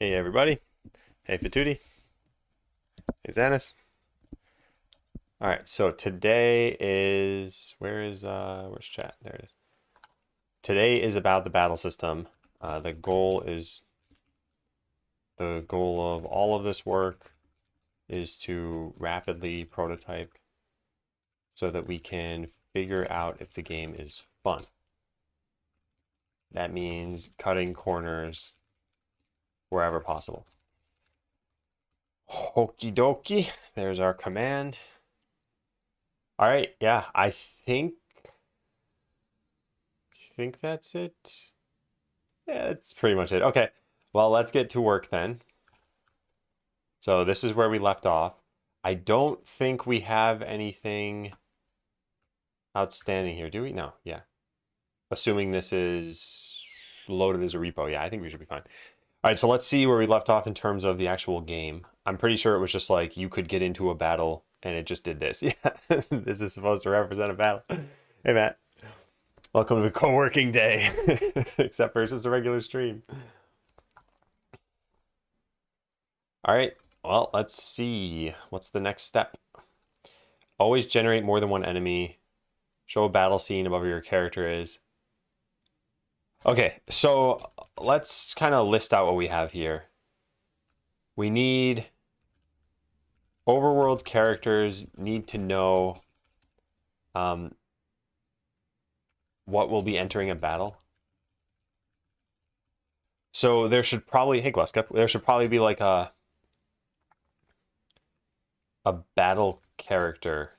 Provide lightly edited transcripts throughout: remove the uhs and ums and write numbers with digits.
Hey everybody. Hey Fatudi. Hey Zanis. All right, so today is where's chat? There it is. Today is about the battle system. The goal of all of this work is to rapidly prototype so that we can figure out if the game is fun. That means cutting corners wherever possible. Okie dokie. There's our command. All right, yeah, I think that's it. Yeah, that's pretty much it. Okay, well, let's get to work then. So this is where we left off. I don't think we have anything outstanding here, do we? No, yeah. Assuming this is loaded as a repo. Yeah, I think we should be fine. All right, so let's see where we left off in terms of the actual game. I'm pretty sure it was just like you could get into a battle and it just did this. Yeah, this is supposed to represent a battle. Hey, Matt. Welcome to co-working day. Except for it's just a regular stream. All right, well, let's see. What's the next step? Always generate more than one enemy. Show a battle scene above where your character is. Okay, so let's kind of list out what we have here. We need overworld characters need to know what will be entering a battle. So there should probably, hey Gluskup, there should probably be like a battle character.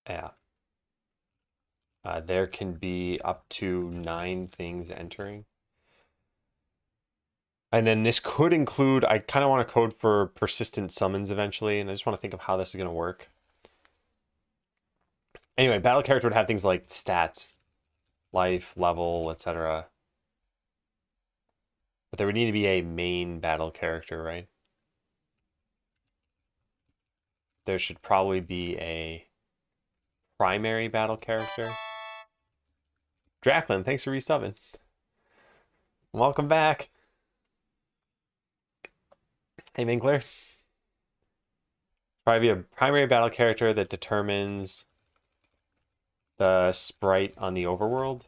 Yeah. There can be up to 9 things entering. And then this could include, I kind of want to code for persistent summons eventually, and I just want to think of how this is going to work. Anyway, battle character would have things like stats, life, level, etc. But there would need to be a main battle character, right? There should probably be a primary battle character. Draclin, thanks for resubbing. Welcome back. Hey, Minkler. Probably be a primary battle character that determines the sprite on the overworld.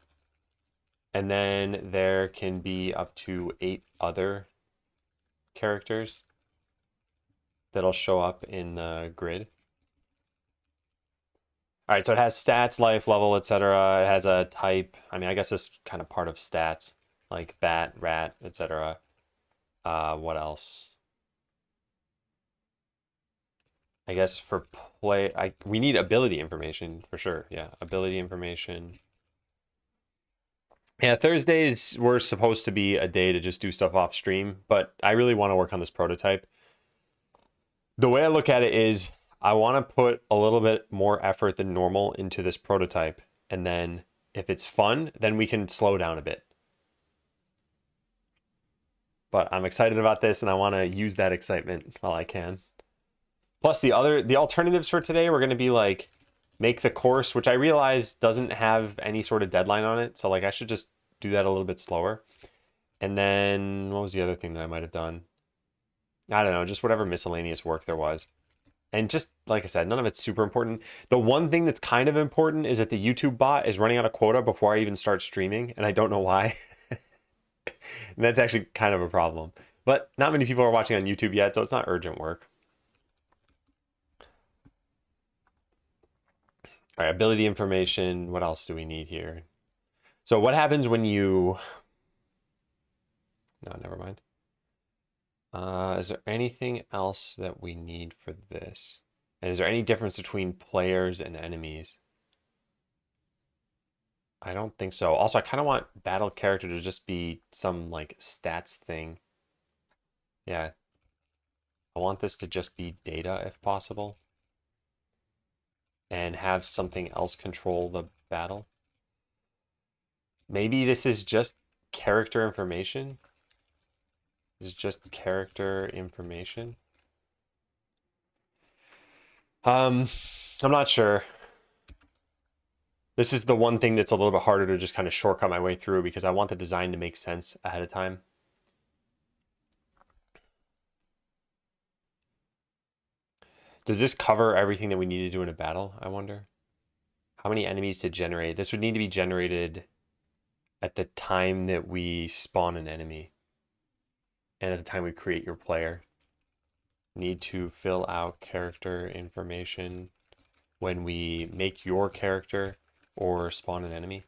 And then there can be up to 8 other characters that'll show up in the grid. All right, so it has stats, life, level, etc. It has a type. I mean, I guess this is kind of part of stats, like bat, rat, etc. What else? I guess for play, we need ability information for sure. Yeah, ability information. Yeah, Thursdays were supposed to be a day to just do stuff off stream, but I really want to work on this prototype. The way I look at it is I want to put a little bit more effort than normal into this prototype, and then if it's fun, then we can slow down a bit. But I'm excited about this, and I want to use that excitement while I can. Plus, the alternatives for today were going to be like make the course, which I realize doesn't have any sort of deadline on it. So like I should just do that a little bit slower. And then what was the other thing that I might have done? I don't know, just whatever miscellaneous work there was. And just like I said, none of it's super important. The one thing that's kind of important is that the YouTube bot is running out of quota before I even start streaming, and I don't know why. And that's actually kind of a problem. But not many people are watching on YouTube yet, so it's not urgent work. All right, ability information. What else do we need here? So what happens when you... No, never mind. Is there anything else that we need for this? And is there any difference between players and enemies? I don't think so. Also, I kind of want battle character to just be some like stats thing. Yeah. I want this to just be data if possible. And have something else control the battle. Maybe this is just character information. This is just character information. I'm not sure. This is the one thing that's a little bit harder to just kind of shortcut my way through because I want the design to make sense ahead of time. Does this cover everything that we need to do in a battle, I wonder? How many enemies to generate? This would need to be generated at the time that we spawn an enemy and at the time we create your player. Need to fill out character information when we make your character or spawn an enemy.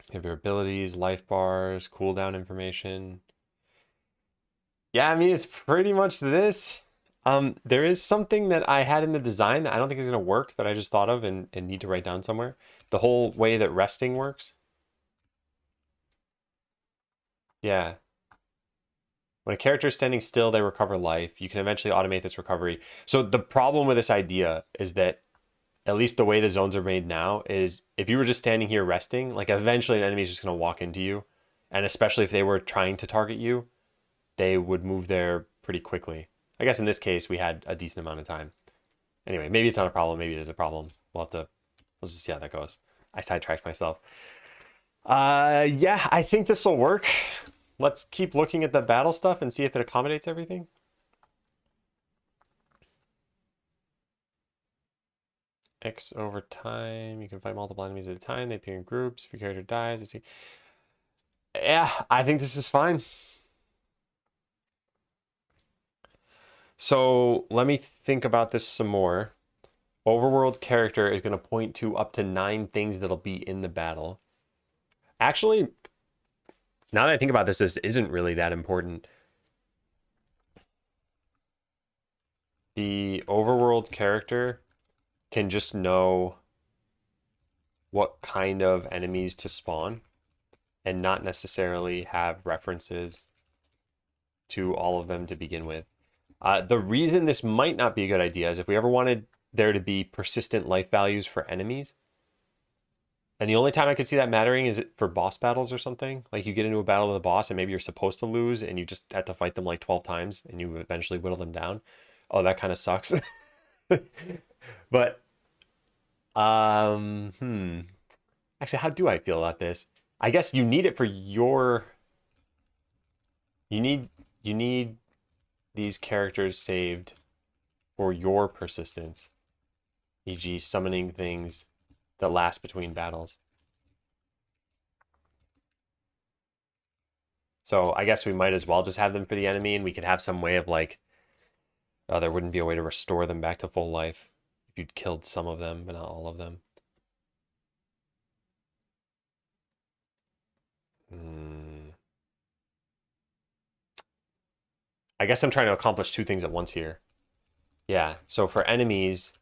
You have your abilities, life bars, cooldown information. Yeah, I mean, it's pretty much this. There is something that I had in the design that I don't think is going to work that I just thought of and need to write down somewhere. The whole way that resting works. Yeah. When a character is standing still, they recover life. You can eventually automate this recovery. So the problem with this idea is that, at least the way the zones are made now, is if you were just standing here resting, like eventually an enemy is just going to walk into you. And especially if they were trying to target you, they would move there pretty quickly. I guess in this case, we had a decent amount of time. Anyway, maybe it's not a problem. Maybe it is a problem. We'll just see how that goes. I sidetracked myself. Yeah, I think this will work. Let's keep looking at the battle stuff and see if it accommodates everything. X over time. You can fight multiple enemies at a time. They appear in groups. If your character dies, yeah, I think this is fine. So let me think about this some more. Overworld character is going to point to up to 9 things that'll be in the battle. Actually, now that I think about this, this isn't really that important. The overworld character can just know what kind of enemies to spawn and not necessarily have references to all of them to begin with. The reason this might not be a good idea is if we ever wanted there to be persistent life values for enemies. And the only time I could see that mattering is for boss battles or something. Like you get into a battle with a boss and maybe you're supposed to lose and you just have to fight them like 12 times and you eventually whittle them down. Oh, that kind of sucks. But, actually, how do I feel about this? I guess you need it for your... You need these characters saved for your persistence, e.g. summoning things that last between battles. So I guess we might as well just have them for the enemy and we could have some way of like, oh, there wouldn't be a way to restore them back to full life if you'd killed some of them, but not all of them. I guess I'm trying to accomplish 2 things at once here. Yeah, so for enemies,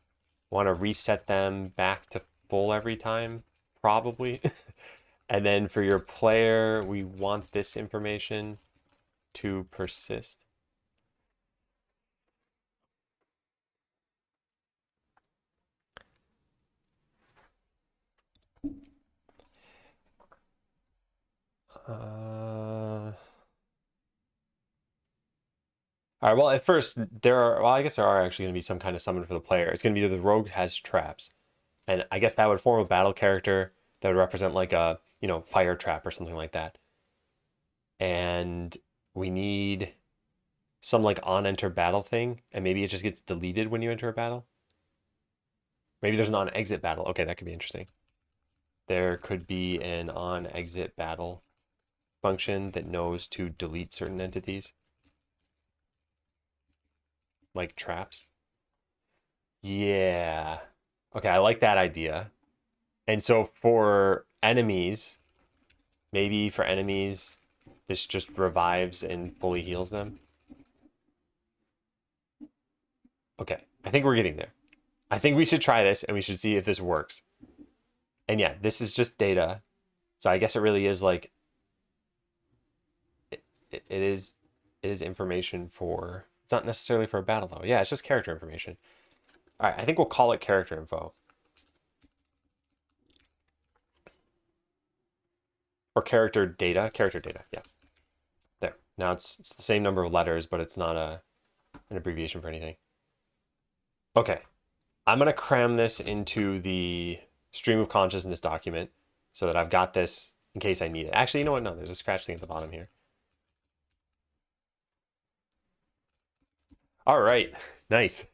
want to reset them back to full every time, probably. And then for your player, we want this information to persist. All right, well, at first, I guess there are actually going to be some kind of summon for the player. It's going to be the rogue has traps. And I guess that would form a battle character that would represent like a, fire trap or something like that. And we need some like on enter battle thing, and maybe it just gets deleted when you enter a battle. Maybe there's an on exit battle. Okay, that could be interesting. There could be an on exit battle function that knows to delete certain entities, like traps. Yeah. Okay, I like that idea. And so for enemies, maybe for enemies, this just revives and fully heals them. Okay, I think we're getting there. I think we should try this and we should see if this works. And yeah, this is just data. So I guess it really is like, it is information for, it's not necessarily for a battle though. Yeah, it's just character information. All right, I think we'll call it character info. Or character data, yeah. There, now it's the same number of letters, but it's not an abbreviation for anything. Okay, I'm gonna cram this into the stream of consciousness document so that I've got this in case I need it. Actually, you know what? No, there's a scratch thing at the bottom here. All right, nice.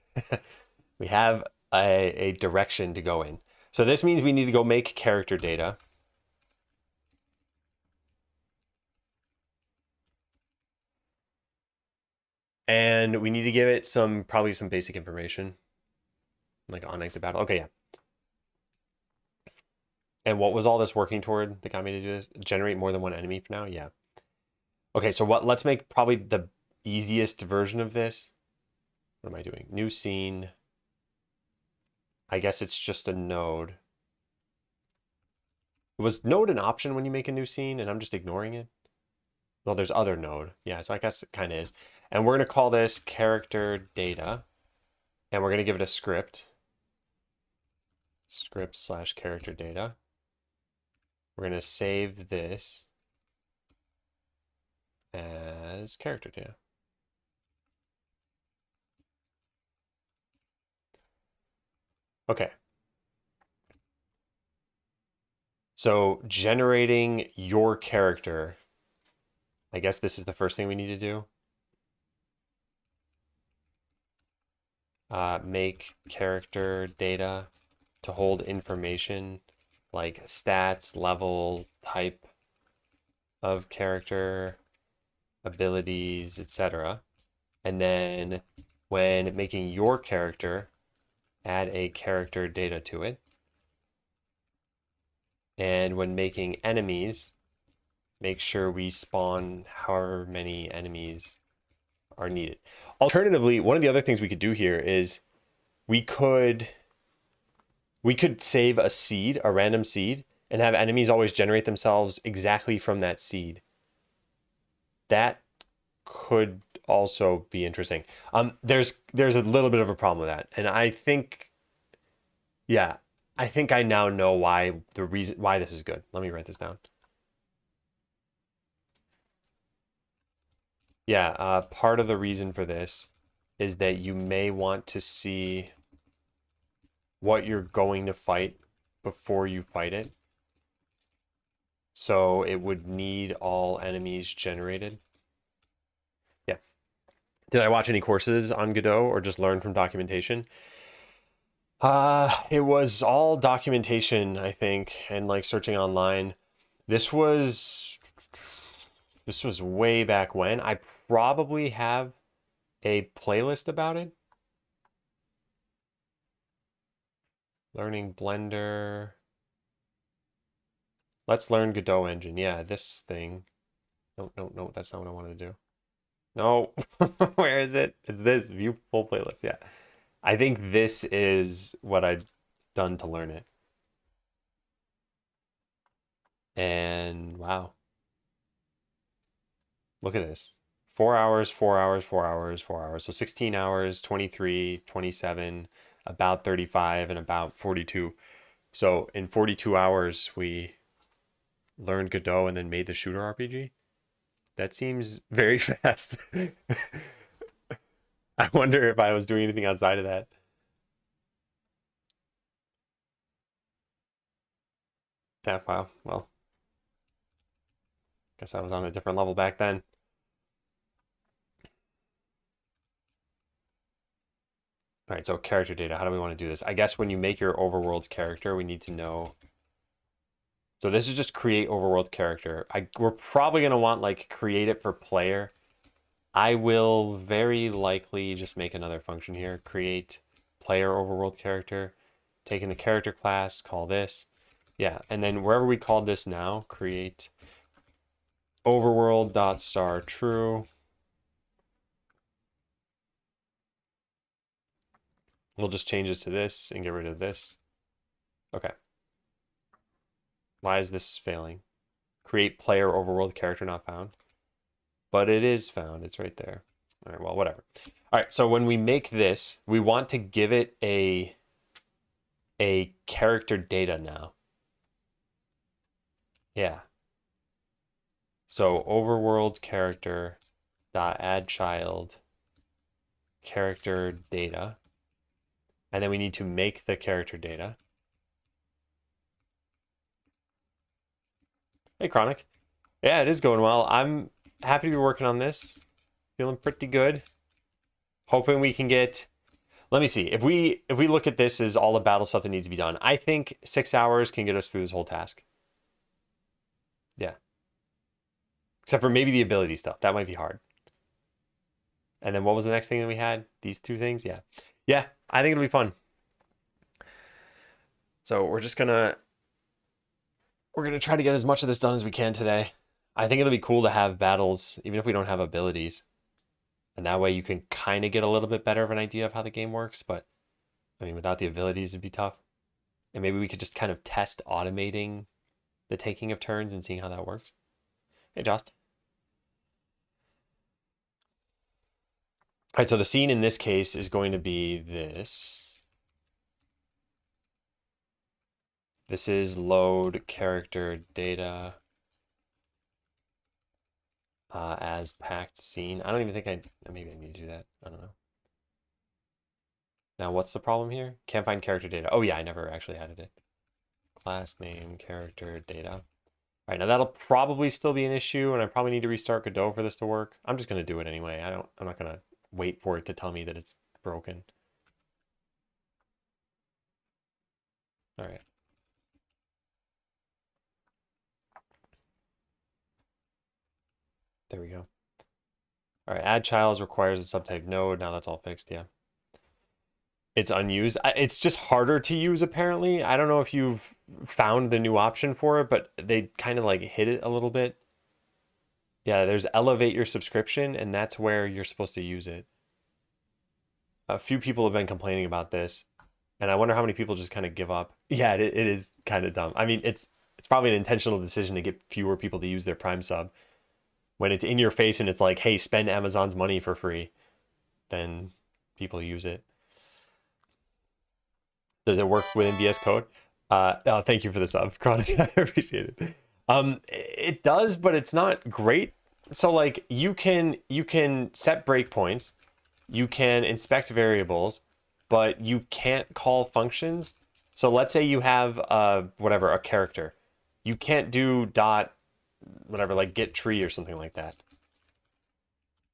We have a direction to go in. So this means we need to go make character data. And we need to give it probably some basic information. Like on exit battle. Okay, yeah. And what was all this working toward that got me to do this? Generate more than one enemy for now? Yeah. Okay, so let's make probably the easiest version of this. What am I doing? New scene. I guess it's just a node. Was node an option when you make a new scene and I'm just ignoring it? Well, there's other node. Yeah, so I guess it kind of is. And we're going to call this character data. And we're going to give it a script. Script/character data. We're going to save this as character data. Okay. So generating your character, I guess this is the first thing we need to do. Make character data to hold information like stats, level, type of character, abilities, etc. And then when making your character, add a character data to it. And when making enemies, make sure we spawn however many enemies are needed. Alternatively, one of the other things we could do here is we could save a seed, a random seed, and have enemies always generate themselves exactly from that seed. That could also be interesting. There's a little bit of a problem with that, and I think, yeah, I think I now know why this is good. Let me write this down. Yeah, part of the reason for this is that you may want to see what you're going to fight before you fight it. So it would need all enemies generated. Yeah. Did I watch any courses on Godot or just learn from documentation? It was all documentation, I think, and like searching online. This was way back when. I probably have a playlist about it. Learning Blender. Let's learn Godot engine. Yeah, this thing. No, that's not what I wanted to do. No, where is it? It's this view full playlist. Yeah. I think this is what I've done to learn it. And wow. Look at this. 4 hours, 4 hours, 4 hours, 4 hours. So 16 hours, 23, 27, about 35, and about 42. So in 42 hours, we learned Godot and then made the shooter RPG. That seems very fast. I wonder if I was doing anything outside of that. Yeah, wow. Well, guess I was on a different level back then. All right, so character data. How do we want to do this? I guess when you make your overworld character, we need to know. So this is just create overworld character. We're probably going to want like create it for player. I will very likely just make another function here. Create player overworld character. Taking the character class, call this. Yeah, and then wherever we called this now, create overworld.star true. We'll just change this to this and get rid of this. Okay. Why is this failing? Create player overworld character not found. But it is found. It's right there. All right, well, whatever. All right, so when we make this, we want to give it a character data now. Yeah. So overworld character dot add child character data. And then we need to make the character data. Hey, Chronic. Yeah, it is going well. I'm happy to be working on this. Feeling pretty good. Hoping we can get... Let me see. If we look at this as all the battle stuff that needs to be done, I think 6 hours can get us through this whole task. Yeah. Except for maybe the ability stuff. That might be hard. And then what was the next thing that we had? These two things? Yeah. Yeah, I think it'll be fun. So we're gonna try to get as much of this done as we can today. I think it'll be cool to have battles, even if we don't have abilities. And that way you can kind of get a little bit better of an idea of how the game works. But, I mean, without the abilities, it'd be tough. And maybe we could just kind of test automating the taking of turns and seeing how that works. Hey, Jost. All right, so the scene in this case is going to be this. This is load character data as packed scene. I don't even think maybe I need to do that. I don't know. Now, what's the problem here? Can't find character data. Oh yeah, I never actually added it. Class name, character data. All right, now that'll probably still be an issue, and I probably need to restart Godot for this to work. I'm just gonna do it anyway. I'm not gonna wait for it to tell me that it's broken. All right. There we go. All right, add child requires a subtype node. Now that's all fixed, yeah. It's unused. It's just harder to use, apparently. I don't know if you've found the new option for it, but they kind of like hit it a little bit. Yeah, there's elevate your subscription, and that's where you're supposed to use it. A few people have been complaining about this, and I wonder how many people just kind of give up. Yeah, it is kind of dumb. I mean, it's probably an intentional decision to get fewer people to use their Prime sub. When it's in your face and it's like, hey, spend Amazon's money for free, then people use it. Does it work within VS Code? Oh, thank you for the sub, Chronic. I appreciate it. It does, but it's not great. So like you can set breakpoints, you can inspect variables, but you can't call functions. So let's say you have whatever, a character. You can't do dot whatever, like get tree or something like that.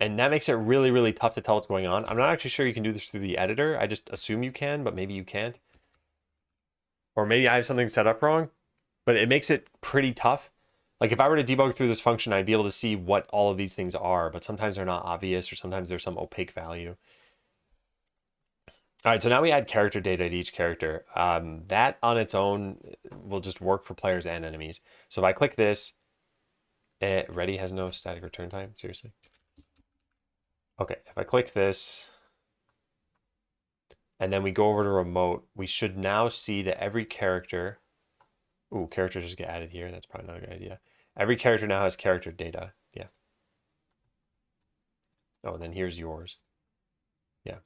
And that makes it really, really tough to tell what's going on. I'm not actually sure you can do this through the editor. I just assume you can, but maybe you can't. Or maybe I have something set up wrong, but it makes it pretty tough. Like if I were to debug through this function, I'd be able to see what all of these things are, but sometimes they're not obvious or sometimes there's some opaque value. All right, so now we add character data to each character. That on its own will just work for players and enemies. So if I click this, ready has no static return time, seriously? Okay, if I click this, and then we go over to remote, we should now see that every character, ooh, characters just get added here. That's probably not a good idea. Every character now has character data. Yeah. Oh, and then here's yours. Yeah.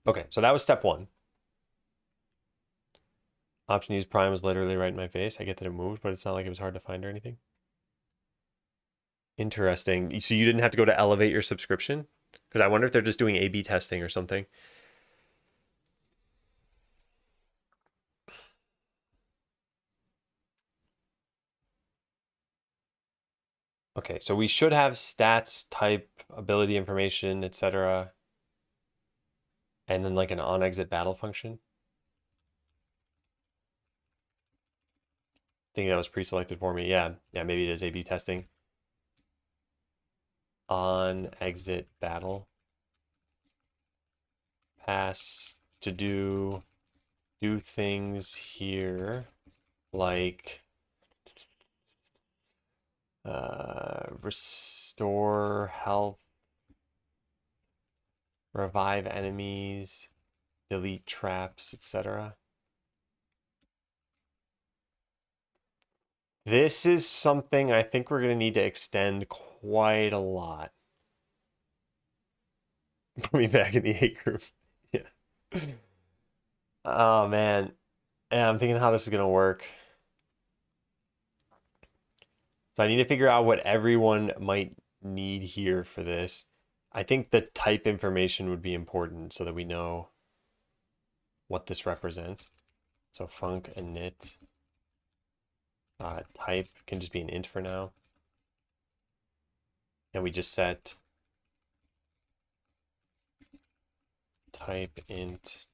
Okay, so that was step one. Option use prime was literally right in my face. I get that it moved, but it's not like it was hard to find or anything. Interesting. So you didn't have to go to elevate your subscription? Because I wonder if they're just doing A/B testing or something. Okay, so we should have stats, type, ability information, etc. And then like an on-exit battle function. I think that was pre-selected for me. Yeah, maybe it is A/B testing. On-exit battle. Pass to do things here like restore health, revive enemies, delete traps, etc. This is something I think we're going to need to extend quite a lot. Put me back in the hate group. Yeah. Oh, man. Yeah, I'm thinking how this is going to work. So I need to figure out what everyone might need here for this. I think the type information would be important so that we know what this represents. So func init type can just be an int for now. And we just set type int.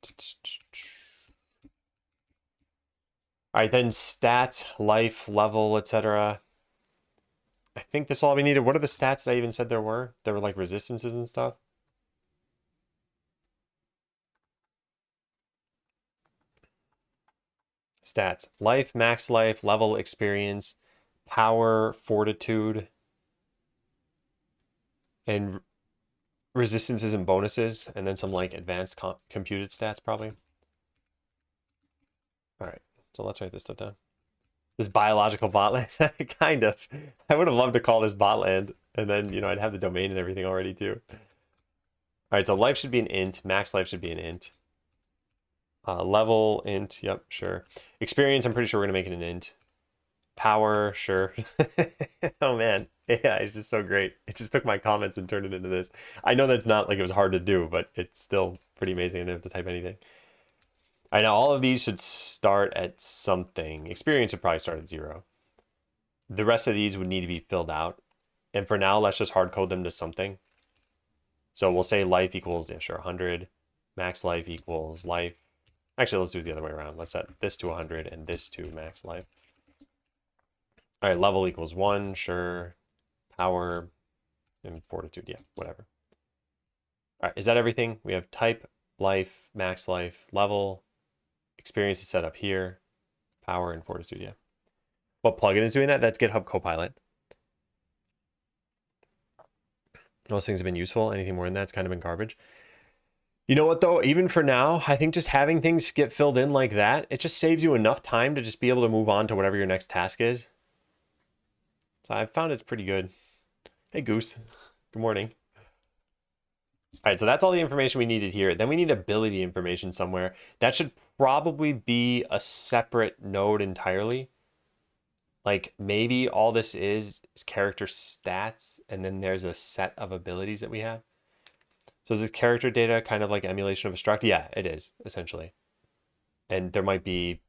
All right, then stats, life, level, etc. I think that's all we needed. What are the stats that I even said there were? There were like resistances and stuff. Stats, life, max life, level, experience, power, fortitude, and resistances and bonuses, and then some like advanced computed stats probably. All right, so let's write this stuff down. This biological botland, kind of. I would have loved to call this botland, and then, you know, I'd have the domain and everything already too. All right, so life should be an int, max life should be an int. Level, int, yep, sure. Experience, I'm pretty sure we're gonna make it an int. Power, sure. Oh man, yeah, it's just so great. It just took my comments and turned it into this. I know that's not like it was hard to do, but it's still pretty amazing. I didn't have to type anything. I know all of these should start at something. Experience would probably start at 0. The rest of these would need to be filled out. And for now, let's just hard code them to something. So we'll say life equals, yeah, sure, 100. Max life equals life. Actually, let's do it the other way around. Let's set this to 100 and this to max life. All right, level equals 1, sure. Power and fortitude, yeah, whatever. All right, is that everything? We have type, life, max life, level, experience is set up here, power and fortitude, yeah. What plugin is doing that? That's GitHub Copilot. Those things have been useful. Anything more than that's kind of been garbage. You know what though? Even for now, I think just having things get filled in like that, it just saves you enough time to just be able to move on to whatever your next task is. So I've found it's pretty good. Hey Goose, good morning. All right, so that's all the information we needed here. Then we need ability information somewhere. That should probably be a separate node entirely. Like maybe all this is character stats, and then there's a set of abilities that we have. So is this character data kind of like emulation of a struct? Yeah, it is, essentially. And there might be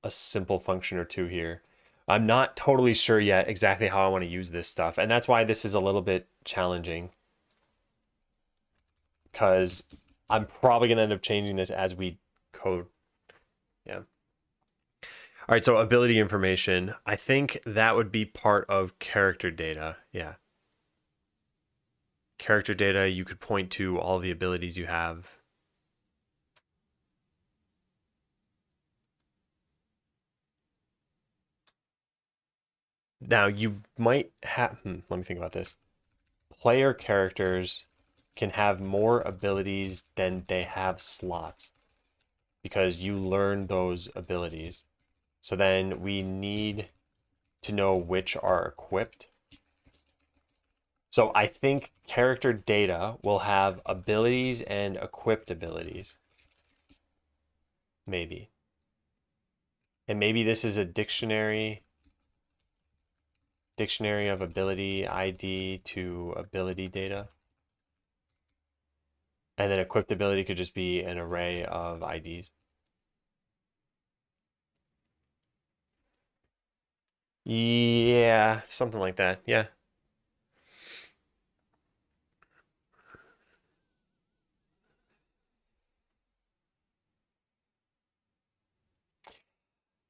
a simple function or two here. I'm not totally sure yet exactly how I want to use this stuff. And that's why this is a little bit challenging. Because I'm probably going to end up changing this as we code. Yeah. All right, so ability information. I think that would be part of character data. Yeah. Character data, you could point to all the abilities you have. Now, you might have, let me think about this. Player characters can have more abilities than they have slots because you learn those abilities. So then we need to know which are equipped. So I think character data will have abilities and equipped abilities. Maybe. And maybe this is a dictionary of ability ID to ability data. And then equipped ability could just be an array of IDs. Yeah, something like that. Yeah.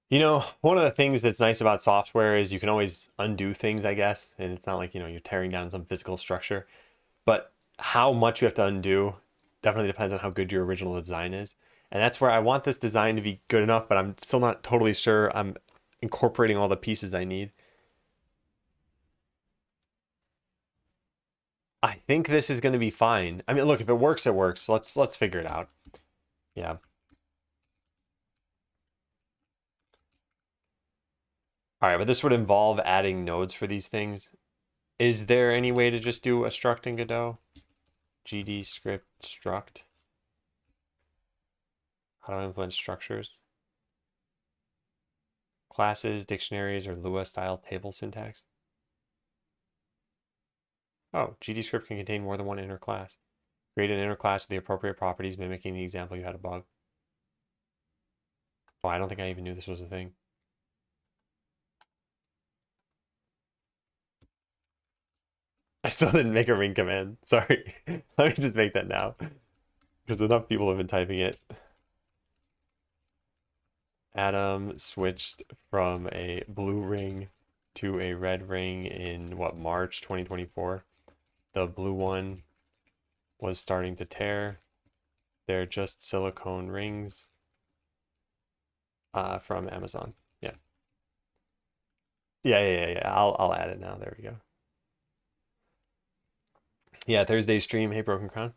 You know, one of the things that's nice about software is you can always undo things, I guess. And it's not like, you know, you're tearing down some physical structure. But how much you have to undo definitely depends on how good your original design is. And that's where I want this design to be good enough, but I'm still not totally sure I'm incorporating all the pieces I need. I think this is going to be fine. I mean, look, if it works, it works. Let's figure it out. Yeah. All right, but this would involve adding nodes for these things. Is there any way to just do a struct in Godot? GD script struct. How do I influence structures? Classes, dictionaries, or Lua style table syntax? Oh, GD script can contain more than one inner class. Create an inner class with the appropriate properties mimicking the example you had above. Oh, I don't think I even knew this was a thing. I still didn't make a ring command. Sorry. Let me just make that now. Because enough people have been typing it. Adam switched from a blue ring to a red ring in what, March 2024. The blue one was starting to tear. They're just silicone rings from Amazon. Yeah. Yeah. I'll add it now. There we go. Yeah, Thursday stream. Hey, Broken Crown.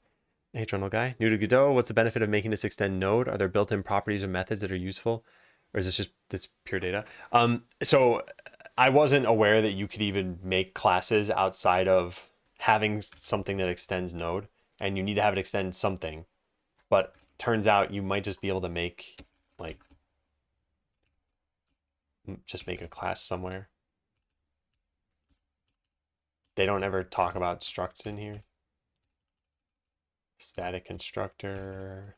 Hey, Trundle Guy. New to Godot. What's the benefit of making this extend node? Are there built-in properties or methods that are useful? Or is this just this pure data? So I wasn't aware that you could even make classes outside of having something that extends node, and you need to have it extend something. But turns out you might just be able to make, like, just make a class somewhere. They don't ever talk about structs in here. Static constructor.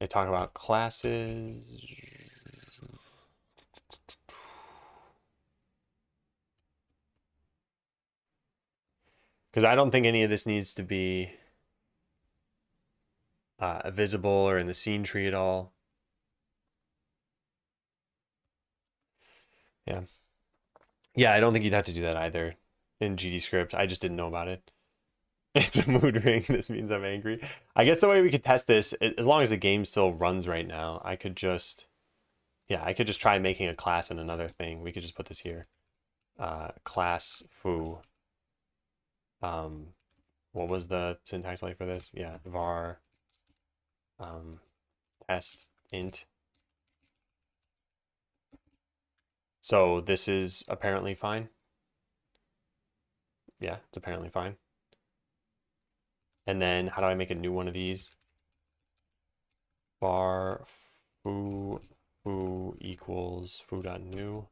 They talk about classes. Because I don't think any of this needs to be visible or in the scene tree at all. Yeah. Yeah, I don't think you'd have to do that either in GD script. I just didn't know about it. It's a mood ring. This means I'm angry. I guess the way we could test this, as long as the game still runs right now, I could just, yeah, I could just try making a class in another thing. We could just put this here. Class foo. What was the syntax like for this? Yeah, var test int. So this is apparently fine. Yeah, it's apparently fine. And then how do I make a new one of these? Var foo equals foo.new.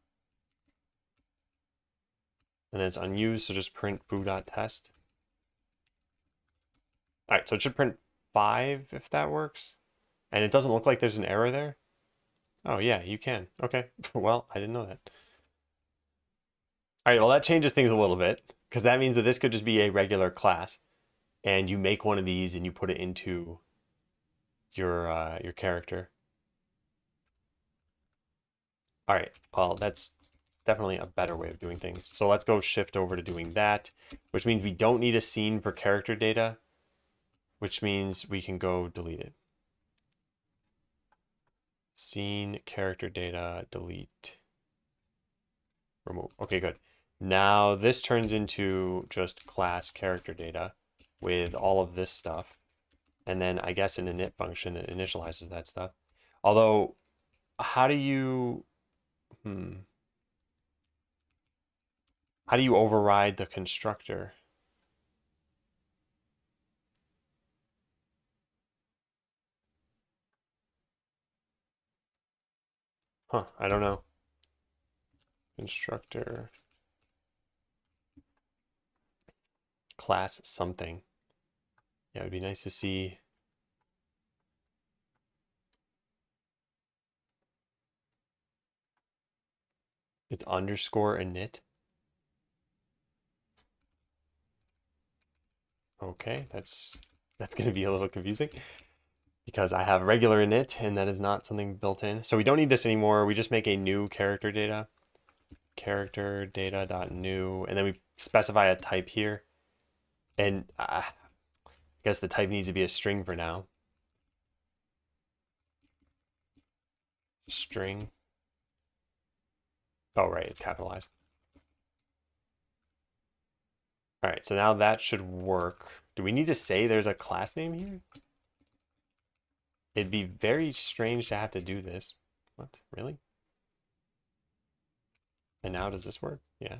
And then it's unused, so just print foo.test. All right, so it should print 5 if that works. And it doesn't look like there's an error there. Oh yeah, you can. Okay, well, I didn't know that. All right, well, that changes things a little bit, because that means that this could just be a regular class, and you make one of these and you put it into your character. All right, well, that's definitely a better way of doing things. So let's go shift over to doing that, which means we don't need a scene for character data, which means we can go delete it. Scene, character data, delete, remove. Okay, good. Now this turns into just class character data with all of this stuff. And then I guess an init function that initializes that stuff. Although, how do you, how do you override the constructor? Huh, I don't know. Constructor. Class something. Yeah, it would be nice to see. It's underscore init. Okay, that's going to be a little confusing because I have regular init and that is not something built in. So we don't need this anymore. We just make a new character data. Character data.new, and then we specify a type here. And I guess the type needs to be a string for now. String. Oh, right, it's capitalized. All right, so now that should work. Do we need to say there's a class name here? It'd be very strange to have to do this. What, really? And now does this work? Yeah.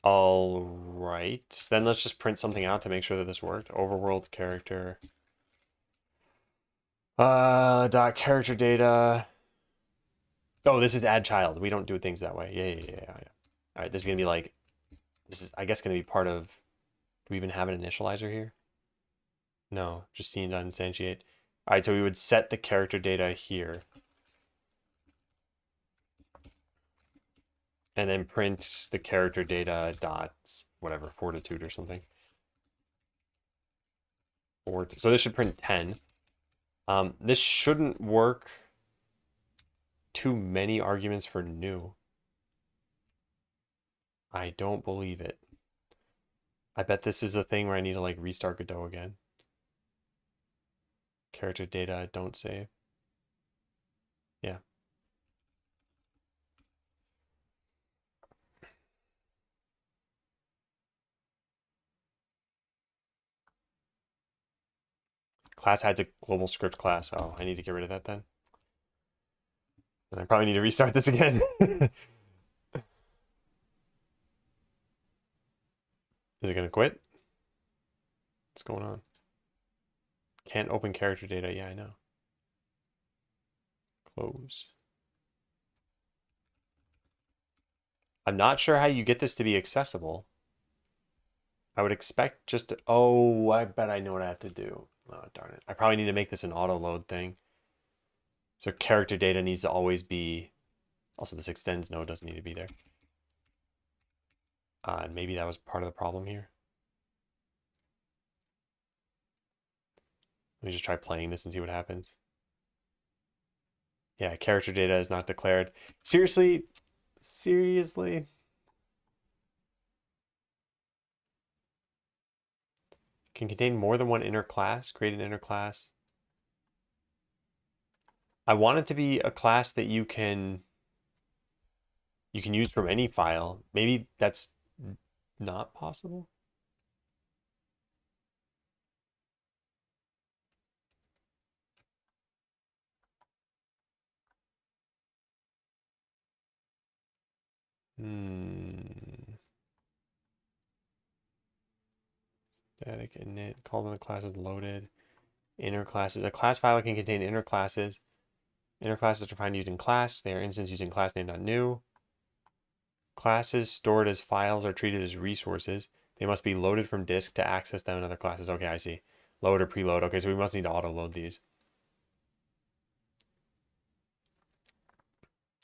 All right, then let's just print something out to make sure that this worked. Overworld character. Dot character data. Oh, this is add child. We don't do things that way. Yeah. All right, this is gonna be like This is, I guess, going to be part of, do we even have an initializer here? No, just scene dot instantiate. All right, so we would set the character data here. And then print the character data dot whatever, fortitude or something. So this should print 10. This shouldn't work too many arguments for new. I don't believe it. I bet this is a thing where I need to like restart Godot again. Character data, don't save. Yeah. Class hides a global script class. Oh, I need to get rid of that then. And I probably need to restart this again. Is it going to quit? What's going on? Can't open character data. Yeah, I know. Close. I'm not sure how you get this to be accessible. I would expect just to, oh, I bet I know what I have to do. Oh, darn it. I probably need to make this an auto load thing. So character data needs to always be, also this extends node doesn't need to be there. And maybe that was part of the problem here. Let me just try playing this and see what happens. Yeah, character data is not declared. Seriously? Seriously? Can contain more than one inner class. Create an inner class. I want it to be a class that you can use from any file. Maybe that's not possible. Static init, call when the class is loaded. Inner classes. A class file can contain inner classes. Inner classes are defined using class. They are instance using class name.new. Classes stored as files are treated as resources. They must be loaded from disk to access them in other classes. Okay, I see. Load or preload. Okay, so we must need to auto load these.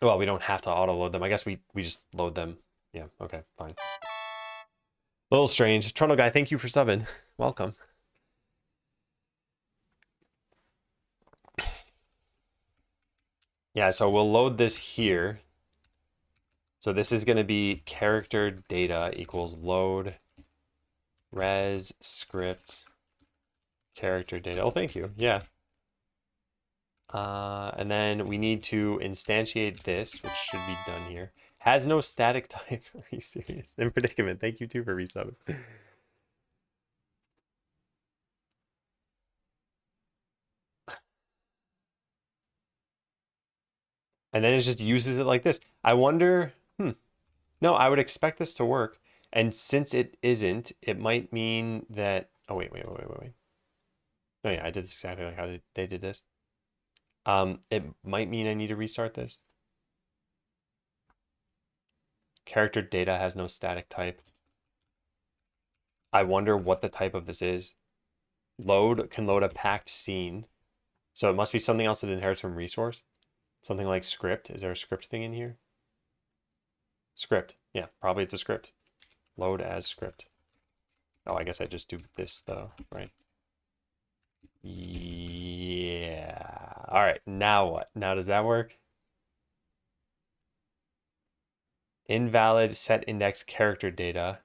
Well, we don't have to auto load them. I guess we just load them. Yeah, okay, fine. A little strange. Trundle guy, thank you for subbing. Welcome. Yeah, so we'll load this here. So this is going to be character data equals load res script character data. Oh, thank you. Yeah. And then we need to instantiate this, which should be done here. Has no static type. Are you serious? In predicament. Thank you too for resubbing. And then it just uses it like this. I wonder, no, I would expect this to work. And since it isn't, it might mean that, oh, wait. Oh yeah, I did this exactly like how they did this. It might mean I need to restart this. Character data has no static type. I wonder what the type of this is. Load can load a packed scene. So it must be something else that inherits from resource. Something like script. Is there a script thing in here? Script. Yeah, probably it's a script. Load as script. Oh, I guess I just do this though, right? Yeah. All right, now what? Now does that work? Invalid set index character data.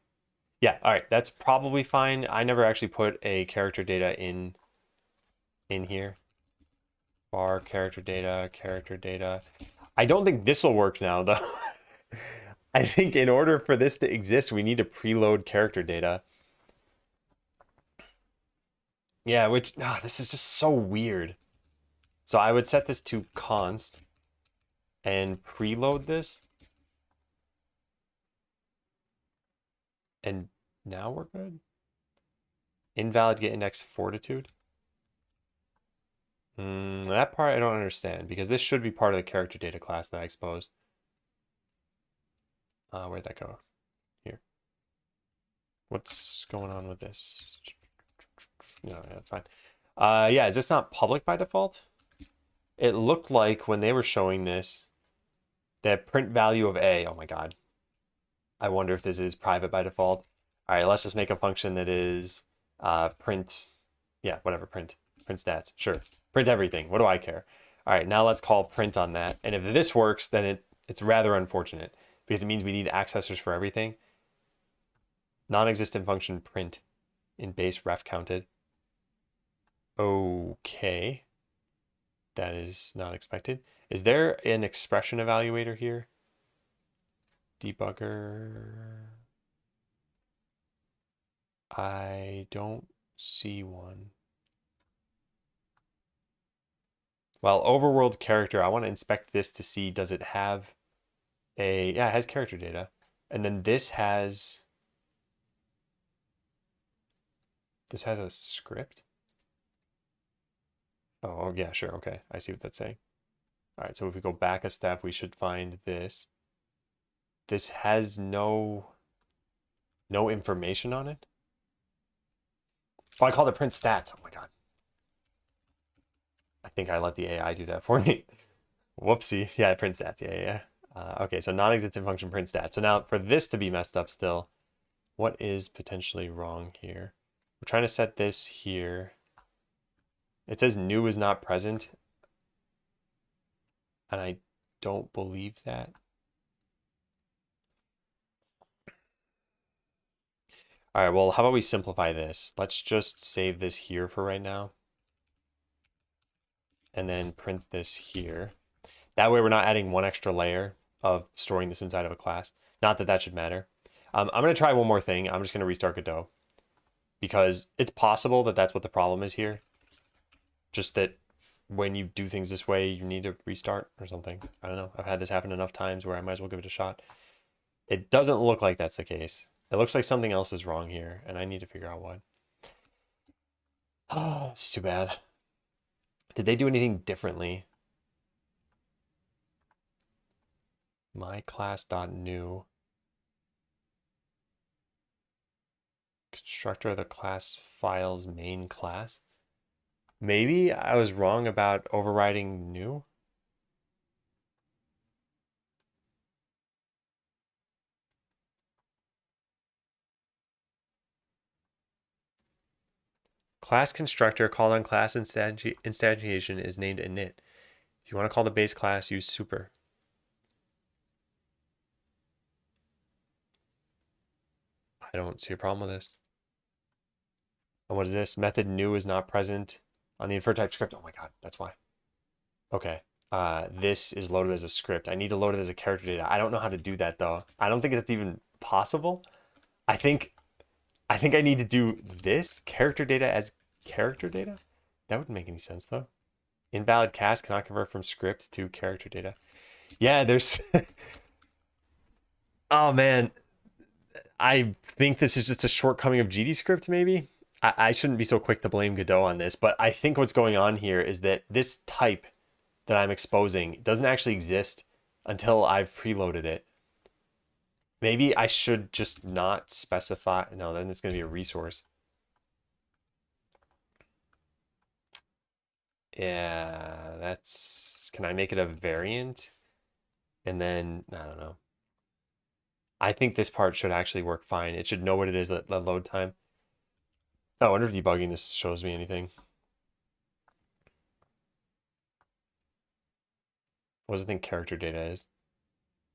Yeah, all right, that's probably fine. I never actually put a character data in here. Bar character data. I don't think this will work now though. I think in order for this to exist, we need to preload character data. Yeah, which, this is just so weird. So I would set this to const and preload this. And now we're good. Invalid get index fortitude. That part I don't understand because this should be part of the character data class that I exposed. Where'd that go? Here. What's going on with this? No, yeah, that's fine. Yeah, is this not public by default? It looked like when they were showing this, that print value of A. Oh my God. I wonder if this is private by default. All right, let's just make a function that is print. Yeah, whatever, print stats. Sure, print everything. What do I care? All right, now let's call print on that. And if this works, then it's rather unfortunate because it means we need accessors for everything. Non-existent function print in base ref counted. Okay. That is not expected. Is there an expression evaluator here? Debugger. I don't see one. Well, overworld character, I want to inspect this to see, does it have yeah, it has character data. And then this has a script. Oh, yeah, sure. Okay. I see what that's saying. All right. So if we go back a step, we should find this. This has no information on it. Oh, I called it print stats. Oh my God. I think I let the AI do that for me. Whoopsie. Yeah, print stats. Yeah. Okay, so non-existent function print stats. So now for this to be messed up still, what is potentially wrong here? We're trying to set this here. It says new is not present. And I don't believe that. All right, well, how about we simplify this? Let's just save this here for right now. And then print this here. That way we're not adding one extra layer of storing this inside of a class. Not that that should matter. I'm going to try one more thing. I'm just going to restart Godot. Because it's possible that that's what the problem is here. Just that when you do things this way, you need to restart or something. I don't know. I've had this happen enough times where I might as well give it a shot. It doesn't look like that's the case. It looks like something else is wrong here, and I need to figure out what. Oh, it's too bad. Did they do anything differently? MyClass.new. Constructor of the class files main class. Maybe I was wrong about overriding new. Class constructor called on class instantiation is named init. If you want to call the base class, use super. I don't see a problem with this. And what is this? Method new is not present on the infer type script. Oh my God, that's why. Okay. This is loaded as a script. I need to load it as a character data. I don't know how to do that though. I don't think it's even possible. I think I need to do this character data as character data. That wouldn't make any sense though. Invalid cast cannot convert from script to character data. Yeah, there's oh man. I think this is just a shortcoming of GDScript maybe. I shouldn't be so quick to blame Godot on this, but I think what's going on here is that this type that I'm exposing doesn't actually exist until I've preloaded it. Maybe I should just not specify. No, then it's going to be a resource. Yeah, that's... Can I make it a variant? And then, I don't know. I think this part should actually work fine. It should know what it is at load time. Oh, I wonder if debugging this shows me anything. What does it think character data is?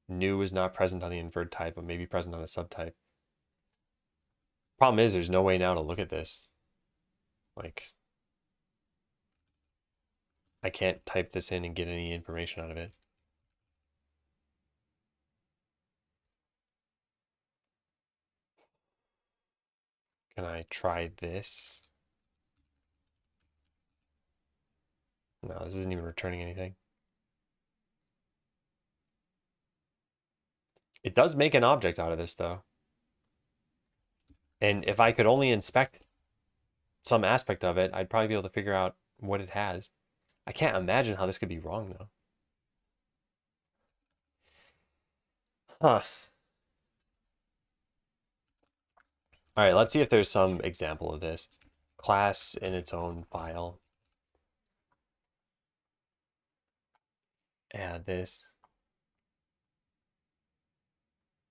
New is not present on the inferred type, but maybe present on a subtype. Problem is, there's no way now to look at this. Like, I can't type this in and get any information out of it. Can I try this? No, this isn't even returning anything. It does make an object out of this, though. And if I could only inspect some aspect of it, I'd probably be able to figure out what it has. I can't imagine how this could be wrong, though. Huh. All right, let's see if there's some example of this. Class in its own file. Add this.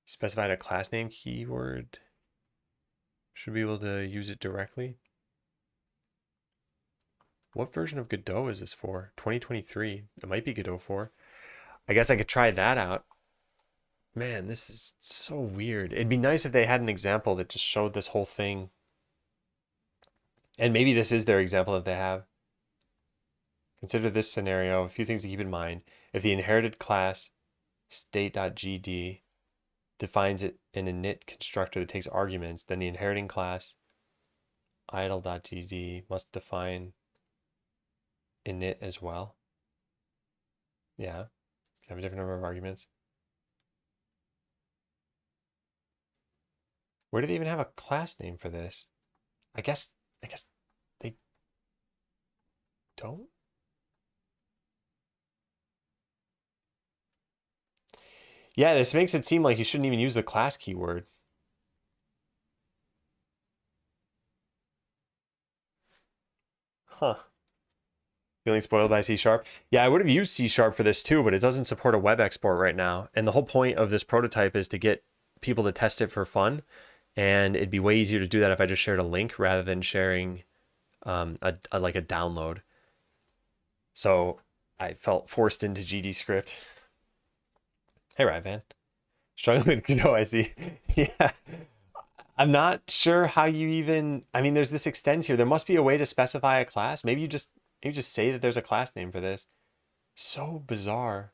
Specified a class name keyword. Should be able to use it directly. What version of Godot is this for? 2023. It might be Godot 4. I guess I could try that out. Man, this is so weird. It'd be nice if they had an example that just showed this whole thing. And maybe this is their example that they have. Consider this scenario, a few things to keep in mind. If the inherited class state.gd defines it in a init constructor that takes arguments, then the inheriting class idle.gd must define init as well. Yeah, have a different number of arguments. Where do they even have a class name for this? I guess they don't. Yeah, this makes it seem like you shouldn't even use the class keyword. Huh. Feeling spoiled by C#? Yeah, I would have used C# for this too, but it doesn't support a web export right now. And the whole point of this prototype is to get people to test it for fun. And it'd be way easier to do that if I just shared a link rather than sharing like a download. So I felt forced into GDScript. Hey, Ryvan. Struggling with Godot, I see. Yeah. I'm not sure how you even, I mean, there's this extends here. There must be a way to specify a class. Maybe you just say that there's a class name for this. So bizarre.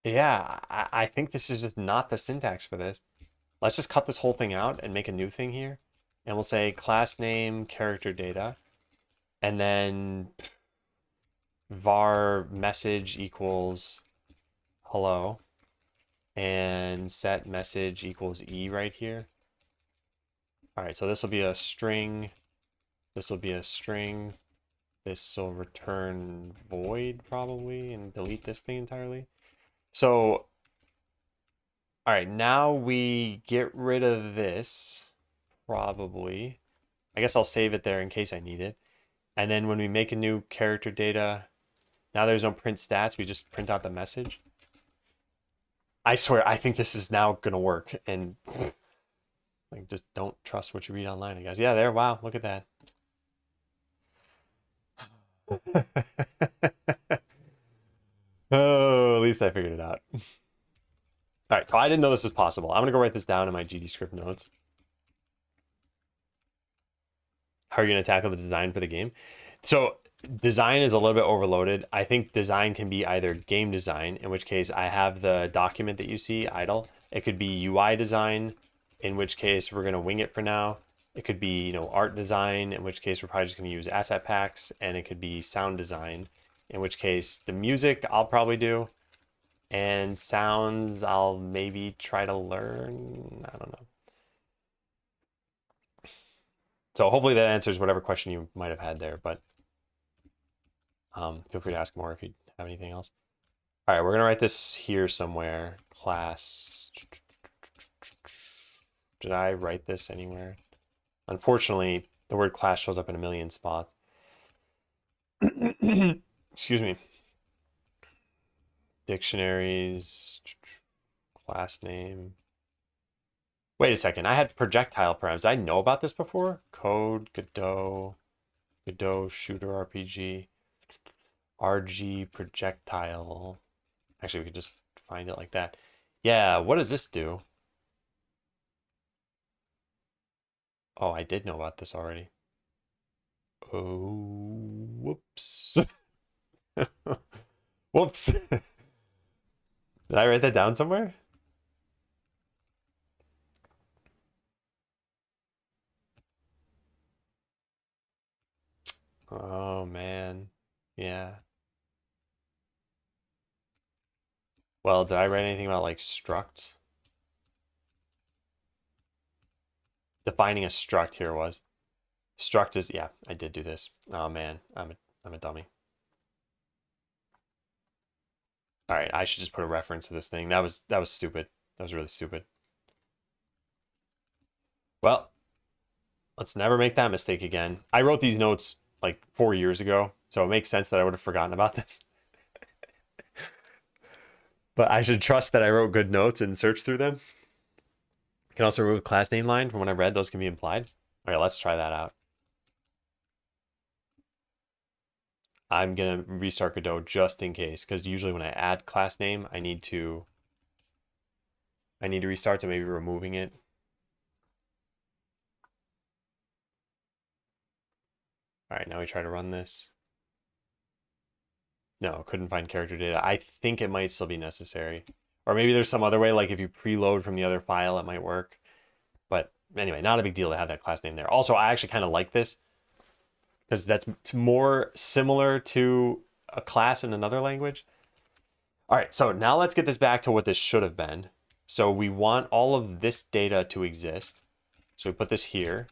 Yeah, I think this is just not the syntax for this. Let's just cut this whole thing out and make a new thing here. And we'll say class name, character data, and then var message equals hello, and set message equals E right here. All right, so this will be a string. This will be a string. This will return void probably and delete this thing entirely. So, all right, now we get rid of this probably. I guess I'll save it there in case I need it. And then when we make a new character data, now there's no print stats. We just print out the message. I swear, I think this is now going to work. And like, just don't trust what you read online, I guess. Yeah, there. Wow, look at that. Oh, at least I figured it out. All right, so I didn't know this was possible. I'm going to go write this down in my GDScript notes. How are you going to tackle the design for the game? So design is a little bit overloaded. I think design can be either game design, in which case I have the document that you see idle. It could be UI design, in which case we're going to wing it for now. It could be, you know, art design, in which case we're probably just going to use asset packs, and it could be sound design, in which case the music I'll probably do, and sounds I'll maybe try to learn. I don't know. So hopefully that answers whatever question you might have had there, but feel free to ask more if you have anything else. All right, we're gonna write this here somewhere. Class. Did I write this anywhere? Unfortunately, the word class shows up in a million spots. Excuse me. Dictionaries, class name. Wait a second, I had projectile params. Did I know about this before? Code, Godot, Shooter RPG, RG projectile. Actually, we could just find it like that. Yeah, what does this do? Oh, I did know about this already. Oh, whoops. Whoops. Did I write that down somewhere? Oh, man. Yeah. Well, did I write anything about like structs? Defining a struct here was. Struct is, yeah, I did do this. Oh man, I'm a dummy. All right, I should just put a reference to this thing. That was stupid. That was really stupid. Well, let's never make that mistake again. I wrote these notes like 4 years ago, so it makes sense that I would have forgotten about them. But I should trust that I wrote good notes and search through them. You can also remove class name line from what I read. Those can be implied. All right, let's try that out. I'm going to restart Godot just in case, because usually when I add class name, I need to restart, so maybe removing it. All right, now we try to run this. No, couldn't find character data. I think it might still be necessary. Or maybe there's some other way, like if you preload from the other file, it might work. But anyway, not a big deal to have that class name there. Also, I actually kind of like this, because that's more similar to a class in another language. All right, so now let's get this back to what this should have been. So we want all of this data to exist. So we put this here.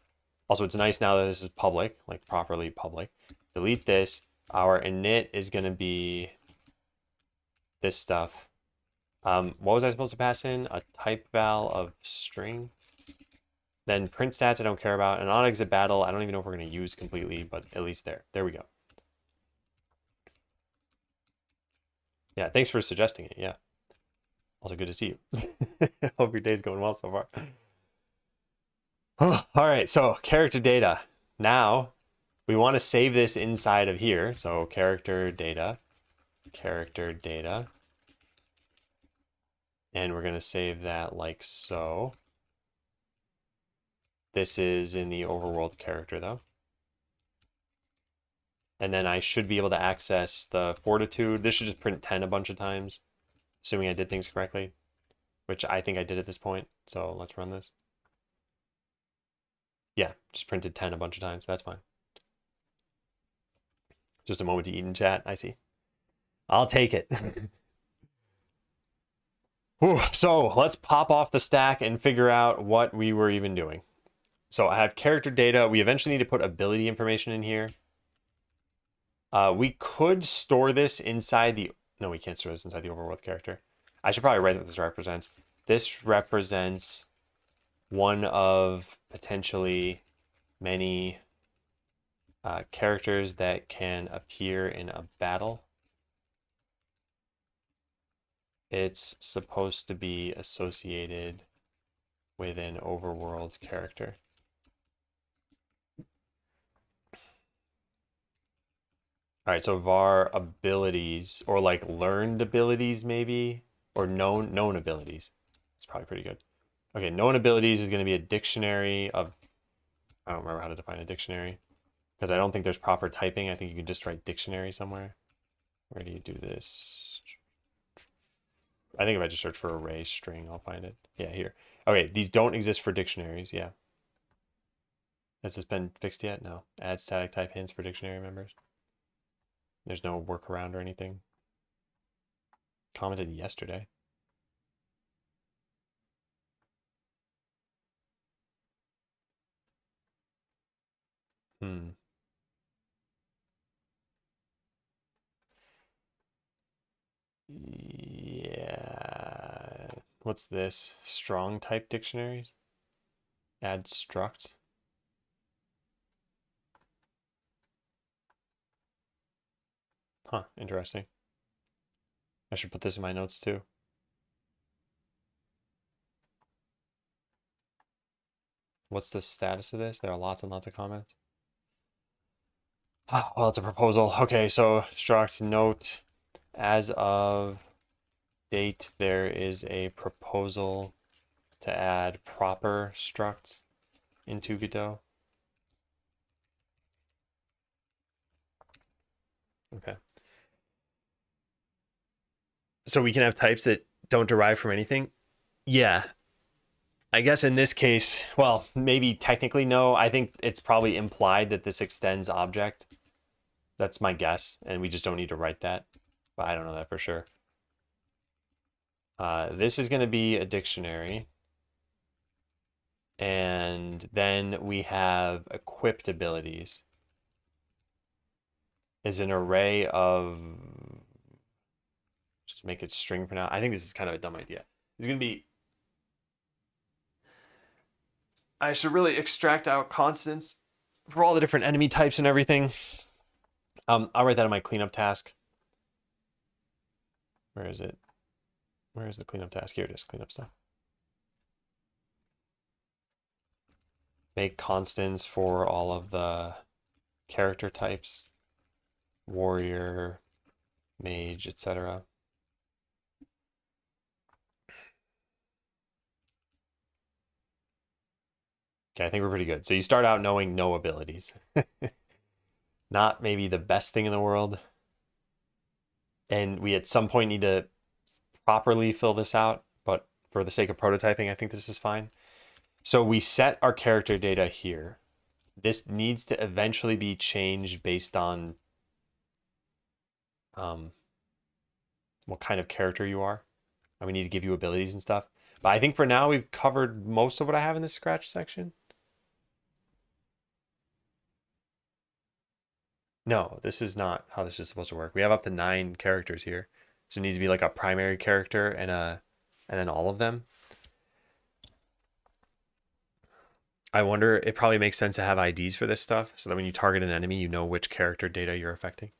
Also, it's nice now that this is public, like properly public. Delete this. Our init is going to be this stuff. What was I supposed to pass in? A type val of string. Then print stats I don't care about. And on exit battle, I don't even know if we're going to use completely, but at least there. There we go. Yeah, thanks for suggesting it. Yeah. Also good to see you. Hope your day's going well so far. Oh, all right, so character data. Now we want to save this inside of here. So character data. And we're going to save that like so. This is in the overworld character though. And then I should be able to access the fortitude. This should just print 10 a bunch of times, assuming I did things correctly, which I think I did at this point. So let's run this. Yeah, just printed 10 a bunch of times. That's fine. Just a moment to eat in chat. I see. I'll take it. Whew, so let's pop off the stack and figure out what we were even doing. So I have character data. We eventually need to put ability information in here. We could store this inside the... No, we can't store this inside the overworld character. I should probably write what this represents. This represents one of potentially many characters that can appear in a battle. It's supposed to be associated with an overworld character. All right, so var abilities, or like learned abilities maybe, or known abilities. It's probably pretty good. Okay, known abilities is going to be a dictionary of, I don't remember how to define a dictionary, because I don't think there's proper typing. I think you can just write dictionary somewhere. Where do you do this? I think if I just search for array string, I'll find it. Yeah, here. Okay, these don't exist for dictionaries. Yeah. Has this been fixed yet? No. Add static type hints for dictionary members. There's no workaround or anything. Commented yesterday. Yeah. What's this? Strong type dictionaries? Add struct. Huh, interesting. I should put this in my notes too. What's the status of this? There are lots and lots of comments. Oh, well, it's a proposal. Okay, so struct note as of date, there is a proposal to add proper structs into Godot. Okay. So we can have types that don't derive from anything? Yeah. I guess in this case, well, maybe technically no. I think it's probably implied that this extends object. That's my guess, and we just don't need to write that. But I don't know that for sure. This is going to be a dictionary. And then we have equipped abilities. Is an array of Just make it string for now. I think this is kind of a dumb idea. It's going to be... I should really extract out constants for all the different enemy types and everything. I'll write that on my cleanup task. Where is it? Where is the cleanup task? Here it is, cleanup stuff. Make constants for all of the character types. Warrior, mage, etc. Okay, I think we're pretty good. So you start out knowing no abilities. Not maybe the best thing in the world. And we at some point need to properly fill this out, but for the sake of prototyping, I think this is fine. So we set our character data here. This needs to eventually be changed based on what kind of character you are. And we need to give you abilities and stuff. But I think for now, we've covered most of what I have in this scratch section. No, this is not how this is supposed to work. We have up to 9 characters here. So it needs to be like a primary character and then all of them. I wonder, it probably makes sense to have IDs for this stuff so that when you target an enemy, you know which character data you're affecting.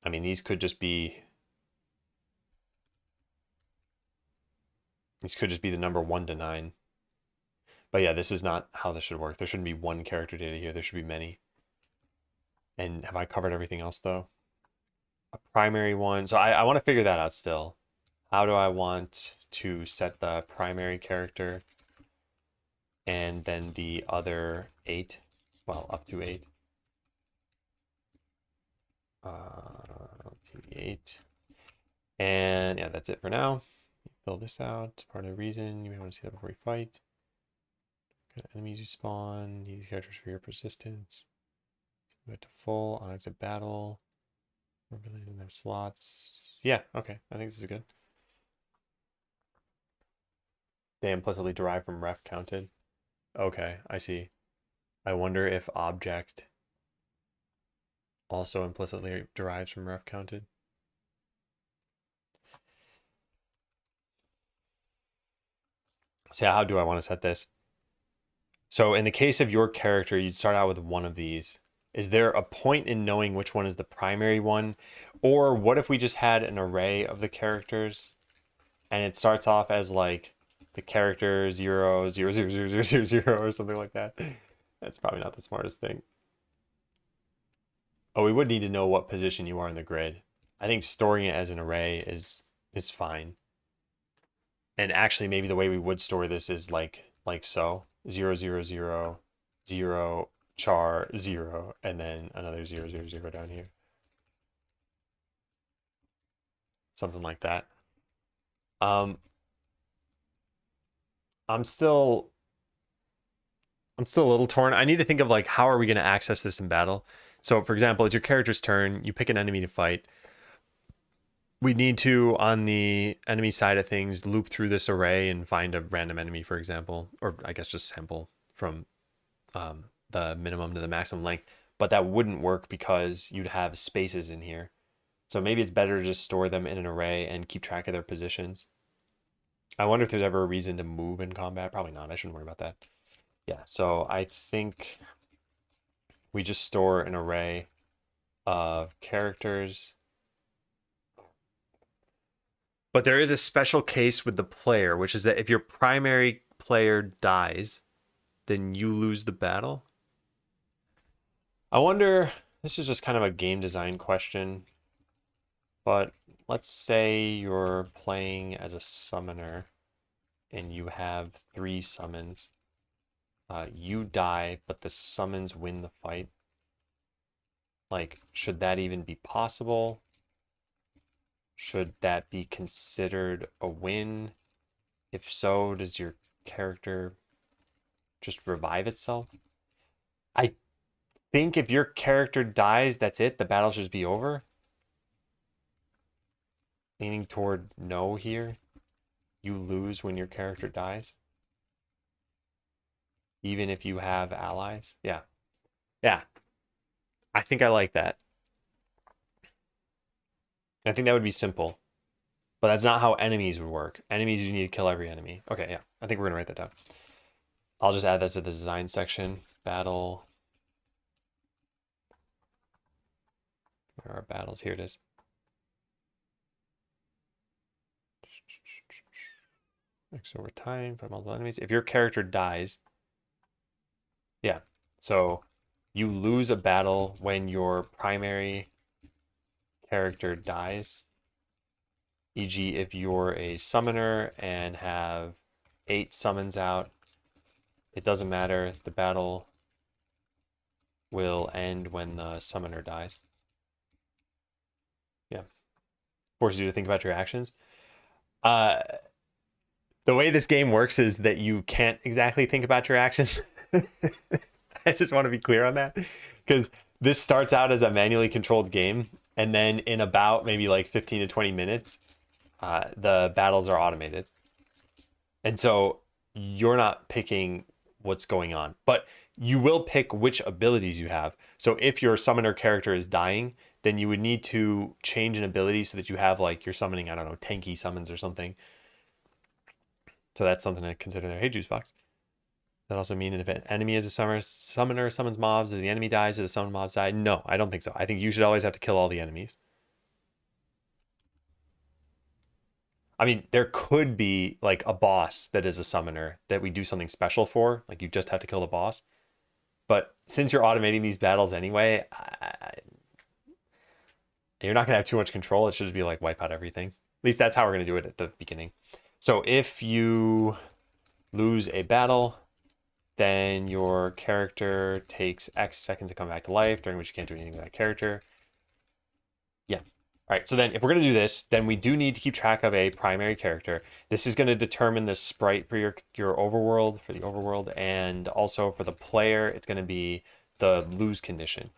I mean, these could just be the number 1 to 9. But yeah, this is not how this should work. There shouldn't be one character data here. There should be many. And have I covered everything else though? A primary one. So I want to figure that out still. How do I want to set the primary character and then the other 8? Well, up to 8. TV8. And yeah, that's it for now. Fill this out. Part of the reason you may want to see that before you fight. What kind of enemies you spawn. Need these characters for your persistence. Set to full on exit battle. More abilities in their slots. Yeah, okay. I think this is good. They implicitly derive from ref counted. Okay, I see. I wonder if object also implicitly derives from ref counted. So how do I want to set this? So in the case of your character, you'd start out with one of these. Is there a point in knowing which one is the primary one? Or what if we just had an array of the characters and it starts off as like the character 0, 0, 0, 0, 0, 0, 0 or something like that? That's probably not the smartest thing. Oh, we would need to know what position you are in the grid. I think storing it as an array is fine. And actually, maybe the way we would store this is like so. 0, 0, 0, 0, char, 0, and then another 0, 0, 0 down here. Something like that. I'm still a little torn. I need to think of like, how are we going to access this in battle? So for example, it's your character's turn. You pick an enemy to fight. We need to, on the enemy side of things, loop through this array and find a random enemy, for example, or I guess just sample from the minimum to the maximum length. But that wouldn't work because you'd have spaces in here. So maybe it's better to just store them in an array and keep track of their positions. I wonder if there's ever a reason to move in combat. Probably not. I shouldn't worry about that. Yeah, so I think we just store an array of characters. But there is a special case with the player, which is that if your primary player dies, then you lose the battle. I wonder, this is just kind of a game design question, but let's say you're playing as a summoner and you have 3 summons. You die, but the summons win the fight. Like, should that even be possible? Should that be considered a win? If so, does your character just revive itself? I think if your character dies, that's it. The battle should just be over. Leaning toward no here. you lose when your character dies, even if you have allies. Yeah. Yeah. I think I like that. I think that would be simple. But that's not how enemies would work. Enemies, you need to kill every enemy. Okay, yeah. I think we're gonna write that down. I'll just add that to the design section. Battle. Where are our battles? Here it is. X over time for multiple enemies. If your character dies, yeah. So you lose a battle when your primary character dies. E.g., if you're a summoner and have 8 summons out, it doesn't matter. The battle will end when the summoner dies. Yeah. Forces you to think about your actions. The way this game works is that you can't exactly think about your actions. I just want to be clear on that, because this starts out as a manually controlled game, and then in about maybe like 15 to 20 minutes, the battles are automated. And so you're not picking what's going on, but you will pick which abilities you have. So if your summoner character is dying, then you would need to change an ability so that you have, like, you're summoning, I don't know, tanky summons or something. So that's something to consider there. Hey, Juicebox. That also mean if an enemy is a summoner summons mobs, if the enemy dies, or the summoned mobs die? No, I don't think so. I think you should always have to kill all the enemies. I mean, there could be like a boss that is a summoner that we do something special for. Like, you just have to kill the boss. But since you're automating these battles anyway, you're not going to have too much control. It should just be like wipe out everything. At least that's how we're going to do it at the beginning. So if you lose a battle, then your character takes X seconds to come back to life, during which you can't do anything with that character. Yeah. All right, so then if we're going to do this, then we do need to keep track of a primary character. This is going to determine the sprite for your overworld, for the overworld, and also for the player, it's going to be the lose condition.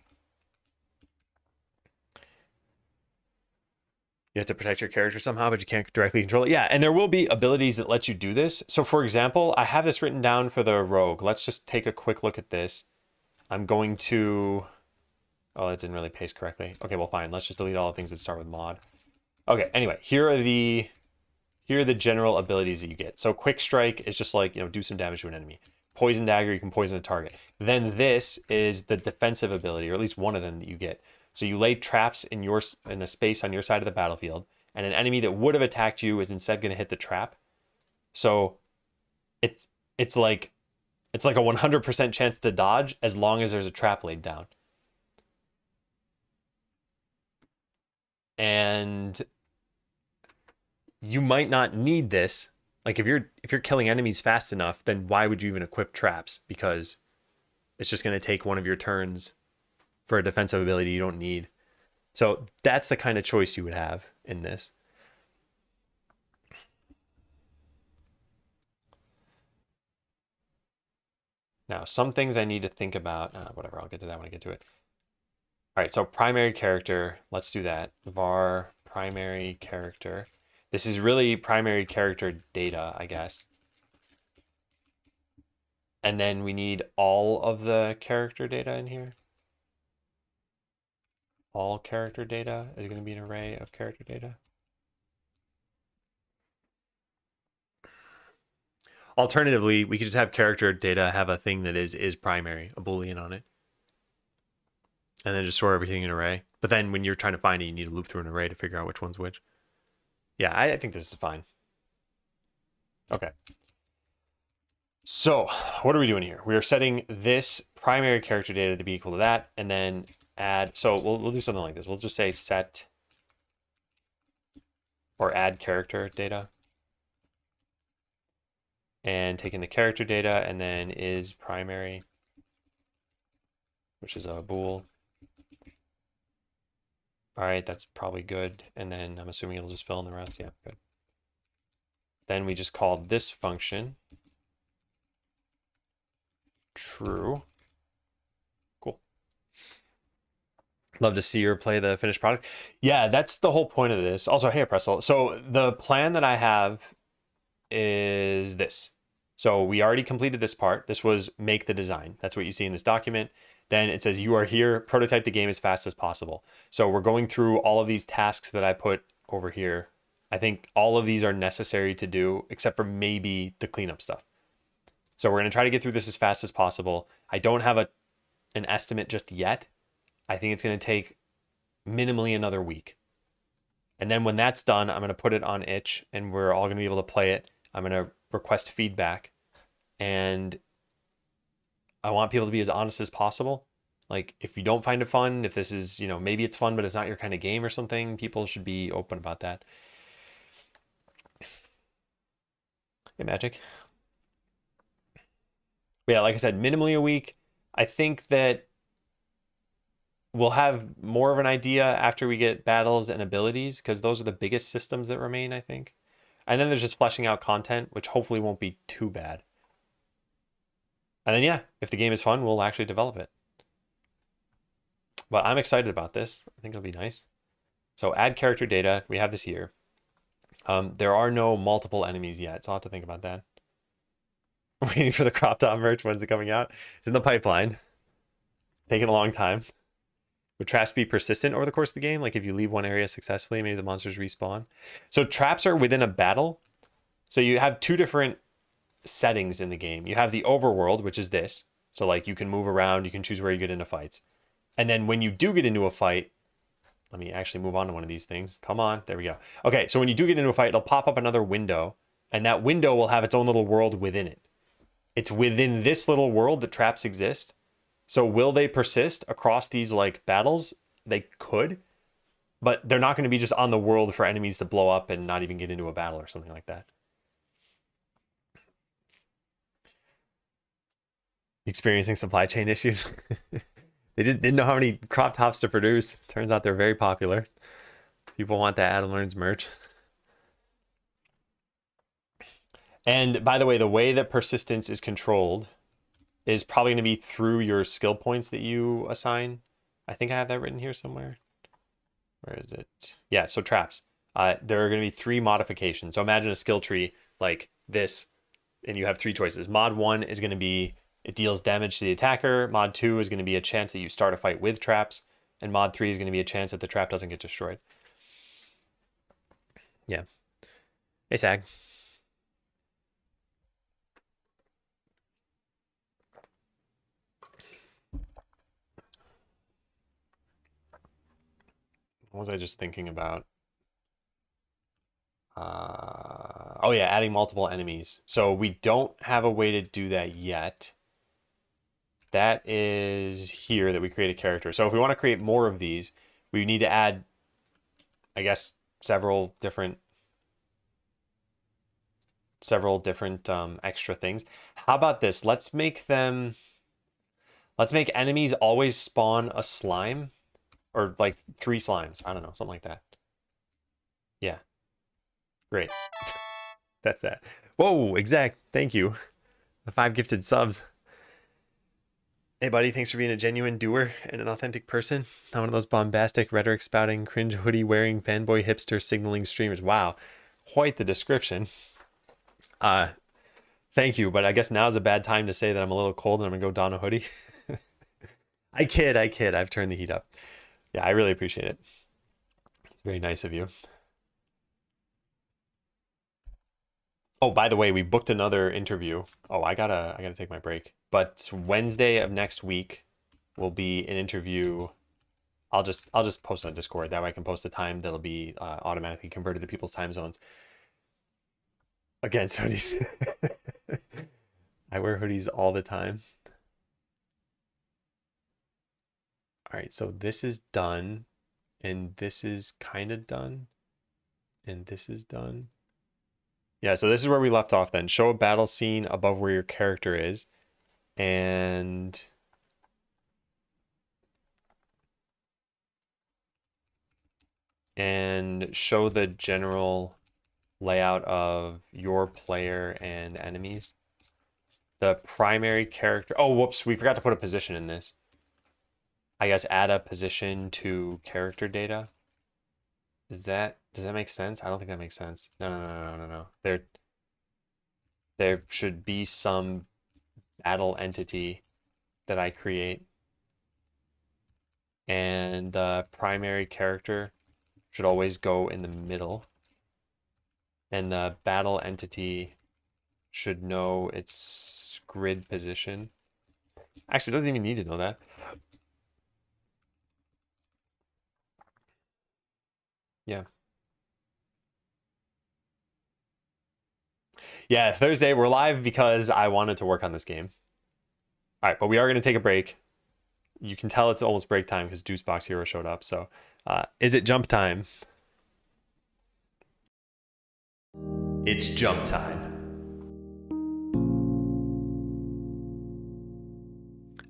You have to protect your character somehow, but you can't directly control it. Yeah, and there will be abilities that let you do this. So for example, I have this written down for the rogue. Let's just take a quick look at this. I'm going to... Oh, that didn't really paste correctly. Okay, well, fine. Let's just delete all the things that start with mod. Okay, anyway, here are the general abilities that you get. So quick strike is just like, do some damage to an enemy. Poison dagger, you can poison a target. Then this is the defensive ability, or at least one of them that you get. So you lay traps in a space on your side of the battlefield, and an enemy that would have attacked you is instead going to hit the trap. So it's like a 100% chance to dodge as long as there's a trap laid down. And you might not need this. Like, if you're killing enemies fast enough, then why would you even equip traps? Because it's just going to take one of your turns for a defensive ability you don't need. So that's the kind of choice you would have in this. Now, some things I need to think about. Whatever, I'll get to that when I get to it. All right, so primary character, let's do that. Var primary character. This is really primary character data, I guess. And then we need all of the character data in here. All character data is going to be an array of character data. Alternatively, we could just have character data have a thing that is primary, a Boolean on it. And then just store everything in an array. But then when you're trying to find it, you need to loop through an array to figure out which one's which. Yeah, I think this is fine. Okay. So what are we doing here? We are setting this primary character data to be equal to that, and then add. So we'll do something like this. We'll just say set or add character data, and taking the character data and then is primary, which is a bool. All right, that's probably good. And then I'm assuming it'll just fill in the rest. Yeah, good. Then we just called this function true. Cool. Love to see her play the finished product. Yeah, that's the whole point of this. Also, hey, Pressel. So the plan that I have is this. So we already completed this part. This was make the design. That's what you see in this document. Then it says you are here, prototype the game as fast as possible. So we're going through all of these tasks that I put over here. I think all of these are necessary to do, except for maybe the cleanup stuff. So we're going to try to get through this as fast as possible. I don't have an estimate just yet. I think it's going to take minimally another week. And then when that's done, I'm going to put it on itch and we're all going to be able to play it. I'm going to request feedback, and I want people to be as honest as possible. Like, if you don't find it fun, if this is, maybe it's fun, but it's not your kind of game or something, people should be open about that. Hey, Magic. But yeah, like I said, minimally a week. I think that we'll have more of an idea after we get battles and abilities, because those are the biggest systems that remain, I think. And then there's just fleshing out content, which hopefully won't be too bad. And then, yeah, if the game is fun, we'll actually develop it. But I'm excited about this. I think it'll be nice. So add character data. We have this here. There are no multiple enemies yet, so I'll have to think about that. Waiting for the crop top merch. When's it coming out? It's in the pipeline. Taking a long time. Would traps be persistent over the course of the game? Like if you leave one area successfully, maybe the monsters respawn? So traps are within a battle. So you have two different settings in the game. You have the overworld, which is this. So like you can move around, you can choose where you get into fights. And then when you do get into a fight, let me actually move on to one of these things. Come on, there we go. Okay, so when you do get into a fight, it'll pop up another window, and that window will have its own little world within it. It's within this little world that traps exist. So will they persist across these like battles? They could, but they're not going to be just on the world for enemies to blow up and not even get into a battle or something like that. Experiencing supply chain issues. They just didn't know how many crop tops to produce. Turns out they're very popular. People want that Adam Learns merch. And by the way, the way that persistence is controlled is probably going to be through your skill points that you assign. I think I have that written here somewhere. Where is it? Yeah, so traps. There are going to be 3 modifications. So imagine a skill tree like this, and you have 3 choices. Mod 1 is going to be it deals damage to the attacker. Mod 2 is going to be a chance that you start a fight with traps. And Mod 3 is going to be a chance that the trap doesn't get destroyed. Yeah. Hey, Sag. What was I just thinking about? Oh yeah, adding multiple enemies. So we don't have a way to do that yet. That is here that we create a character. So if we want to create more of these, we need to add, I guess, several different extra things. How about this? Let's make enemies always spawn a slime, or like 3 slimes. I don't know, something like that. Yeah. Great. That's that. Whoa, exact. Thank you. The 5 gifted subs. Hey, buddy. Thanks for being a genuine doer and an authentic person. Not one of those bombastic, rhetoric spouting, cringe hoodie wearing, fanboy hipster signaling streamers. Wow. Quite the description. Thank you, but I guess now's a bad time to say that I'm a little cold and I'm gonna go don a hoodie. I kid. I've turned the heat up. Yeah, I really appreciate it. It's very nice of you. Oh, by the way, we booked another interview. Oh, I gotta take my break. But Wednesday of next week will be an interview. I'll just post on Discord. That way I can post a time that'll be automatically converted to people's time zones. Against hoodies. I wear hoodies all the time. All right, so this is done, and this is kind of done, and this is done. Yeah, so this is where we left off then. Show a battle scene above where your character is, and show the general layout of your player and enemies. The primary character. Oh, whoops, we forgot to put a position in this. I guess add a position to character data. Does that make sense? I don't think that makes sense. No. there should be some battle entity that I create. And the primary character should always go in the middle. And the battle entity should know its grid position. Actually, it doesn't even need to know that. Yeah. Yeah, Thursday, we're live because I wanted to work on this game. All right, but we are going to take a break. You can tell it's almost break time because Juicebox Hero showed up. So is it jump time? It's jump time.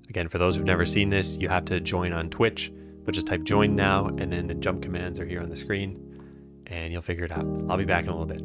Again, for those who've never seen this, you have to join on Twitch, but just type join now, and then the jump commands are here on the screen, and you'll figure it out. I'll be back in a little bit.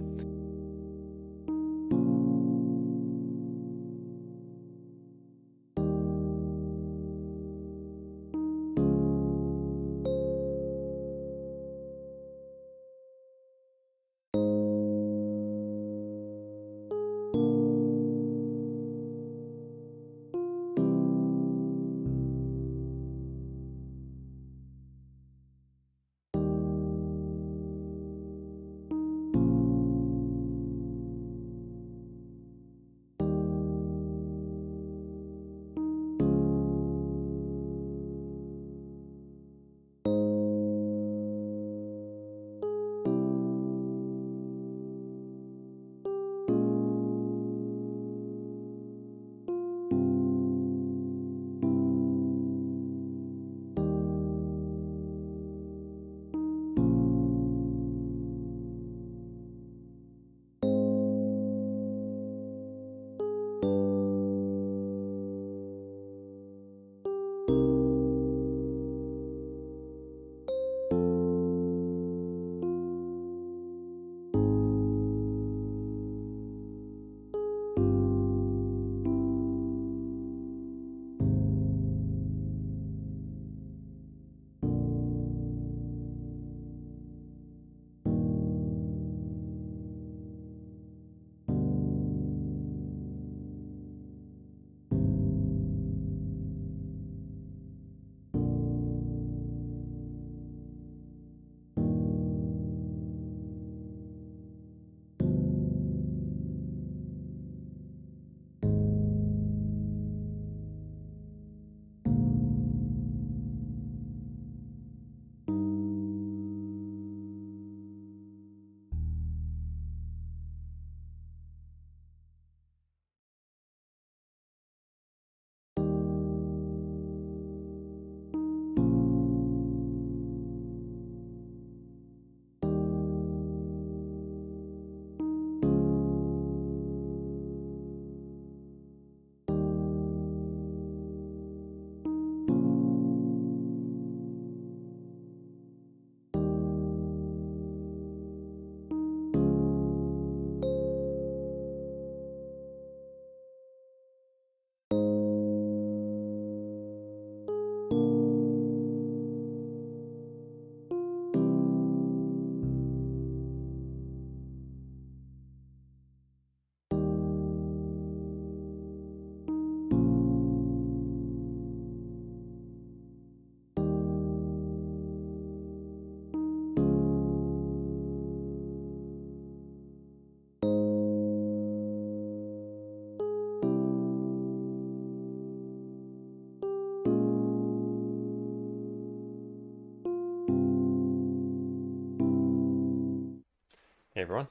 Hey everyone.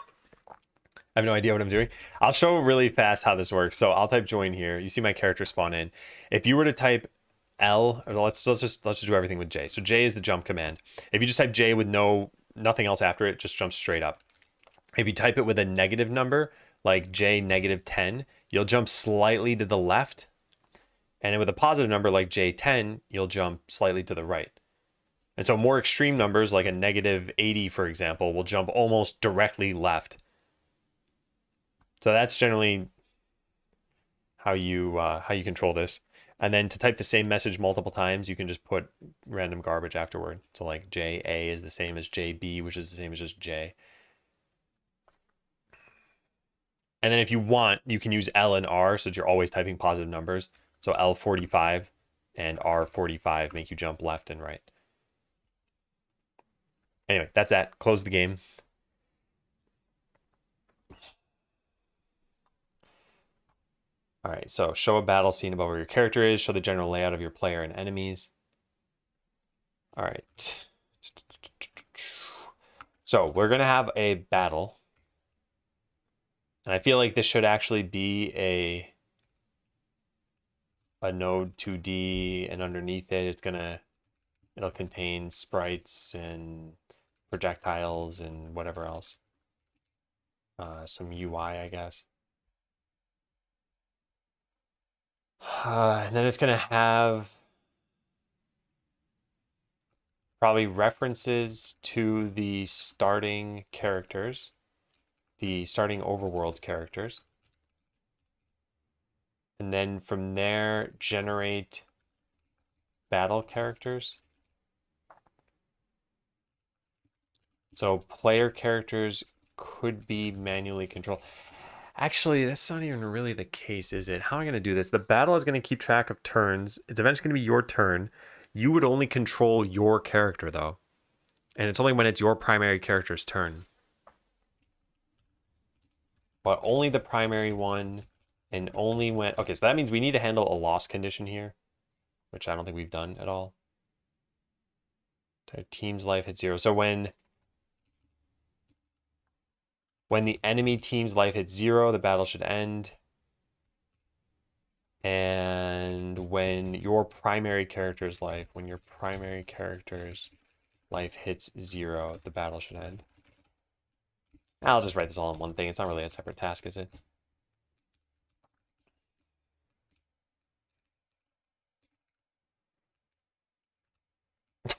I have no idea what I'm doing. I'll show really fast how this works. So I'll type join here. You see my character spawn in. If you were to type L, or let's just do everything with J. So J is the jump command. If you just type J with nothing else after it, just jumps straight up. If you type it with a negative number, like J -10, you'll jump slightly to the left. And with a positive number like J10, you'll jump slightly to the right. And so more extreme numbers like a -80, for example, will jump almost directly left. So that's generally how you control this. And then to type the same message multiple times, you can just put random garbage afterward. So like JA is the same as JB, which is the same as just J. And then if you want, you can use L and R so that you're always typing positive numbers. So L45 and R45 make you jump left and right. Anyway, that's that. Close the game. All right, so show a battle scene above where your character is. Show the general layout of your player and enemies. All right. So we're going to have a battle. And I feel like this should actually be a node 2D, and underneath it, it'll contain sprites and projectiles and whatever else. Some UI, I guess. And then it's going to have probably references to the starting characters, the starting overworld characters. And then from there, generate battle characters. So player characters could be manually controlled. Actually, that's not even really the case, is it? How am I going to do this? The battle is going to keep track of turns. It's eventually going to be your turn. You would only control your character, though. And it's only when it's your primary character's turn. But only the primary one, and only when... Okay, so that means we need to handle a loss condition here, which I don't think we've done at all. Team's life hits 0. So when the enemy team's life hits 0, the battle should end. And when your primary character's life hits 0, the battle should end. I'll just write this all in one thing. It's not really a separate task, is it?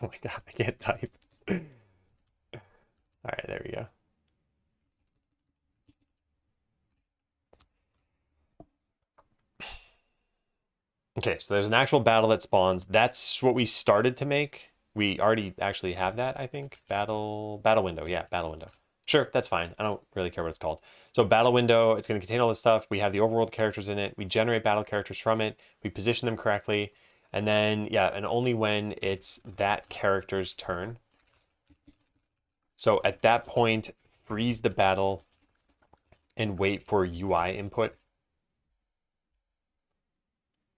Oh my god, I can't type. All right, there we go. Okay, so there's an actual battle that spawns. That's what we started to make. We already actually have that, I think. Battle window. Yeah, battle window. Sure, that's fine. I don't really care what it's called. So battle window, it's going to contain all this stuff. We have the overworld characters in it. We generate battle characters from it. We position them correctly. And then, yeah, and only when it's that character's turn. So at that point, freeze the battle and wait for UI input.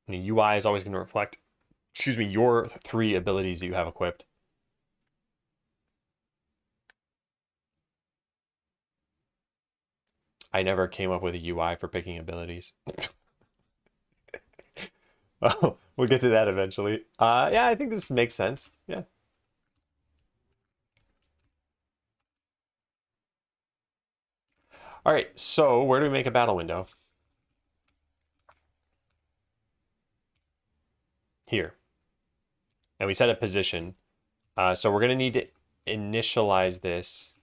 And the UI is always going to reflect, your 3 abilities that you have equipped. I never came up with a UI for picking abilities. Oh, we'll get to that eventually. Yeah, I think this makes sense. Yeah. All right, so where do we make a battle window? Here. And we set a position. So we're going to need to initialize this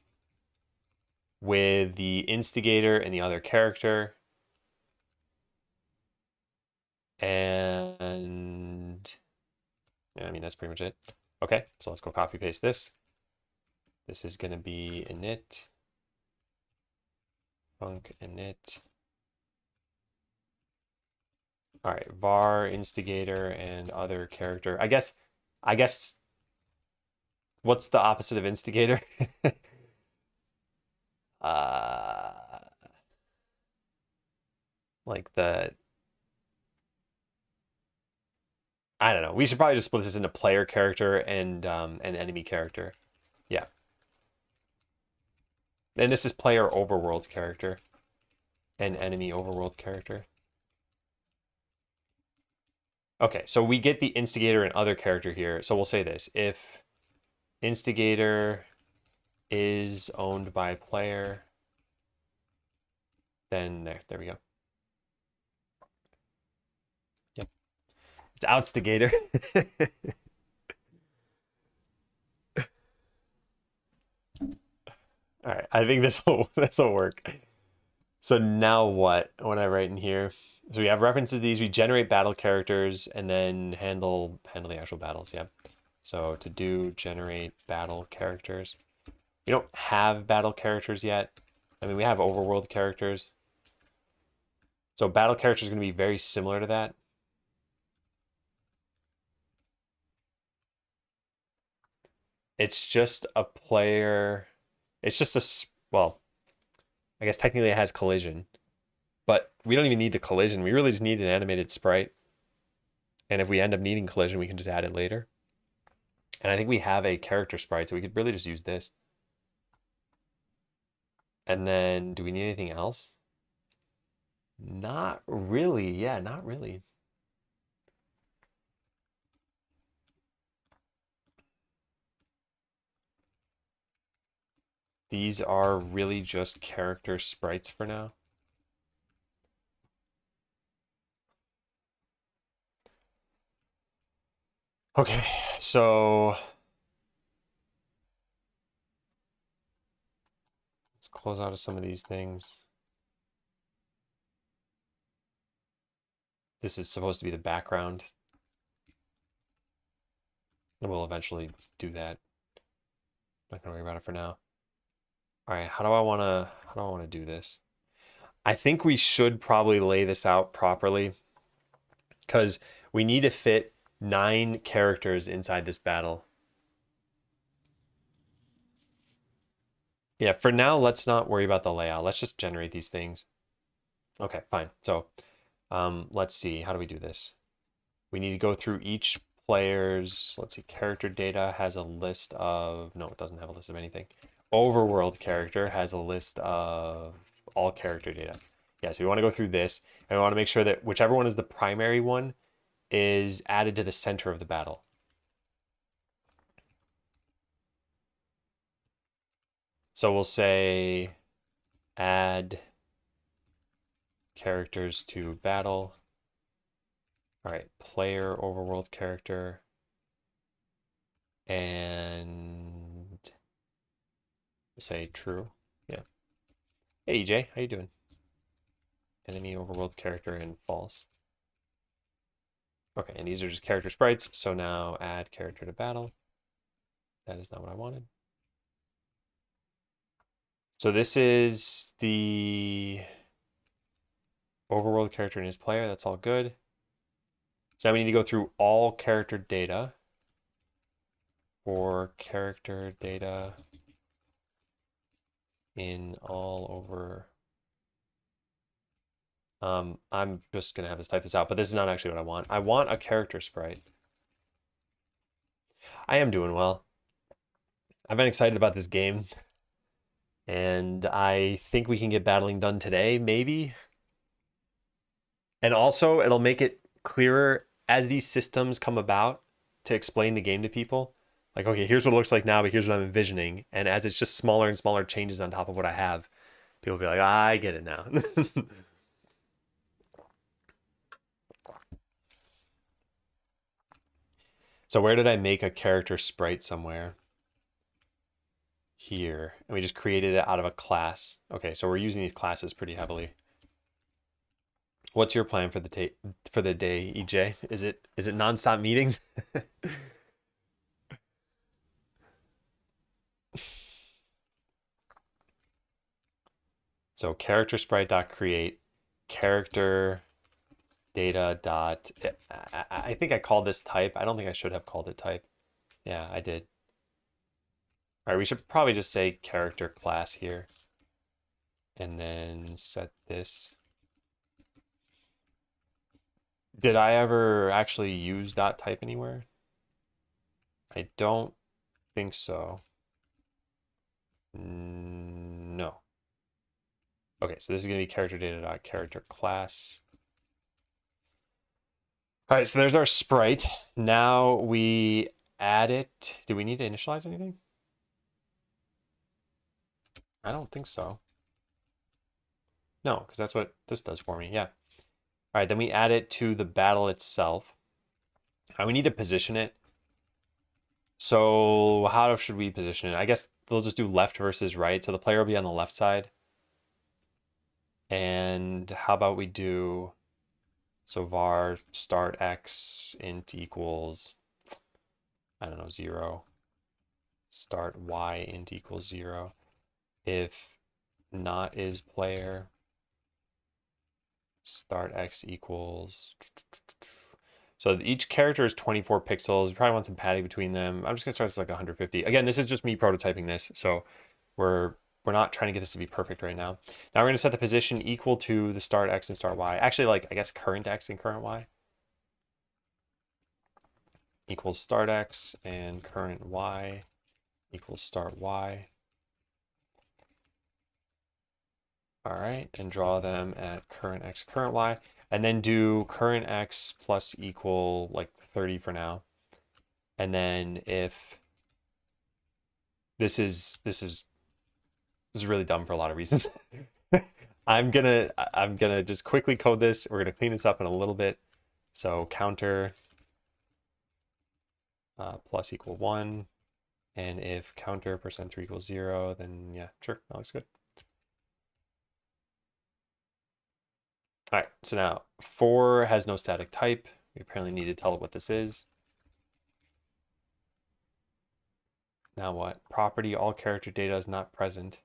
with the instigator and the other character. And yeah, I mean, that's pretty much it. Okay, so let's go copy paste this. This is going to be init, func init. All right, var instigator and other character. I guess, what's the opposite of instigator? Like I don't know. We should probably just split this into player character and an enemy character. Yeah. And this is player overworld character and enemy overworld character. Okay, so we get the instigator and other character here. So we'll say this: if instigator is owned by player, then there we go. Yep. It's outstigator. All right, I think this will work. So now what I write in here? So we have references to these. We generate battle characters and then handle the actual battles. Yeah. So to do generate battle characters. We don't have battle characters yet. I mean, we have overworld characters. So battle character is going to be very similar to that. It's just a player. It's just well, I guess technically it has collision, but we don't even need the collision. We really just need an animated sprite. And if we end up needing collision, we can just add it later. And I think we have a character sprite, so we could really just use this. And then do we need anything else? Not really. Yeah, not really. These are really just character sprites for now. Okay, so let's close out of some of these things. This is supposed to be the background. And we'll eventually do that. Not gonna worry about it for now. All right, how do I wanna do this? I think we should probably lay this out properly because we need to fit 9 characters inside this battle. Yeah, for now, let's not worry about the layout. Let's just generate these things. Okay, fine. So let's see. How do we do this? We need to go through each player's, let's see, character data has a list of, no, it doesn't have a list of anything. Overworld character has a list of all character data. Yeah, so we want to go through this, and we want to make sure that whichever one is the primary one is added to the center of the battle. So we'll say add characters to battle. All right, player overworld character. And say true. Yeah. Hey EJ, how you doing? Enemy overworld character and false. Okay, and these are just character sprites. So now add character to battle. That is not what I wanted. So this is the overworld character and his player. That's all good. So now we need to go through all character data for character data in all over. I'm just gonna have this type this out, but this is not actually what I want. I want a character sprite. I am doing well. I've been excited about this game, and I think we can get battling done today, maybe. And also, it'll make it clearer as these systems come about to explain the game to people. Like, okay, here's what it looks like now, but here's what I'm envisioning. And as it's just smaller and smaller changes on top of what I have, people will be like, I get it now. So where did I make a character sprite somewhere? Here. And we just created it out of a class. Okay, so we're using these classes pretty heavily. What's your plan for the day, EJ? Is it nonstop meetings? So character sprite dot create character data dot. I think I called this type. I don't think I should have called it type. Yeah, I did. All right, we should probably just say character class here, and then set this. Did I ever actually use dot type anywhere? I don't think so. No. Okay, so this is going to be character data dot character class. All right, so there's our sprite. Now we add it. Do we need to initialize anything? I don't think so. No, because that's what this does for me. Yeah. All right, then we add it to the battle itself. We need to position it. So how should we position it? I guess we'll just do left versus right. So the player will be on the left side. And how about we do, so var start x int equals, I don't know, 0. Start y int equals 0. If not is player, start x equals. So each character is 24 pixels. You probably want some padding between them. I'm just gonna start this like 150. Again, this is just me prototyping this, so we're not trying to get this to be perfect right now. Now we're gonna set the position equal to the start x and start y. Actually, like I guess current x and current y equals start x and current y equals start y. All right, and draw them at current x, current y, and then do current x plus equal like 30 for now. And then if this is really dumb for a lot of reasons. I'm gonna just quickly code this. We're gonna clean this up in a little bit. So counter plus equal 1, and if counter %3 equals 0, then yeah, sure, that looks good. All right, so now 4 has no static type. We apparently need to tell it what this is. Now what? Property, all character data is not present.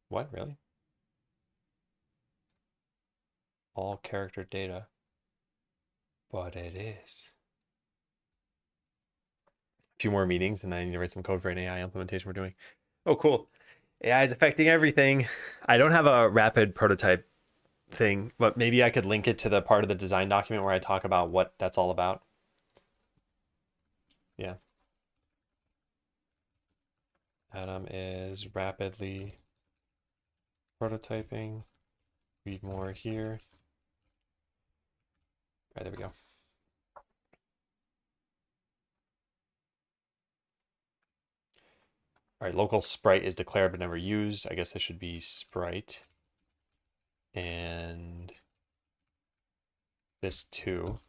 What, really? All character data. But it is. A few more meetings and I need to write some code for an AI implementation we're doing. Oh, cool. AI is affecting everything. I don't have a rapid prototype thing, but maybe I could link it to the part of the design document where I talk about what that's all about. Yeah. Adam is rapidly prototyping. Read more here. All right, there we go. All right, local sprite is declared but never used. I guess this should be sprite. And this too.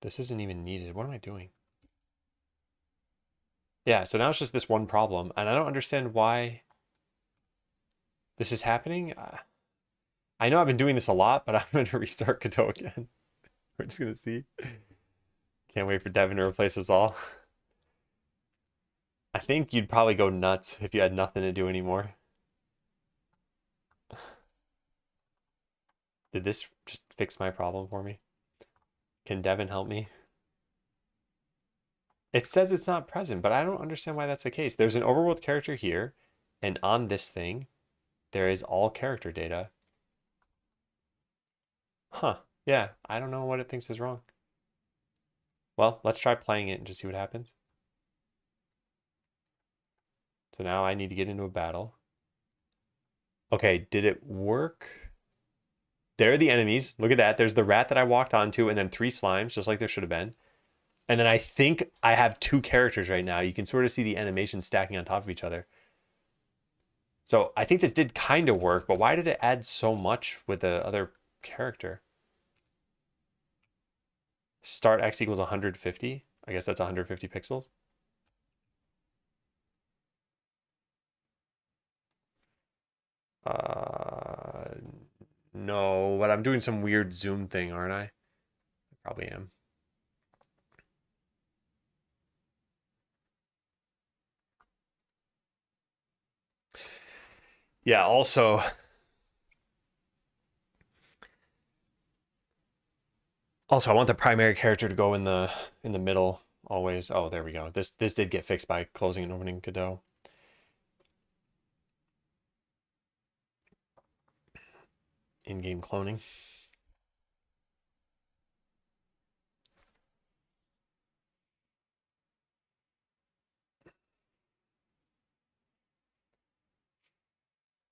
This isn't even needed. What am I doing? Yeah, so now it's just this one problem, and I don't understand why this is happening. I know I've been doing this a lot, but I'm going to restart Godot again. We're just going to see. Can't wait for Devin to replace us all. I think you'd probably go nuts if you had nothing to do anymore. Did this just fix my problem for me? Can Devin help me? It says it's not present, but I don't understand why that's the case. There's an overworld character here, and on this thing, there is all character data. Huh. Yeah, I don't know what it thinks is wrong. Well, let's try playing it and just see what happens. So now I need to get into a battle. Okay, did it work? There are the enemies. Look at that. There's the rat that I walked onto, and then 3 slimes, just like there should have been. And then I think I have 2 characters right now. You can sort of see the animation stacking on top of each other. So I think this did kind of work, but why did it add so much with the other character? Start x equals 150. I guess that's 150 pixels. No, but I'm doing some weird zoom thing, aren't I? I probably am. Yeah, also I want the primary character to go in the middle always. Oh, there we go. This did get fixed by closing and opening Godot. In-game cloning.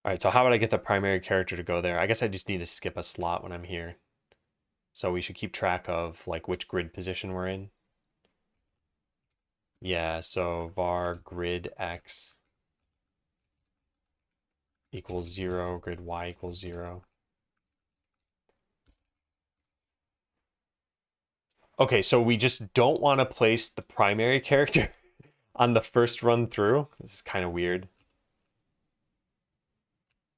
All right, so how would I get the primary character to go there? I guess I just need to skip a slot when I'm here. So we should keep track of like which grid position we're in. Yeah, so var grid x equals 0, grid y equals 0. Okay, so we just don't want to place the primary character on the first run through. This is kind of weird.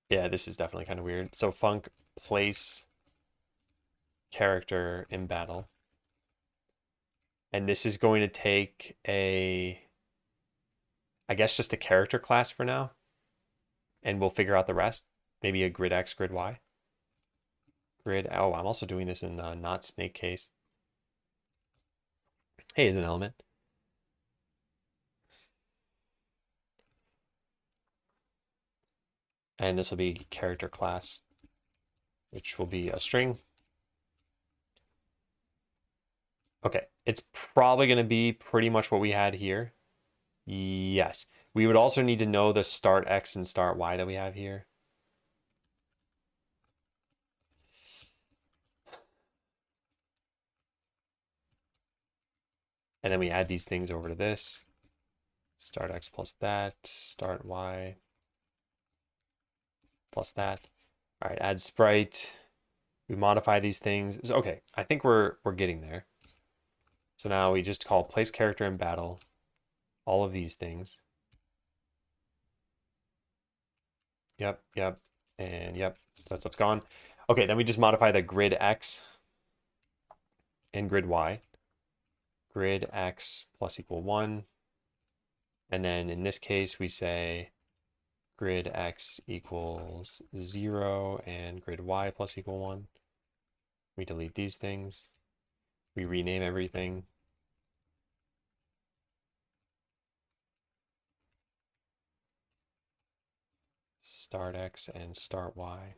Yeah, this is definitely kind of weird. So func place character in battle. And this is going to take a I guess just a character class for now, and we'll figure out the rest. Maybe a grid X, grid Y. Grid, oh, I'm also doing this in not snake case. Hey, is an element. And this will be character class, which will be a string. Okay, it's probably going to be pretty much what we had here. Yes. We would also need to know the start X and start Y that we have here. And then we add these things over to this. Start X plus that, start Y plus that. All right, add sprite. We modify these things. So, okay, I think we're getting there. So now we just call place character in battle, all of these things. Yep, and yep. So that stuff's gone. Okay, then we just modify the grid X and grid Y. Grid X plus equal 1. And then in this case, we say grid X equals 0 and grid Y plus equal 1. We delete these things. We rename everything. Start X and start Y.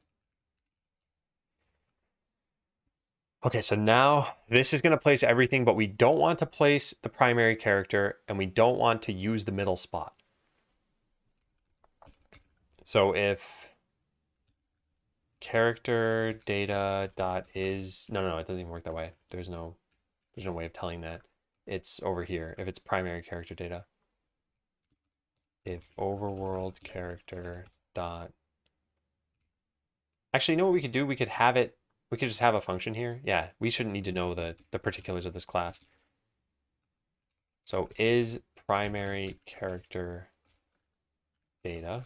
Okay, so now this is going to place everything, but we don't want to place the primary character and we don't want to use the middle spot. So if character data dot is, no, it doesn't even work that way. There's no way of telling that. It's over here if it's primary character data. If overworld character dot, actually, you know what we could do? We could have it, we could just have a function here. Yeah, we shouldn't need to know the particulars of this class. So is primary character data.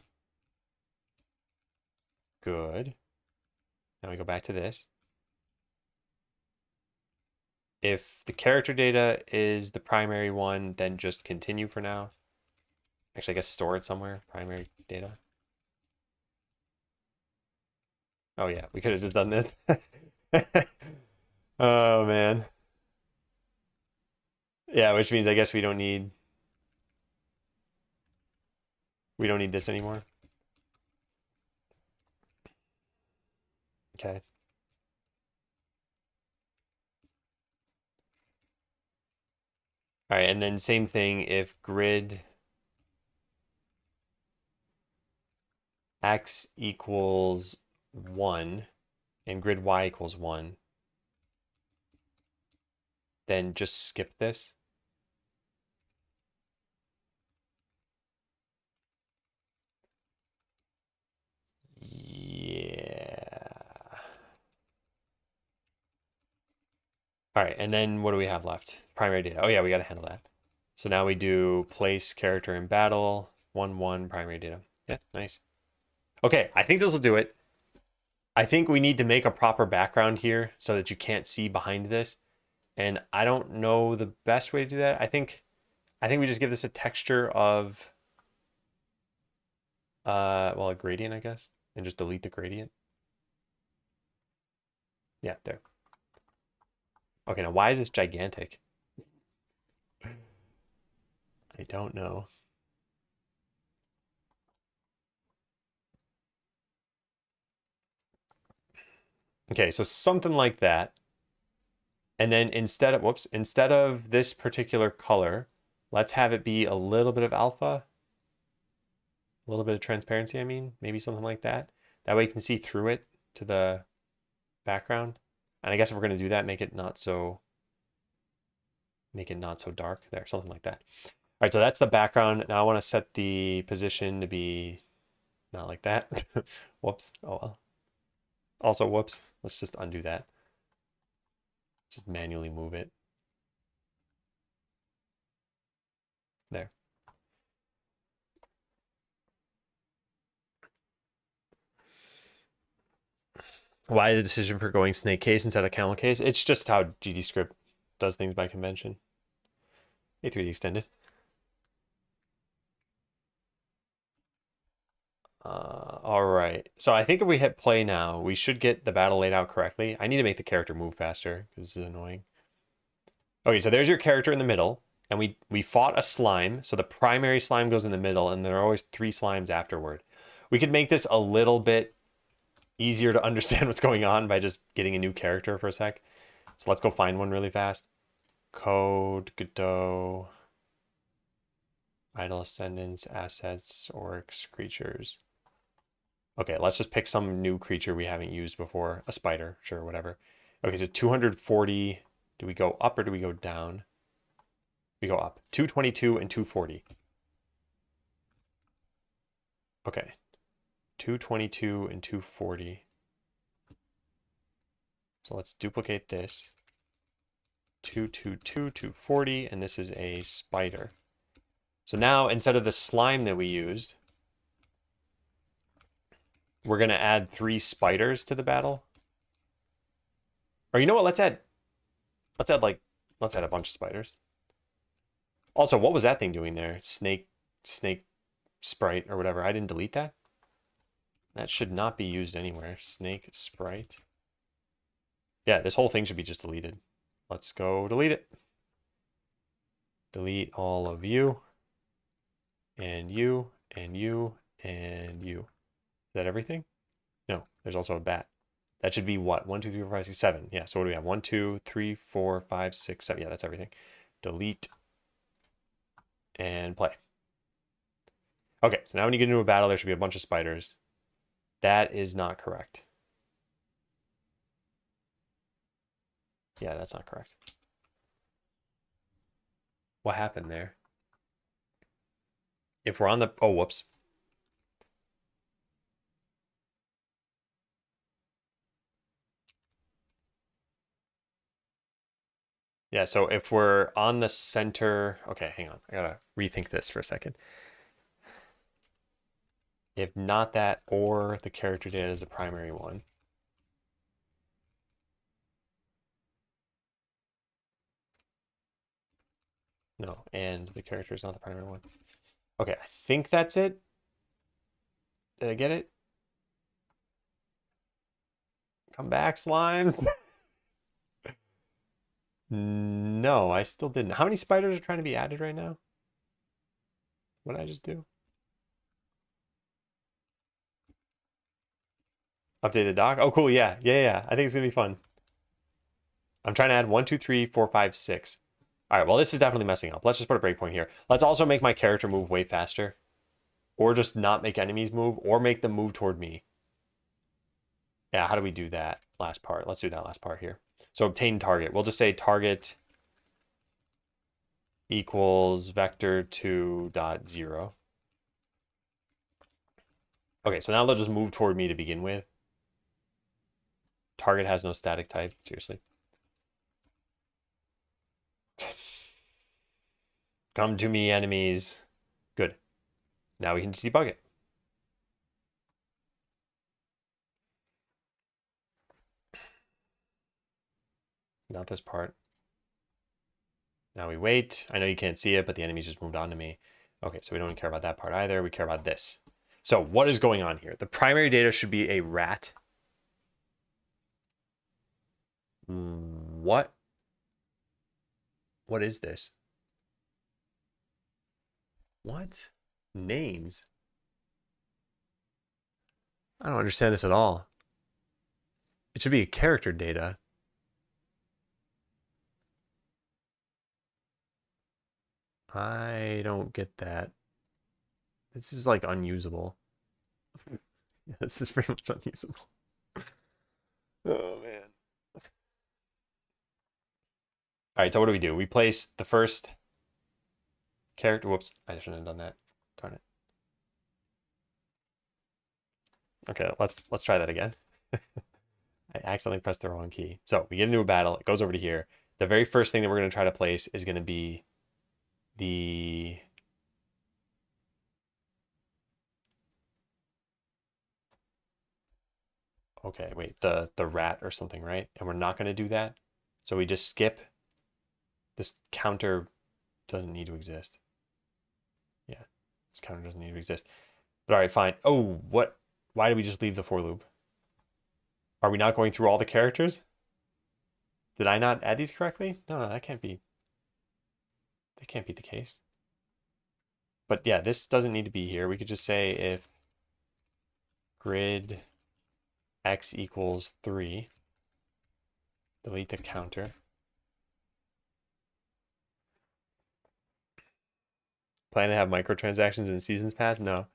Good. Now we go back to this. If the character data is the primary one, then just continue for now. Actually, I guess store it somewhere, primary data. Oh yeah, we could have just done this. Oh man. Yeah, which means I guess we don't need this anymore. Okay. All right, and then same thing if grid X equals 1 and grid Y equals 1, then just skip this. Yeah. All right, and then what do we have left? Primary data. Oh yeah, we got to handle that. So now we do place character in battle, 1, primary data. Yeah, nice. Okay, I think this will do it. I think we need to make a proper background here so that you can't see behind this. And I don't know the best way to do that. I think we just give this a texture of well, a gradient, I guess, and just delete the gradient. Yeah, there. Okay, now why is this gigantic? I don't know. Okay, so something like that. And then instead of this particular color, let's have it be a little bit of alpha, a little bit of transparency, I mean, maybe something like that. That way you can see through it to the background. And I guess if we're going to do that, make it not so dark there, something like that. All right, so that's the background. Now I want to set the position to be not like that. Whoops. Oh well. Also, whoops. Let's just undo that. Just manually move it. There. Why the decision for going snake case instead of camel case? It's just how GDScript does things by convention. A3D extended. All right. So I think if we hit play now, we should get the battle laid out correctly. I need to make the character move faster because this is annoying. Okay, so there's your character in the middle, and we fought a slime. So the primary slime goes in the middle, and there are always 3 slimes afterward. We could make this a little bit easier to understand what's going on by just getting a new character for a sec. So let's go find one really fast. Code, Godot, Idle Ascendants, Assets, Orcs, Creatures. Okay, let's just pick some new creature we haven't used before. A spider, sure, whatever. Okay, so 240. Do we go up or do we go down? We go up. 222 and 240. Okay. 222 and 240. So let's duplicate this. 222, 240, and this is a spider. So now, instead of the slime that we used, we're going to add 3 spiders to the battle. Or you know what? Let's add a bunch of spiders. Also, what was that thing doing there? Snake sprite or whatever. I didn't delete that. That should not be used anywhere. Snake sprite. Yeah, this whole thing should be just deleted. Let's go delete it. Delete all of you. And you, and you, and you. Is that everything? No, there's also a bat. That should be what? 1, 2, 3, 4, 5, 6, 7. Yeah, so what do we have? 1, 2, 3, 4, 5, 6, 7. Yeah, that's everything. Delete. And play. Okay, so now when you get into a battle, there should be a bunch of spiders. That is not correct. Yeah, that's not correct. What happened there? If we're on the... Oh, whoops. Yeah, so if we're on the center... Okay, hang on. I gotta rethink this for a second. If not that, or the character data is a primary one. No, and the character is not the primary one. Okay, I think that's it. Did I get it? Come back, slime. No, I still didn't. How many spiders are trying to be added right now? What did I just do? Update the doc? Oh, cool. Yeah. Yeah. I think it's going to be fun. I'm trying to add 1, 2, 3, 4, 5, 6. All right. Well, this is definitely messing up. Let's just put a breakpoint here. Let's also make my character move way faster. Or just not make enemies move. Or make them move toward me. Yeah. How do we do that last part? Let's do that last part here. So obtain target. We'll just say target equals vector2.0. Okay, so now they'll just move toward me to begin with. Target has no static type, seriously. Okay. Come to me, enemies. Good. Now we can debug it. Not this part. Now we wait. I know you can't see it, but the enemies just moved on to me. Okay, so we don't care about that part either. We care about this. So what is going on here? The primary data should be a rat. What? What is this? What? Names? I don't understand this at all. It should be a character data. I don't get that. This is like unusable. This is pretty much unusable. Oh man. All right, so what do? We place the first character. Whoops, I shouldn't have done that. Darn it. Okay, let's try that again. I accidentally pressed the wrong key. So we get into a battle. It goes over to here. The very first thing that we're going to try to place is going to be the... Okay, wait, the rat or something, right? And we're not going to do that. So we just skip. This counter doesn't need to exist. Yeah, this counter doesn't need to exist. But all right, fine. Oh, what? Why did we just leave the for loop? Are we not going through all the characters? Did I not add these correctly? No, that can't be. That can't be the case. But yeah, this doesn't need to be here. We could just say if grid x equals 3, delete the counter. Plan to have microtransactions in seasons pass? No.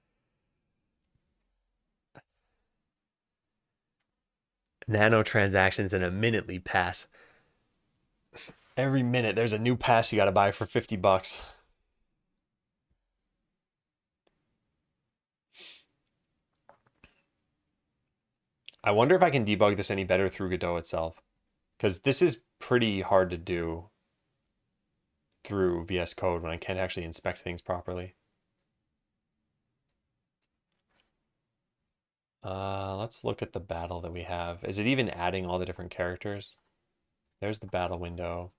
Nanotransactions in a minutely pass. Every minute there's a new pass you got to buy for 50 bucks. I wonder if I can debug this any better through Godot itself, because this is pretty hard to do through VS Code when I can't actually inspect things properly. Let's look at the battle that we have. Is it even adding all the different characters? There's the battle window.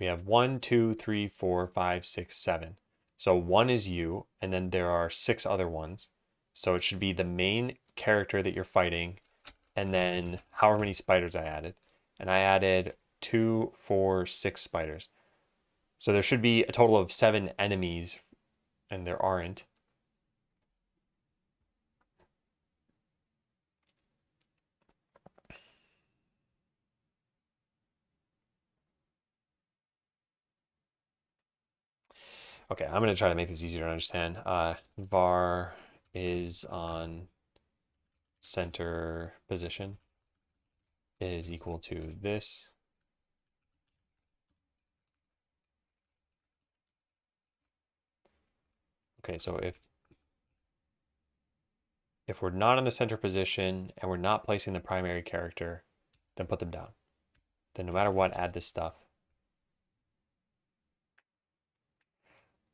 We have 1, 2, 3, 4, 5, 6, 7. So 1 is you, and then there are 6 other ones. So it should be the main character that you're fighting, and then however many spiders I added. And I added 2, 4, 6 spiders. So there should be a total of 7 enemies, and there aren't. Okay, I'm going to try to make this easier to understand. Var is on center position is equal to this. Okay, so if we're not in the center position and we're not placing the primary character, then put them down. Then no matter what, add this stuff.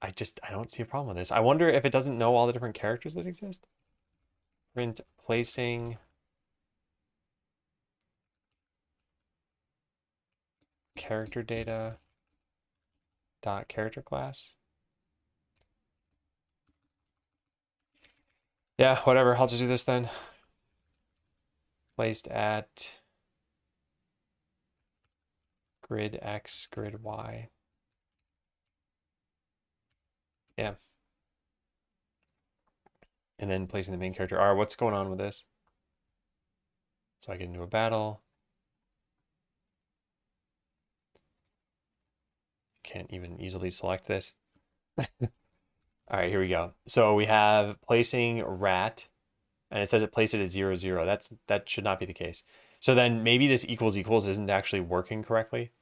I don't see a problem with this. I wonder if it doesn't know all the different characters that exist. Print placing character data dot character class. Yeah, whatever. I'll just do this then. Placed at grid X, grid Y. Yeah. And then placing the main character. All right, what's going on with this? So I get into a battle. Can't even easily select this. All right, here we go. So we have placing rat, and it says it placed it at 0, 0. That should not be the case. So then maybe this equals equals isn't actually working correctly.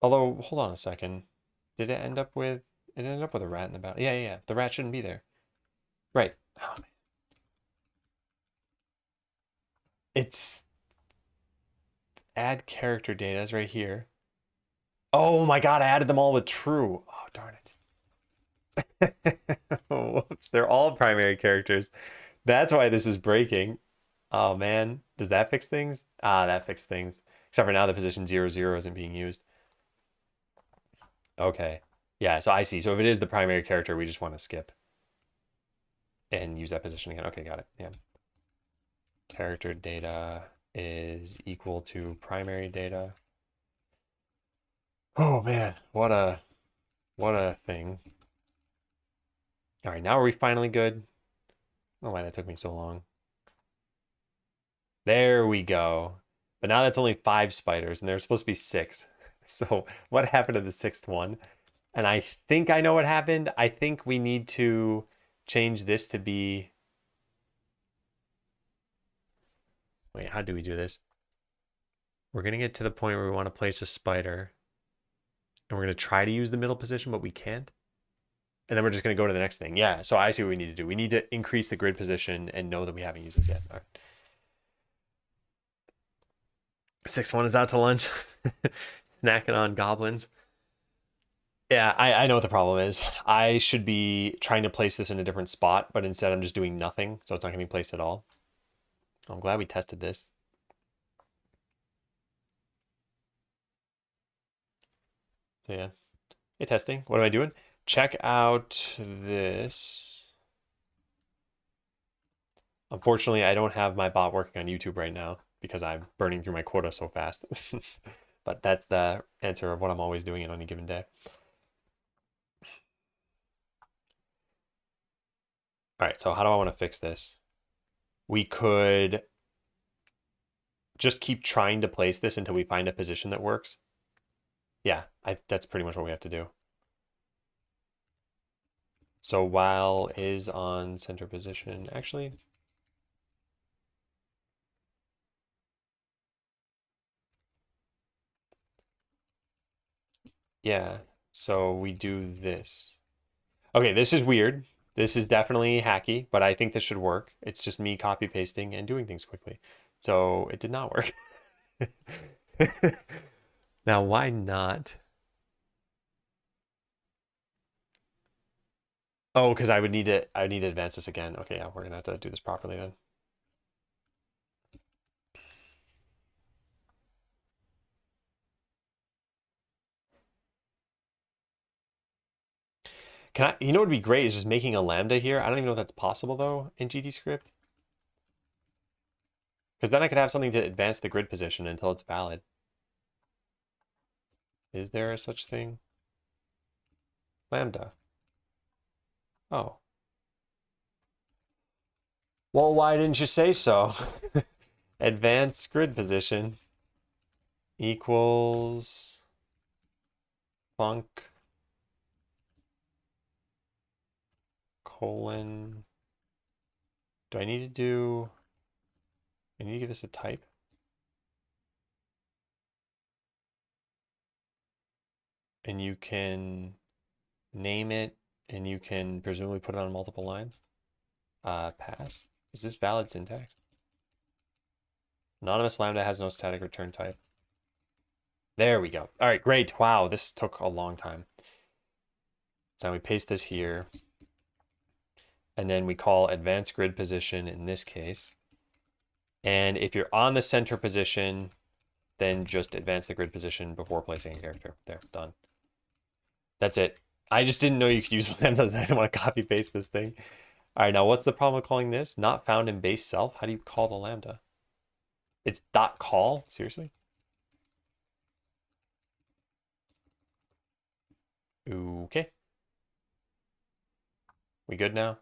Although, hold on a second. Did it end up with a rat in the battle? Yeah, yeah, yeah. The rat shouldn't be there. Right. Oh, man. It's add character data is right here. Oh my god, I added them all with true. Oh, darn it. Whoops, they're all primary characters. That's why this is breaking. Oh man, does that fix things? Ah, that fixed things. Except for now the position 0, 0 isn't being used. Okay. Yeah, so I see. So if it is the primary character, we just want to skip and use that position again. Okay, got it. Yeah. Character data is equal to primary data. Oh man, what a thing. All right, now are we finally good? I don't know why that took me so long. There we go. But now that's only 5 spiders, and there's supposed to be 6. So what happened to the 6th one? And I think I know what happened. I think we need to change this to be... Wait, how do we do this? We're going to get to the point where we want to place a spider. And we're going to try to use the middle position, but we can't. And then we're just going to go to the next thing. Yeah, so I see what we need to do. We need to increase the grid position and know that we haven't used this yet. All right. 6th one is out to lunch. Snacking on goblins. Yeah, I know what the problem is. I should be trying to place this in a different spot, but instead I'm just doing nothing, so it's not going to be placed at all. I'm glad we tested this. So yeah. Hey, testing. What am I doing? check out this. Unfortunately, I don't have my bot working on YouTube right now because I'm burning through my quota so fast. But that's the answer of what I'm always doing on any given day. All right, so how do I want to fix this? We could just keep trying to place this until we find a position that works. Yeah, that's pretty much what we have to do. So while is on center position, actually, yeah, so we do this. Okay, this is weird. This is definitely hacky, but I think this should work. It's just me copy pasting and doing things quickly. So it did not work. Now, why not? Oh, because I need to advance this again. Okay, yeah, we're gonna have to do this properly then. Can I, you know what would be great is just making a lambda here. I don't even know if that's possible though in GDScript. Because then I could have something to advance the grid position until it's valid. Is there a such thing? Lambda. Oh. Well, why didn't you say so? Advance grid position equals func colon. Do I need to do, I need to give this a type? And you can name it and you can presumably put it on multiple lines. Pass. Is this valid syntax? Anonymous lambda has no static return type. There we go. All right, great. Wow, this took a long time. So now we paste this here. And then we call advanced grid position in this case. And if you're on the center position, then just advance the grid position before placing a character. There, done. That's it. I just didn't know you could use lambdas. I didn't want to copy paste this thing. All right, now what's the problem with calling this? Not found in base self? How do you call the lambda? It's dot call? Seriously? Okay. We good now?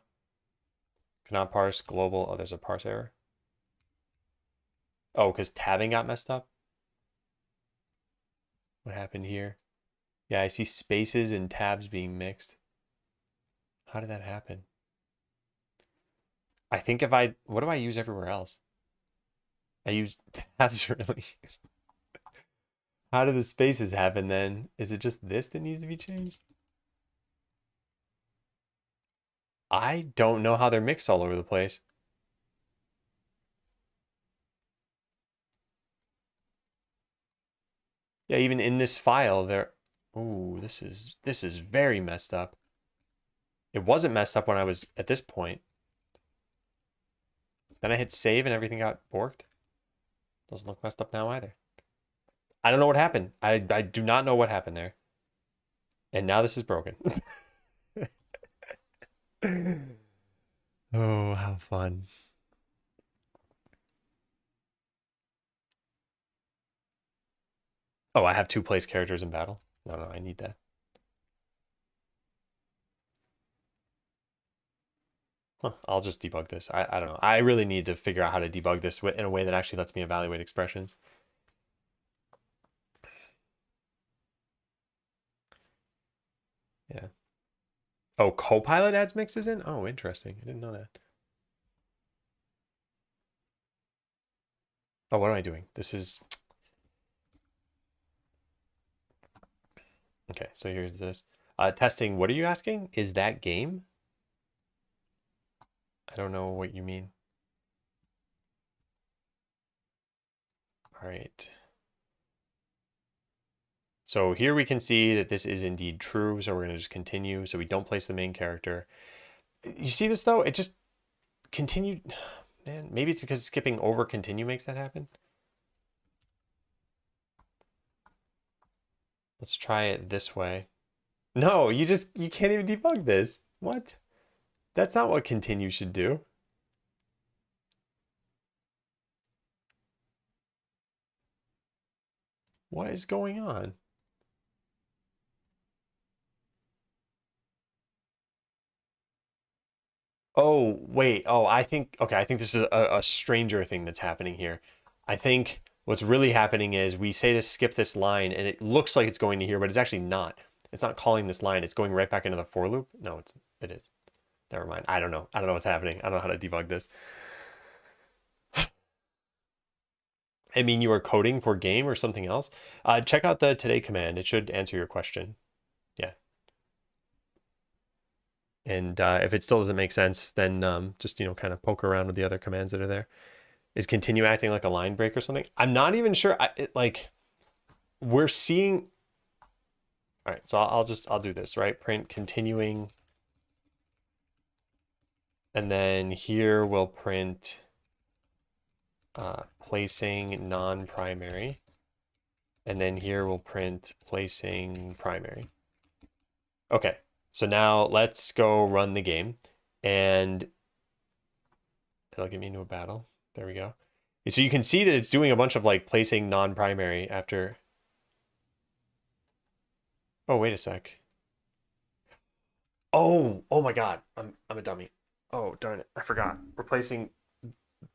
Cannot parse global. Oh, there's a parse error. Oh, because tabbing got messed up? What happened here? Yeah, I see spaces and tabs being mixed. How did that happen? I think if I, what do I use everywhere else? I use tabs really. How do the spaces happen then? Is it just this that needs to be changed? I don't know how they're mixed all over the place. Yeah, even in this file, there. Ooh, this is very messed up. It wasn't messed up when I was at this point. Then I hit save and everything got borked. Doesn't look messed up now either. I don't know what happened. I do not know what happened there. And now this is broken. Oh, how fun. Oh, I have 2 place characters in battle? No, I need that. Huh, I'll just debug this. I don't know. I really need to figure out how to debug this in a way that actually lets me evaluate expressions. Yeah. Oh, Copilot adds mixes in? Oh, interesting. I didn't know that. Oh, what am I doing? This is... Okay, so here's this. Testing, what are you asking? Is that game? I don't know what you mean. All right. So here we can see that this is indeed true. So we're going to just continue. So we don't place the main character. You see this though? It just continued. Man, maybe it's because skipping over continue makes that happen. Let's try it this way. No, you can't even debug this. What? That's not what continue should do. What is going on? Oh, wait. Oh, I think this is a stranger thing that's happening here. I think what's really happening is we say to skip this line and it looks like it's going to here, but it's actually not. It's not calling this line. It's going right back into the for loop. No, it is. Never mind. I don't know. I don't know what's happening. I don't know how to debug this. I mean, you are coding for game or something else. Check out the today command. It should answer your question. Yeah. And if it still doesn't make sense, then just, kind of poke around with the other commands that are there. Is continue acting like a line break or something? I'm not even sure. We're seeing. All right, so I'll do this, right? Print continuing. And then here we'll print placing non-primary. And then here we'll print placing primary. Okay, so now let's go run the game. And it'll get me into a battle. There we go. So you can see that it's doing a bunch of like placing non-primary after. Oh, wait a sec. Oh my God. I'm a dummy. Oh, darn it. I forgot. Replacing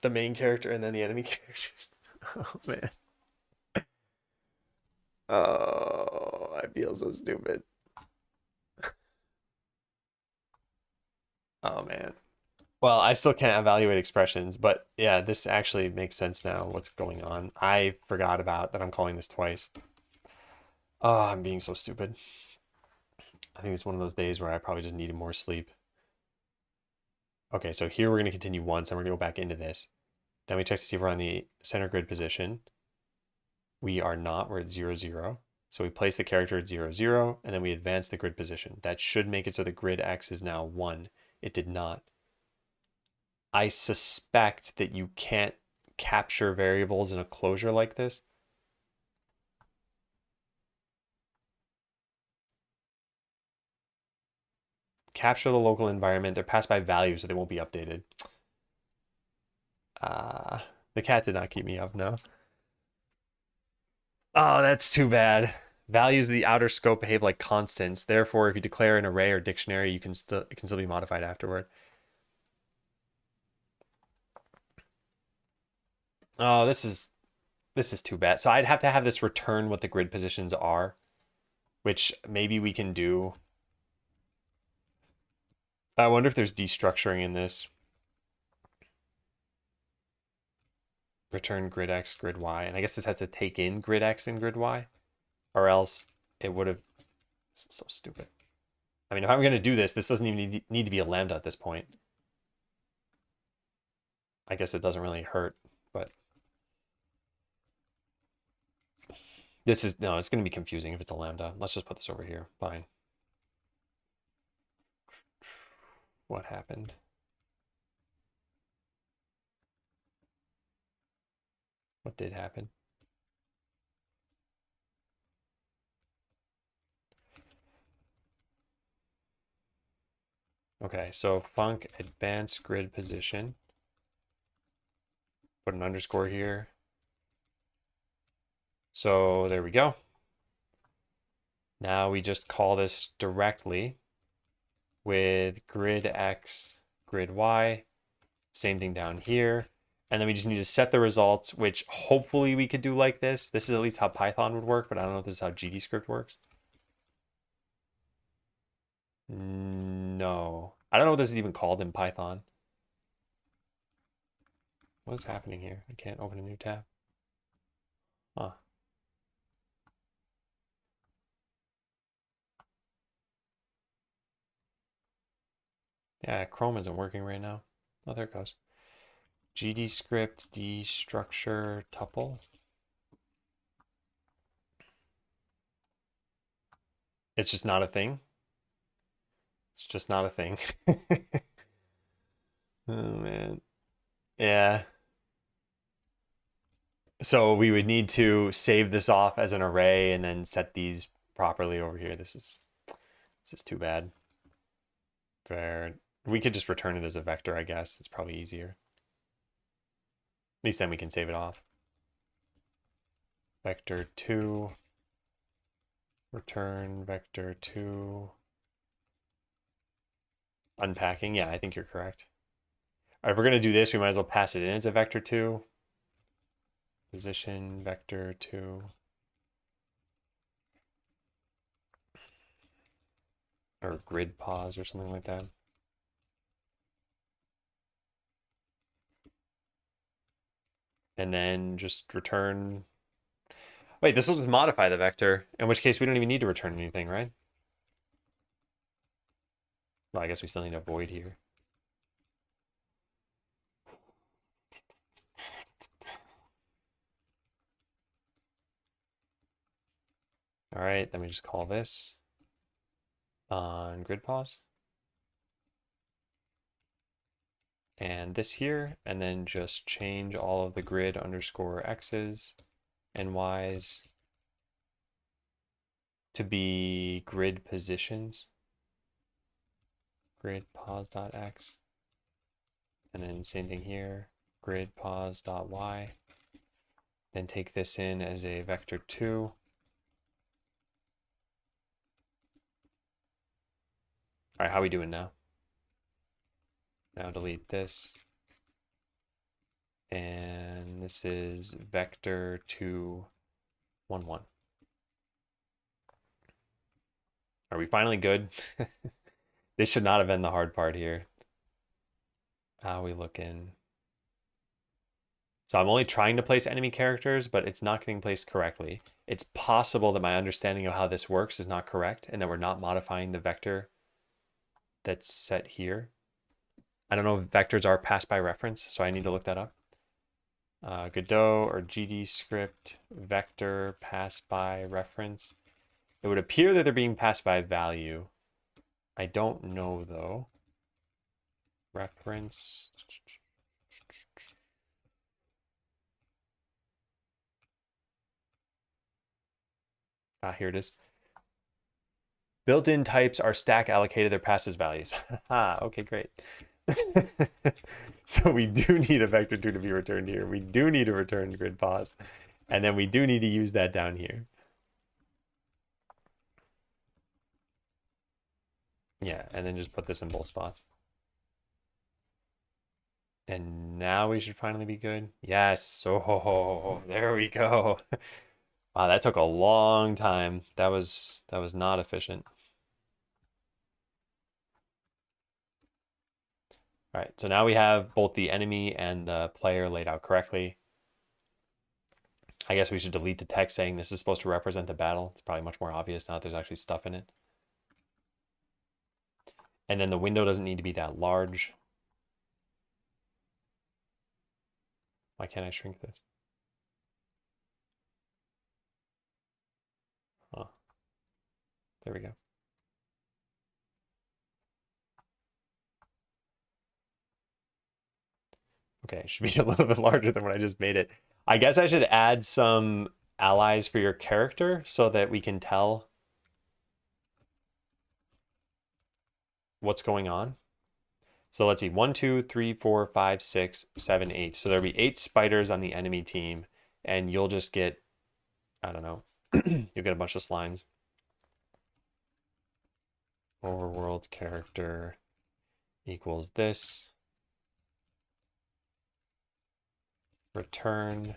the main character and then the enemy characters. Oh man. Oh, I feel so stupid. Oh man. Well, I still can't evaluate expressions, but yeah, this actually makes sense now what's going on. I forgot about that I'm calling this twice. Oh, I'm being so stupid. I think it's one of those days where I probably just needed more sleep. Okay, so here we're going to continue once, and we're going to go back into this. Then we check to see if we're on the center grid position. We are not. We're at 0, 0. So we place the character at 0, 0, and then we advance the grid position. That should make it so the grid X is now 1. It did not. I suspect that you can't capture variables in a closure like this. Capture the local environment. They're passed by values, so they won't be updated. The cat did not keep me up, no. Oh, that's too bad. Values of the outer scope behave like constants. Therefore, if you declare an array or dictionary, it can still be modified afterward. Oh, this is too bad. So I'd have to have this return what the grid positions are, which maybe we can do. I wonder if there's destructuring in this. Return grid X, grid Y. And I guess this has to take in grid X and grid Y, or else it would have. This is so stupid. I mean, if I'm going to do this, this doesn't even need to be a lambda at this point. I guess it doesn't really hurt, but this is, no, it's going to be confusing if it's a lambda. Let's just put this over here. Fine. What happened? What did happen? Okay, so func advanced grid position. Put an underscore here. So there we go. Now we just call this directly with grid X, grid Y. Same thing down here. And then we just need to set the results, which hopefully we could do like this. This is at least how Python would work, but I don't know if this is how GDScript works. No. I don't know what this is even called in Python. What's happening here? I can't open a new tab. Huh. Yeah, Chrome isn't working right now. Oh, there it goes. GDScript destructure tuple. It's just not a thing. It's just not a thing. Oh man. Yeah. So we would need to save this off as an array and then set these properly over here. This is This is too bad. We could just return it as a vector, I guess. It's probably easier. At least then we can save it off. Vector 2. Return vector 2. Unpacking. Yeah, I think you're correct. All right, if we're going to do this, we might as well pass it in as a vector 2. Position vector 2. Or grid pause or something like that. And then just return. Wait, this will just modify the vector, in which case we don't even need to return anything, right? Well, I guess we still need a void here. All right, then we just call this on grid pause. And this here, and then just change all of the grid underscore x's and y's to be grid positions. Grid pause.x. And then same thing here, grid pause.y. Then take this in as a vector 2. All right, how are we doing now? Now delete this. And this is vector 2, 1, 1. Are we finally good? This should not have been the hard part here. How are we looking? So I'm only trying to place enemy characters, but it's not getting placed correctly. It's possible that my understanding of how this works is not correct and that we're not modifying the vector that's set here. I don't know if vectors are passed by reference, so I need to look that up. Godot or GD script vector passed by reference. It would appear that they're being passed by value. I don't know though. Reference. Here it is. Built-in types are stack allocated, they're passed as values. Okay, great. So we do need a vector 2 to be returned here. We do need to return grid pause. And then we do need to use that down here. Yeah, and then just put this in both spots. And now we should finally be good. Yes. Oh, there we go. Wow, that took a long time. That was not efficient. All right, so now we have both the enemy and the player laid out correctly. I guess we should delete the text saying this is supposed to represent a battle. It's probably much more obvious now that there's actually stuff in it. And then the window doesn't need to be that large. Why can't I shrink this? Oh, there we go. Okay, it should be a little bit larger than what I just made it. I guess I should add some allies for your character so that we can tell what's going on. So let's see, 1, 2, 3, 4, 5, 6, 7, 8. So there'll be 8 spiders on the enemy team, and you'll just get, I don't know, you'll get a bunch of slimes. Overworld character equals this. Return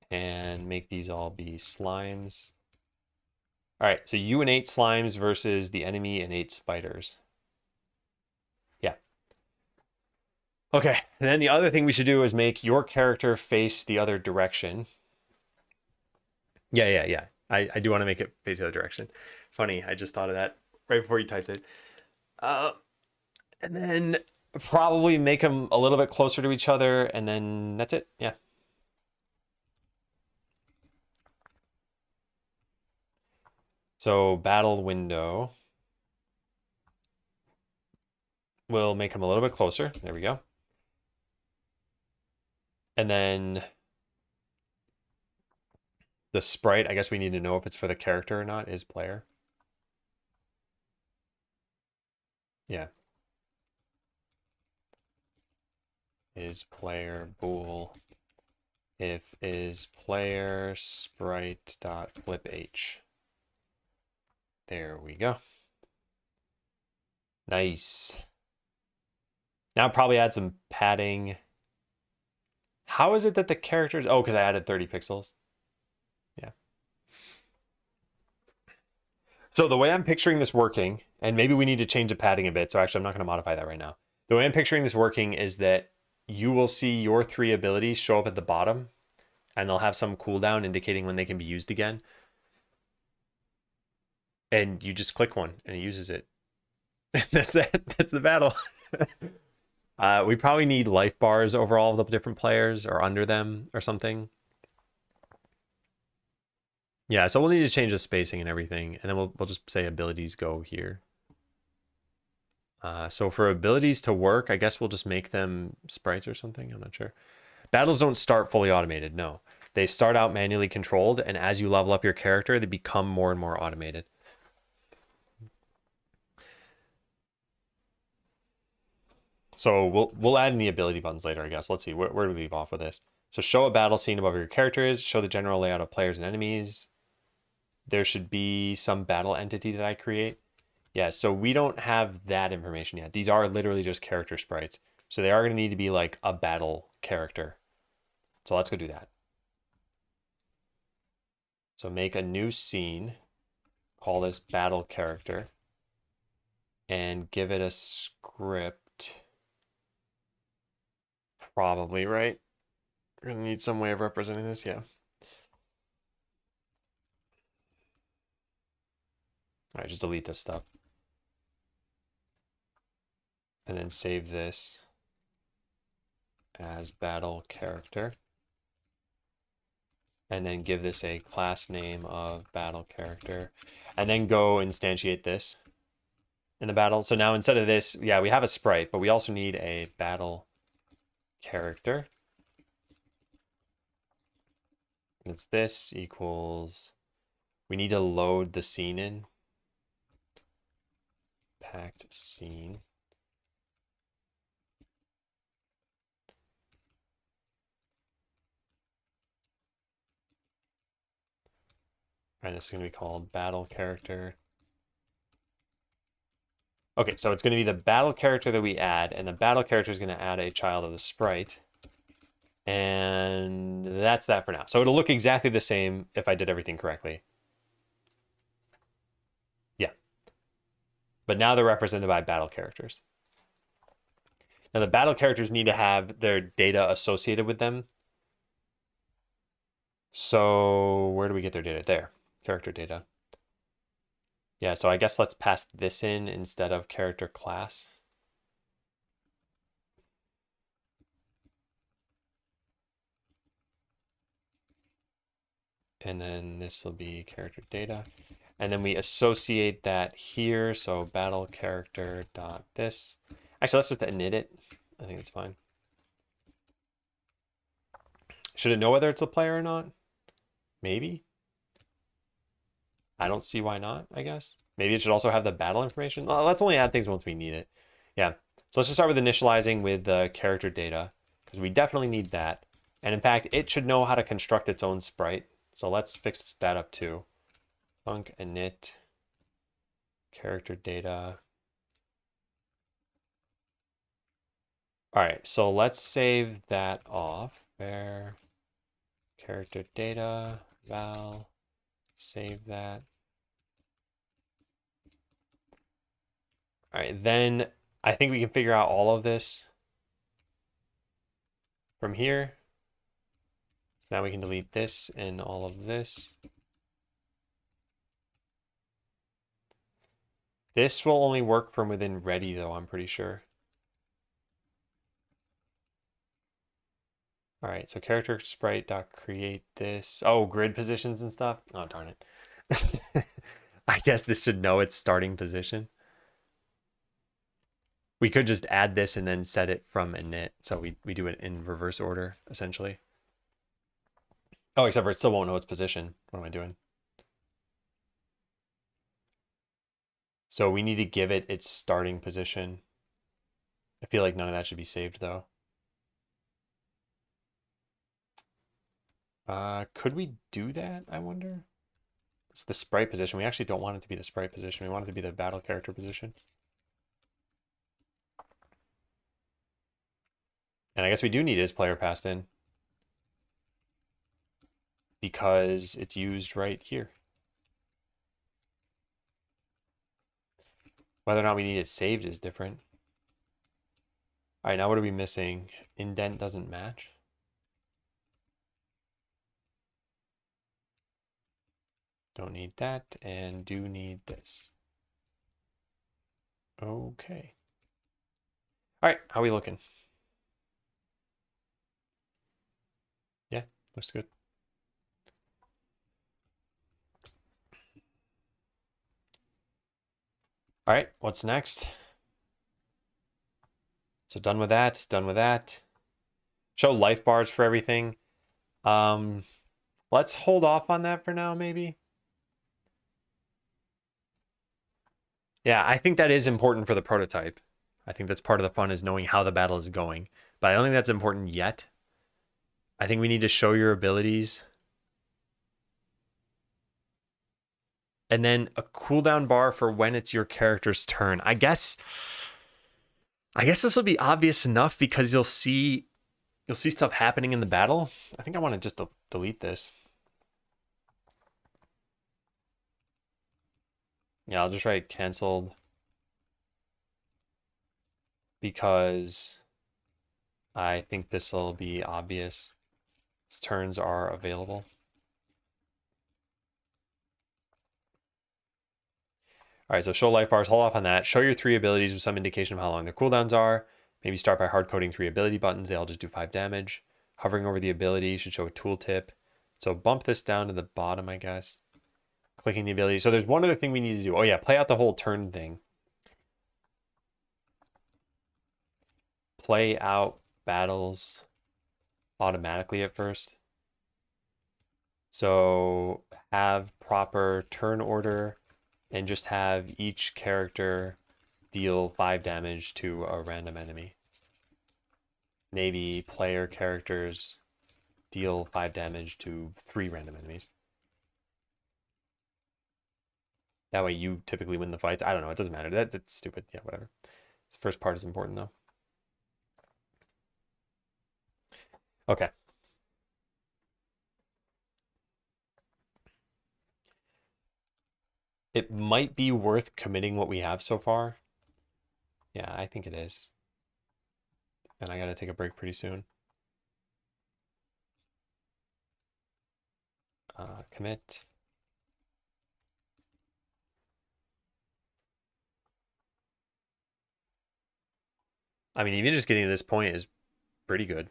and make these all be slimes. All right, so you and 8 slimes versus the enemy and 8 spiders. Yeah. Okay, and then the other thing we should do is make your character face the other direction. Yeah. I do want to make it face the other direction. Funny, I just thought of that right before you typed it. And then probably make them a little bit closer to each other, and then that's it. Yeah. So battle window. We'll make them a little bit closer. There we go. And then the sprite, I guess we need to know if it's for the character or not, is player. Yeah. Is player bool if is player sprite dot flip h. There we go. Nice. Now probably add some padding. How is it that the characters... Oh, because I added 30 pixels. Yeah. So the way I'm picturing this working, and maybe we need to change the padding a bit, so actually I'm not going to modify that right now. The way I'm picturing this working is that you will see your 3 abilities show up at the bottom, and they'll have some cooldown indicating when they can be used again. And you just click one, and it uses it. That's that. That's the battle. We probably need life bars over all of the different players or under them or something. Yeah, so we'll need to change the spacing and everything, and then we'll just say abilities go here. So for abilities to work, I guess we'll just make them sprites or something. I'm not sure. Battles don't start fully automated, no. They start out manually controlled, and as you level up your character, they become more and more automated. So we'll add in the ability buttons later, I guess. Let's see, where do we leave off with this? So show a battle scene above your characters, show the general layout of players and enemies. There should be some battle entity that I create. Yeah, so we don't have that information yet. These are literally just character sprites. So they are going to need to be like a battle character. So let's go do that. So make a new scene, call this battle character, and give it a script. Probably, right? We're going to need some way of representing this, yeah. All right, just delete this stuff. And then save this as battle character. And then give this a class name of battle character. And then go instantiate this in the battle. So now instead of this, yeah, we have a sprite, but we also need a battle character. It's this equals, we need to load the scene in. Packed scene. And this is going to be called battle character. Okay, so it's going to be the battle character that we add, and the battle character is going to add a child of the sprite. And that's that for now. So it'll look exactly the same if I did everything correctly. Yeah. But now they're represented by battle characters. Now the battle characters need to have their data associated with them. So where do we get their data? There, character data. Yeah, so I guess let's pass this in instead of character class. And then this will be character data. And then we associate that here. So battle character dot this. Actually, let's just init it. I think it's fine. Should it know whether it's a player or not? Maybe. I don't see why not, I guess. Maybe it should also have the battle information. Let's only add things once we need it. Yeah. So let's just start with initializing with the character data, because we definitely need that. And in fact, it should know how to construct its own sprite. So let's fix that up too. Func init character data. All right, so let's save that off. Var character data val. Save that. All right, then I think we can figure out all of this from here. So now we can delete this and all of this. This will only work from within ready though, I'm pretty sure. All right, so character sprite dot create this. Oh, grid positions and stuff. Oh, darn it. I guess this should know its starting position. We could just add this and then set it from init. So we do it in reverse order, essentially. Oh, except for it still won't know its position. What am I doing? So we need to give it its starting position. I feel like none of that should be saved though. Could we do that, I wonder? It's the sprite position. We actually don't want it to be the sprite position. We want it to be the battle character position. And I guess we do need is player passed in because it's used right here. Whether or not we need it saved is different. All right, now what are we missing? Indent doesn't match. Don't need that, and do need this. Okay. All right, how are we looking? Yeah, looks good. All right, what's next? So done with that, done with that. Show life bars for everything. Let's hold off on that for now, maybe. Yeah, I think that is important for the prototype. I think that's part of the fun is knowing how the battle is going. But I don't think that's important yet. I think we need to show your abilities. And then a cooldown bar for when it's your character's turn. I guess this will be obvious enough because you'll see stuff happening in the battle. I think I want to just delete this. Yeah, I'll just write canceled because I think this will be obvious. Its turns are available. All right, so show life bars, hold off on that. Show your 3 abilities with some indication of how long the cooldowns are. Maybe start by hard coding 3 ability buttons. They all just do 5 damage. Hovering over the ability should show a tooltip. So bump this down to the bottom, I guess. Clicking the ability. So there's one other thing we need to do. Oh yeah, play out the whole turn thing. Play out battles automatically at first. So have proper turn order and just have each character deal 5 damage to a random enemy. Maybe player characters deal 5 damage to 3 random enemies. That way you typically win the fights. I don't know. It doesn't matter. That's stupid. Yeah, whatever. This first part is important, though. Okay. It might be worth committing what we have so far. Yeah, I think it is. And I got to take a break pretty soon. Commit. I mean, even just getting to this point is pretty good.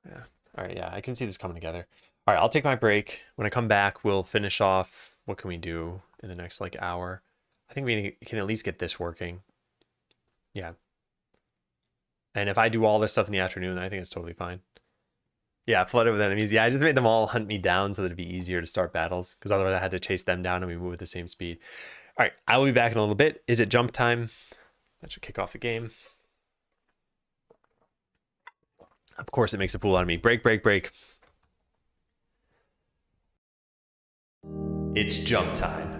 Yeah. All right. Yeah, I can see this coming together. All right, I'll take my break. When I come back, we'll finish off. What can we do in the next like hour? I think we can at least get this working. Yeah. And if I do all this stuff in the afternoon, I think it's totally fine. Yeah, flooded with enemies. Yeah, I just made them all hunt me down so that it'd be easier to start battles because otherwise I had to chase them down and we move at the same speed. All right, I will be back in a little bit. Is it jump time? That should kick off the game. Of course, it makes a fool out of me. Break, break, break. It's jump time.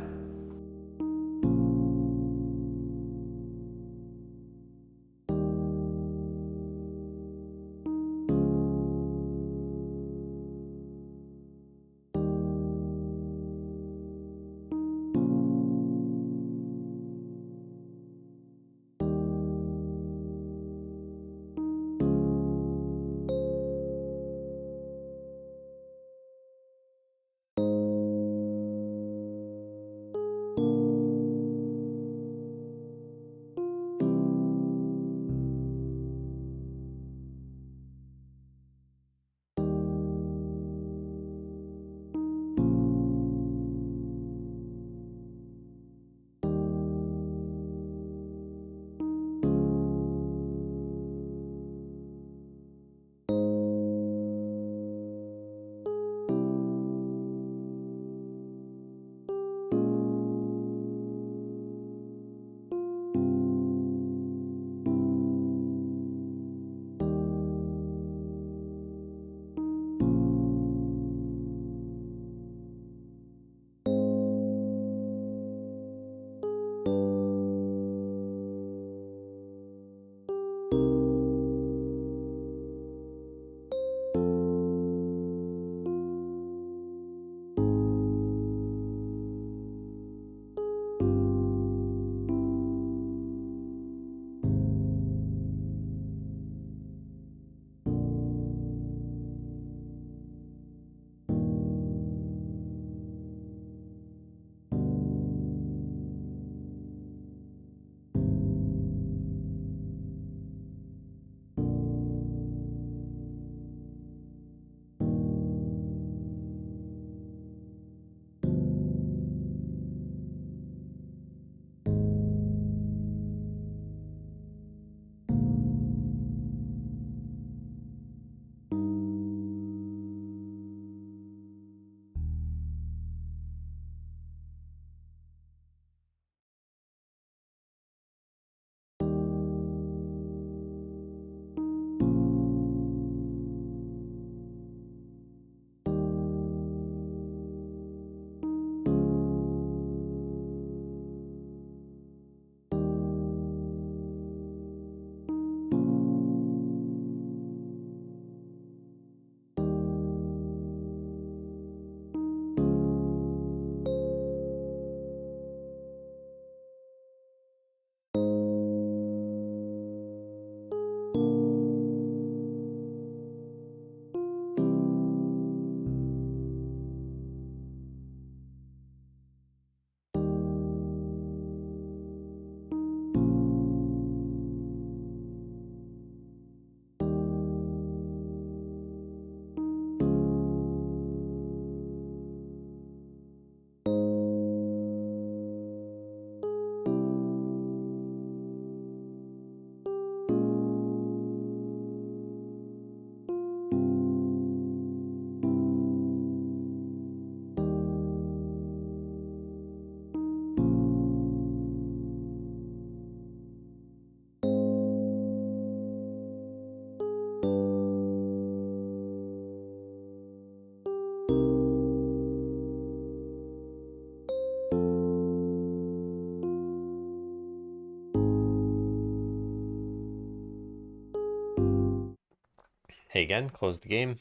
Hey again, close the game.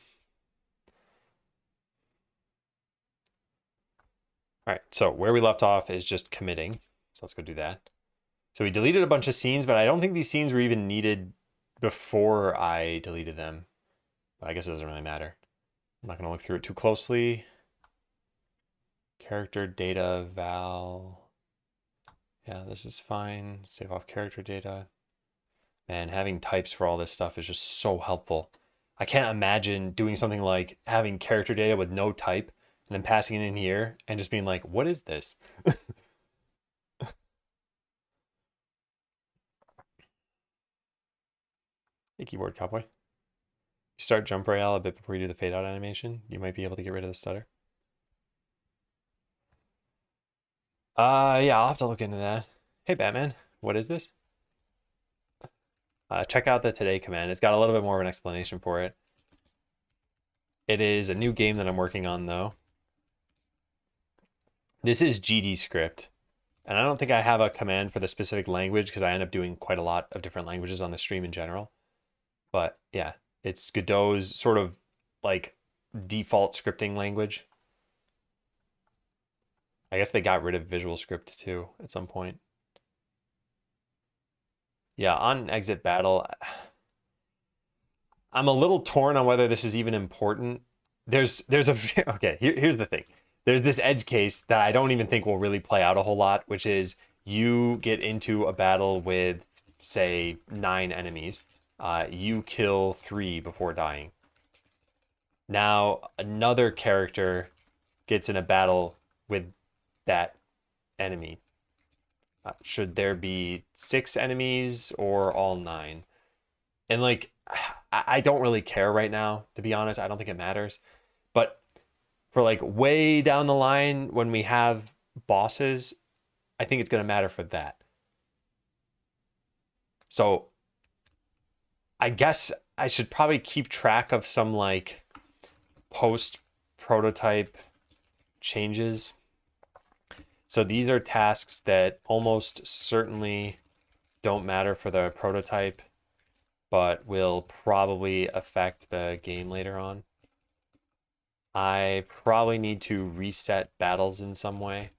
All right, so where we left off is just committing. So let's go do that. So we deleted a bunch of scenes, but I don't think these scenes were even needed before I deleted them. But I guess it doesn't really matter. I'm not going to look through it too closely. Character data val. Yeah, this is fine. Save off character data. Man, having types for all this stuff is just so helpful. I can't imagine doing something like having character data with no type and then passing it in here and just being like, what is this? Hey, keyboard cowboy. You start jump royale a bit before you do the fade out animation. You might be able to get rid of the stutter. Yeah, I'll have to look into that. Hey, Batman, what is this? Check out the today command. It's got a little bit more of an explanation for it. It is a new game that I'm working on, though. This is GD script. And I don't think I have a command for the specific language because I end up doing quite a lot of different languages on the stream in general. But yeah, it's Godot's sort of like default scripting language. I guess they got rid of visual script too at some point. Yeah, on exit battle, I'm a little torn on whether this is even important. There's a okay, here's the thing. There's this edge case that I don't even think will really play out a whole lot, which is you get into a battle with, say, 9 enemies. You kill 3 before dying. Now, another character gets in a battle with that enemy. Should there be 6 enemies or all 9? And like, I don't really care right now, to be honest. I don't think it matters. But for like way down the line when we have bosses, I think it's going to matter for that. So I guess I should probably keep track of some like post prototype changes. So these are tasks that almost certainly don't matter for the prototype, but will probably affect the game later on. I probably need to reset battles in some way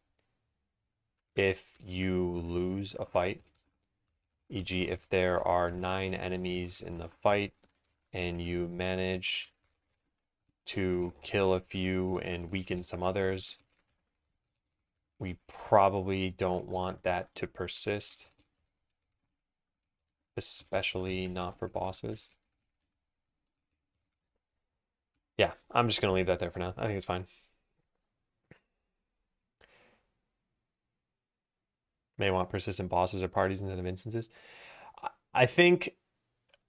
if you lose a fight. E.g., if there are 9 enemies in the fight and you manage to kill a few and weaken some others, we probably don't want that to persist, especially not for bosses. Yeah, I'm just going to leave that there for now. I think it's fine. May want persistent bosses or parties instead of instances. I think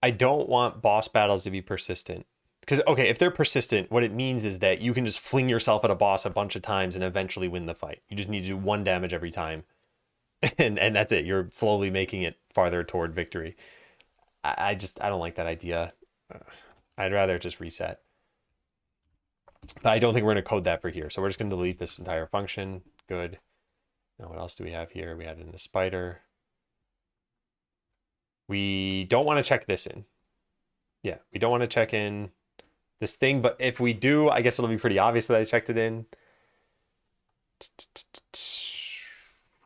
I don't want boss battles to be persistent. Because, okay, if they're persistent, what it means is that you can just fling yourself at a boss a bunch of times and eventually win the fight. You just need to do 1 damage every time. and that's it. You're slowly making it farther toward victory. I don't like that idea. I'd rather just reset. But I don't think we're going to code that for here. So we're just going to delete this entire function. Good. Now what else do we have here? We added in the spider. We don't want to check this in. Yeah, we don't want to check in this thing, but if we do, I guess it'll be pretty obvious that I checked it in.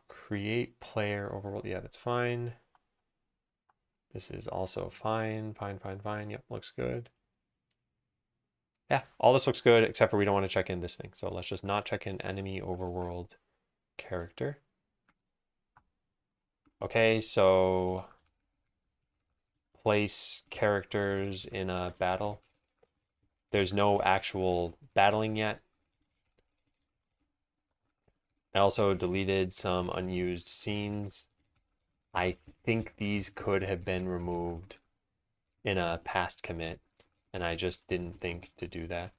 Create player overworld. Yeah, that's fine. This is also fine. Fine. Yep, looks good. Yeah, all this looks good, except for we don't want to check in this thing. So let's just not check in enemy overworld character. Okay, so place characters in a battle. There's no actual battling yet. I also deleted some unused scenes. I think these could have been removed in a past commit, and I just didn't think to do that.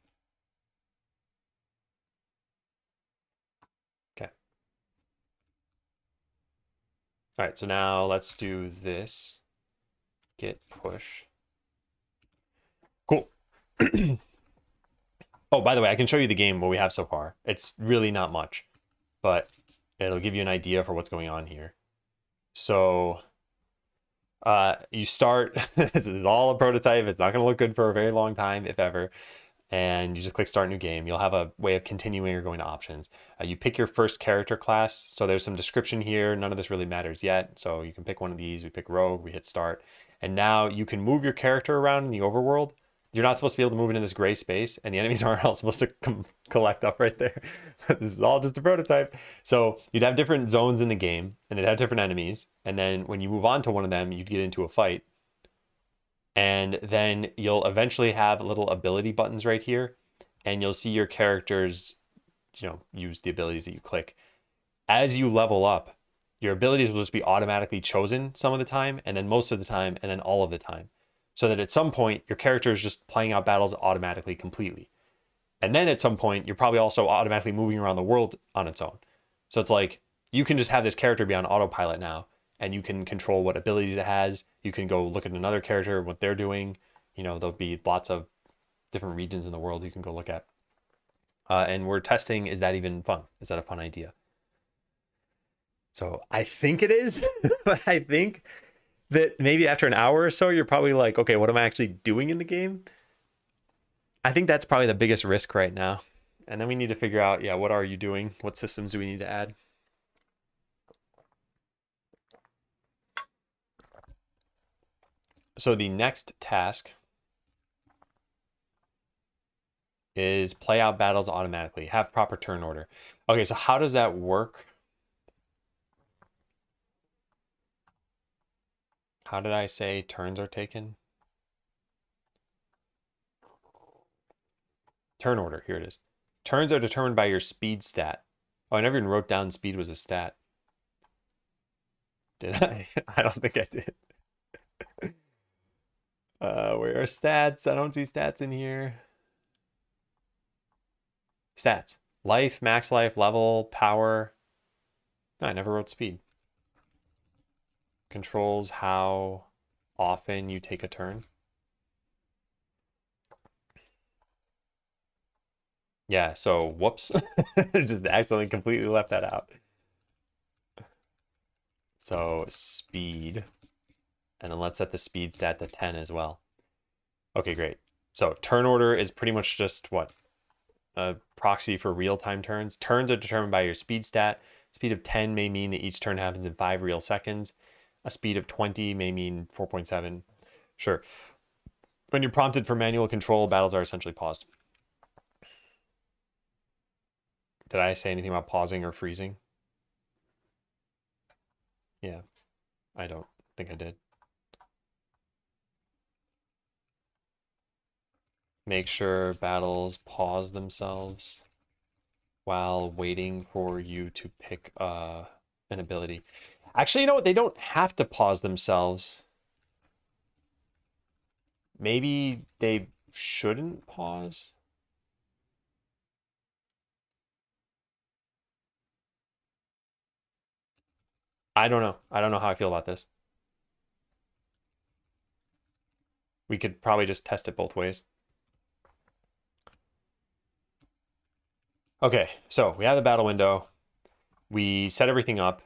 Okay. All right, so now let's do this. Git push. Cool. Oh, by the way, I can show you the game, what we have so far. It's really not much, but it'll give you an idea for what's going on here. So You start, this is all a prototype. It's not going to look good for a very long time, if ever. And you just click start new game. You'll have a way of continuing or going to options. You pick your first character class. So there's some description here. None of this really matters yet. So you can pick one of these. We pick rogue, we hit start. And now you can move your character around in the overworld. You're not supposed to be able to move it in this gray space, and the enemies aren't all supposed to collect up right there. This is all just a prototype. So you'd have different zones in the game, and it'd have different enemies. And then when you move on to one of them, you'd get into a fight. And then you'll eventually have little ability buttons right here, and you'll see your characters, use the abilities that you click. As you level up, your abilities will just be automatically chosen some of the time, and then most of the time, and then all of the time. So that at some point, your character is just playing out battles automatically, completely. And then at some point, you're probably also automatically moving around the world on its own. So it's like, you can just have this character be on autopilot now, and you can control what abilities it has. You can go look at another character, what they're doing. There'll be lots of different regions in the world you can go look at. And we're testing, is that even fun? Is that a fun idea? So I think it is, but I think that maybe after an hour or so, you're probably like, okay, what am I actually doing in the game? I think that's probably the biggest risk right now. And then we need to figure out, what are you doing? What systems do we need to add? So the next task is play out battles automatically, have proper turn order. Okay, so how does that work? How did I say turns are taken? Turn order, here it is. Turns are determined by your speed stat. Oh, I never even wrote down speed was a stat. Did I? I don't think I did. Where are stats? I don't see stats in here. Stats. Life, max life, level, power. No, I never wrote speed. Controls how often you take a turn. Yeah, so whoops. Just accidentally completely left that out. So speed. And then let's set the speed stat to 10 as well. Okay, great. So turn order is pretty much just what? A proxy for real-time turns. Turns are determined by your speed stat. Speed of 10 may mean that each turn happens in 5 real seconds. A speed of 20 may mean 4.7. Sure. When you're prompted for manual control, battles are essentially paused. Did I say anything about pausing or freezing? Yeah, I don't think I did. Make sure battles pause themselves while waiting for you to pick an ability. Actually, you know what? They don't have to pause themselves. Maybe they shouldn't pause. I don't know. I don't know how I feel about this. We could probably just test it both ways. Okay, so we have the battle window. We set everything up.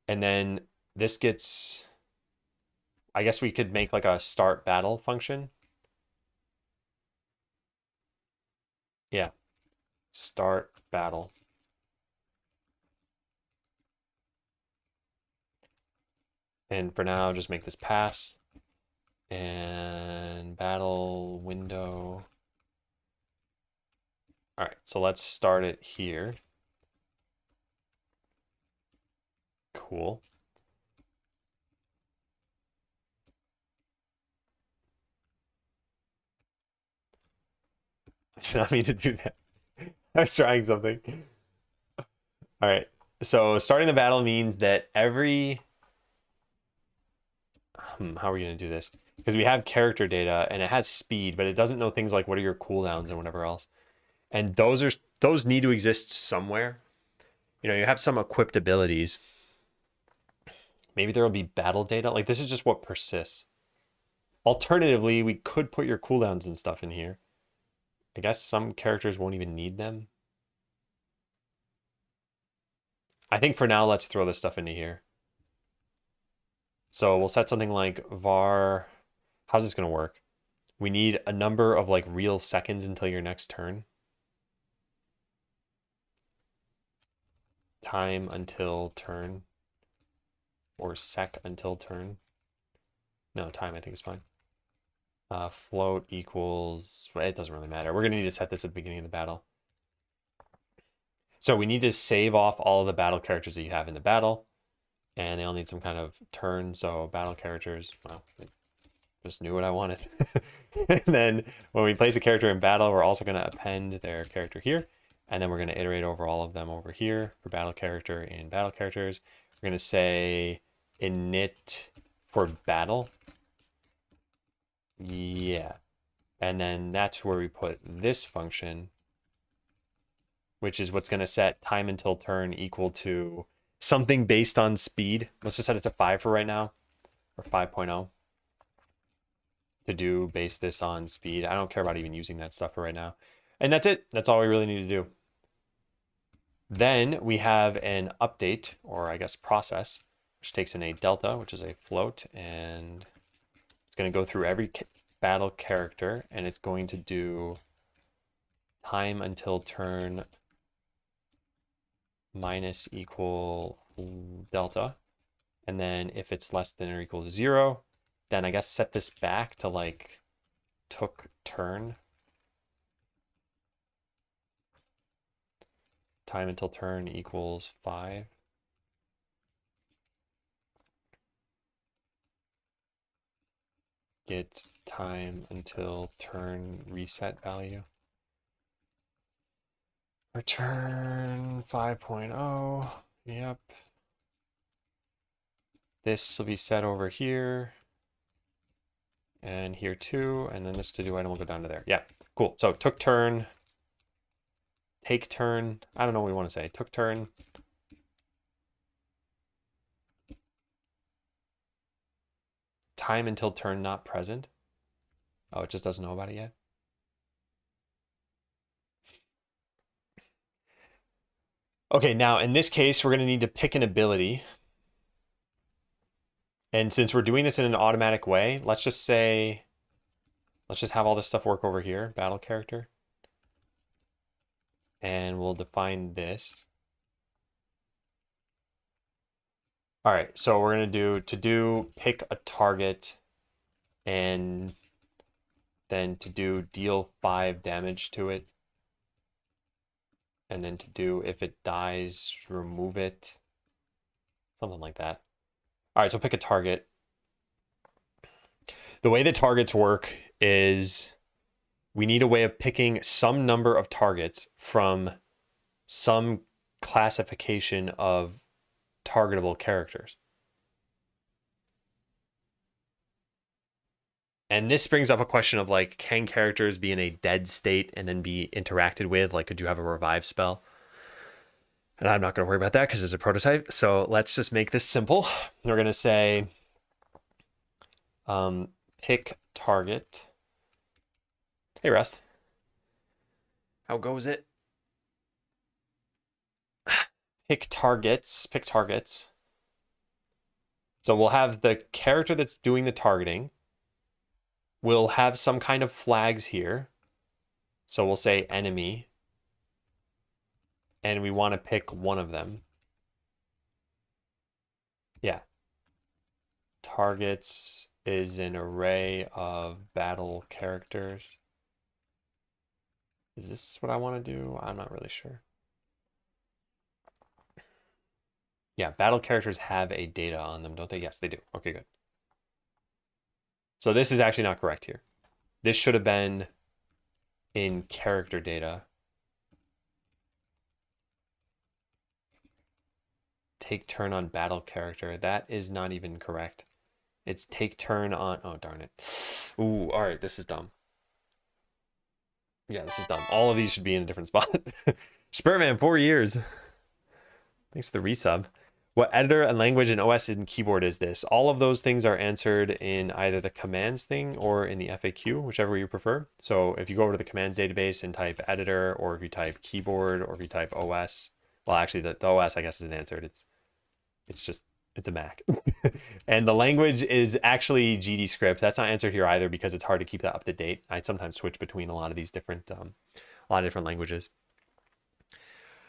And then this gets... I guess we could make like a start battle function. Yeah. Start battle. And for now, just make this pass. And battle window. All right, so let's start it here. Cool. I did not mean to do that. I was trying something. All right, so starting the battle means that every... how are we going to do this? Because we have character data and it has speed, but it doesn't know things like what are your cooldowns and whatever else. And those need to exist somewhere. You have some equipped abilities. Maybe there will be battle data. Like this is just what persists. Alternatively, we could put your cooldowns and stuff in here. I guess some characters won't even need them. I think for now, let's throw this stuff into here. So we'll set something like var, how's this going to work? We need a number of like real seconds until your next turn. Time until turn, or sec until turn. No, time I think is fine. Float equals, well, it doesn't really matter. We're going to need to set this at the beginning of the battle. So we need to save off all of the battle characters that you have in the battle, and they all need some kind of turn. So battle characters, well, I just knew what I wanted. And then when we place a character in battle, we're also going to append their character here, and then we're going to iterate over all of them over here for battle character and battle characters. We're going to say init for battle. Yeah. And then that's where we put this function, which is what's going to set time until turn equal to something based on speed. Let's just set it to 5 for right now, or 5.0. To do base this on speed. I don't care about even using that stuff for right now. And that's it. That's all we really need to do. Then we have an update, or I guess process, which takes in a delta, which is a float, and it's going to go through every battle character, and it's going to do time until turn minus equal delta. And then if it's less than or equal to 0, then I guess set this back to like took turn. Time until turn equals 5. Get time until turn reset value. Return 5.0. Yep. This will be set over here. And here too. And then this to do item will go down to there. Yeah, cool. So took turn. Take turn. I don't know what we want to say. Took turn. Time until turn not present. Oh, it just doesn't know about it yet. Okay, now in this case, we're going to need to pick an ability. And since we're doing this in an automatic way, let's just say, let's just have all this stuff work over here, battle character. And we'll define this. All right, so we're going to do pick a target, and then to do deal 5 damage to it. And then to do if it dies, remove it. Something like that. All right, so pick a target. The way that targets work is we need a way of picking some number of targets from some classification of targetable characters. And this brings up a question of like, can characters be in a dead state and then be interacted with? Like, could you have a revive spell? And I'm not going to worry about that because it's a prototype. So let's just make this simple. We're going to say pick target. Hey, Rust. How goes it? Pick targets. Pick targets. So we'll have the character that's doing the targeting. We'll have some kind of flags here. So we'll say enemy. And we want to pick one of them. Yeah. Targets is an array of battle characters. Is this what I want to do? I'm not really sure. Yeah, battle characters have a data on them, don't they? Yes, they do. Okay, good. So this is actually not correct here. This should have been in character data. Take turn on battle character. That is not even correct. It's take turn on, oh darn it. Ooh, all right, this is dumb. Yeah, this is dumb. All of these should be in a different spot. Spiritman, 4 years. Thanks for the resub. What editor and language and OS and keyboard is this? All of those things are answered in either the commands thing or in the FAQ, whichever you prefer. So if you go over to the commands database and type editor, or if you type keyboard, or if you type OS, well, actually the OS I guess isn't answered. It's just It's a Mac. And the language is actually GD script. That's not answered here either because it's hard to keep that up to date. I sometimes switch between a lot of these different, a lot of different languages.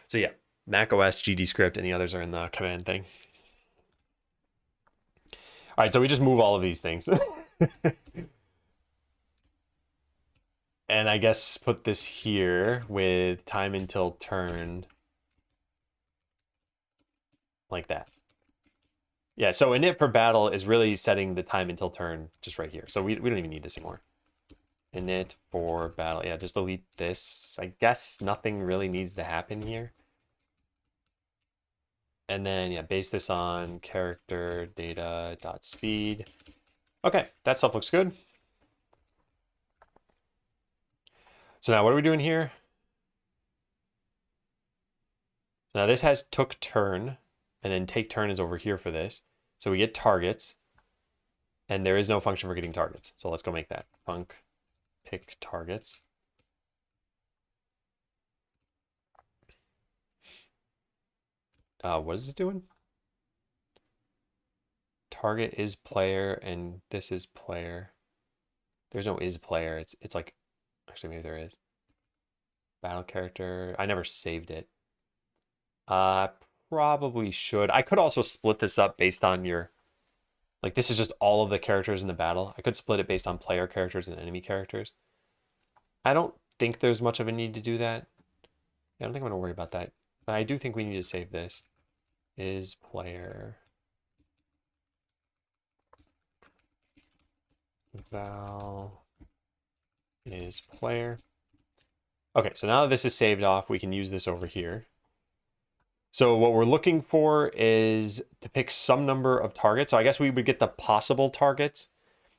So yeah, Mac OS, GD script, and the others are in the command thing. All right, so we just move all of these things. And I guess put this here with time until turn like that. Yeah, so init for battle is really setting the time until turn just right here. So we don't even need this anymore. Init for battle. Yeah, just delete this. I guess nothing really needs to happen here. And then, yeah, base this on character data dot speed. Okay, that stuff looks good. So now what are we doing here? Now this has took turn, and then take turn is over here for this. So we get targets, and there is no function for getting targets. So let's go make that. Func pick targets. What is this doing? Target is player, and this is player. There's no is player. It's like, actually maybe there is. Battle character. I never saved it. Probably should. I could also split this up based on your, like this is just all of the characters in the battle. I could split it based on player characters and enemy characters. I don't think there's much of a need to do that. I don't think I'm gonna worry about that. But I do think we need to save this. Is player. Val is player. Okay, so now that this is saved off, we can use this over here. So what we're looking for is to pick some number of targets. So I guess we would get the possible targets.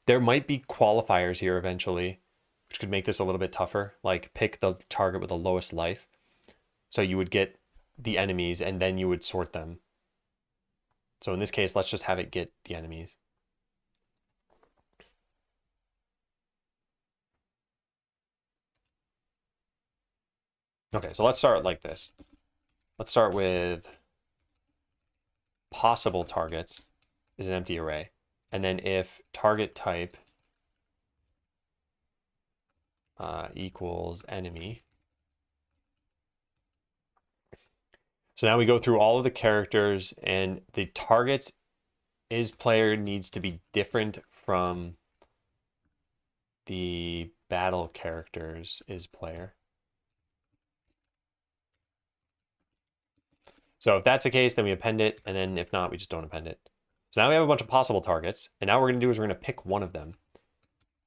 There might be qualifiers here eventually, which could make this a little bit tougher. Like pick the target with the lowest life. So you would get the enemies and then you would sort them. So in this case, let's just have it get the enemies. Okay, so let's start like this. Let's start with possible targets is an empty array. And then if target type equals enemy. So now we go through all of the characters and the targets is player needs to be different from the battle characters is player. So if that's the case, then we append it. And then if not, we just don't append it. So now we have a bunch of possible targets. And now what we're going to do is we're going to pick one of them.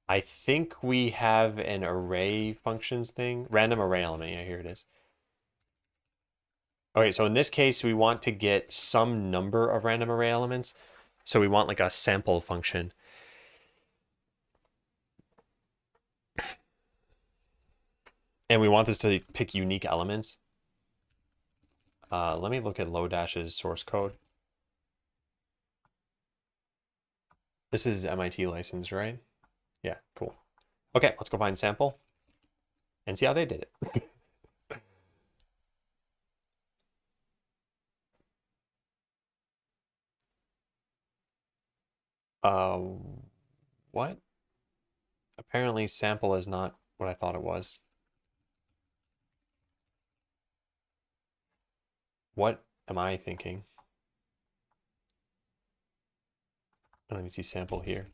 I think we have an array functions thing. Random array element. Yeah, here it is. Okay, so in this case, we want to get some number of random array elements. So we want like a sample function. And we want this to pick unique elements. Let me look at Lodash's source code. This is MIT license, right? Yeah, cool. Okay, let's go find sample and see how they did it. uh, what? Apparently sample is not what I thought it was. What am I thinking? Let me see sample here.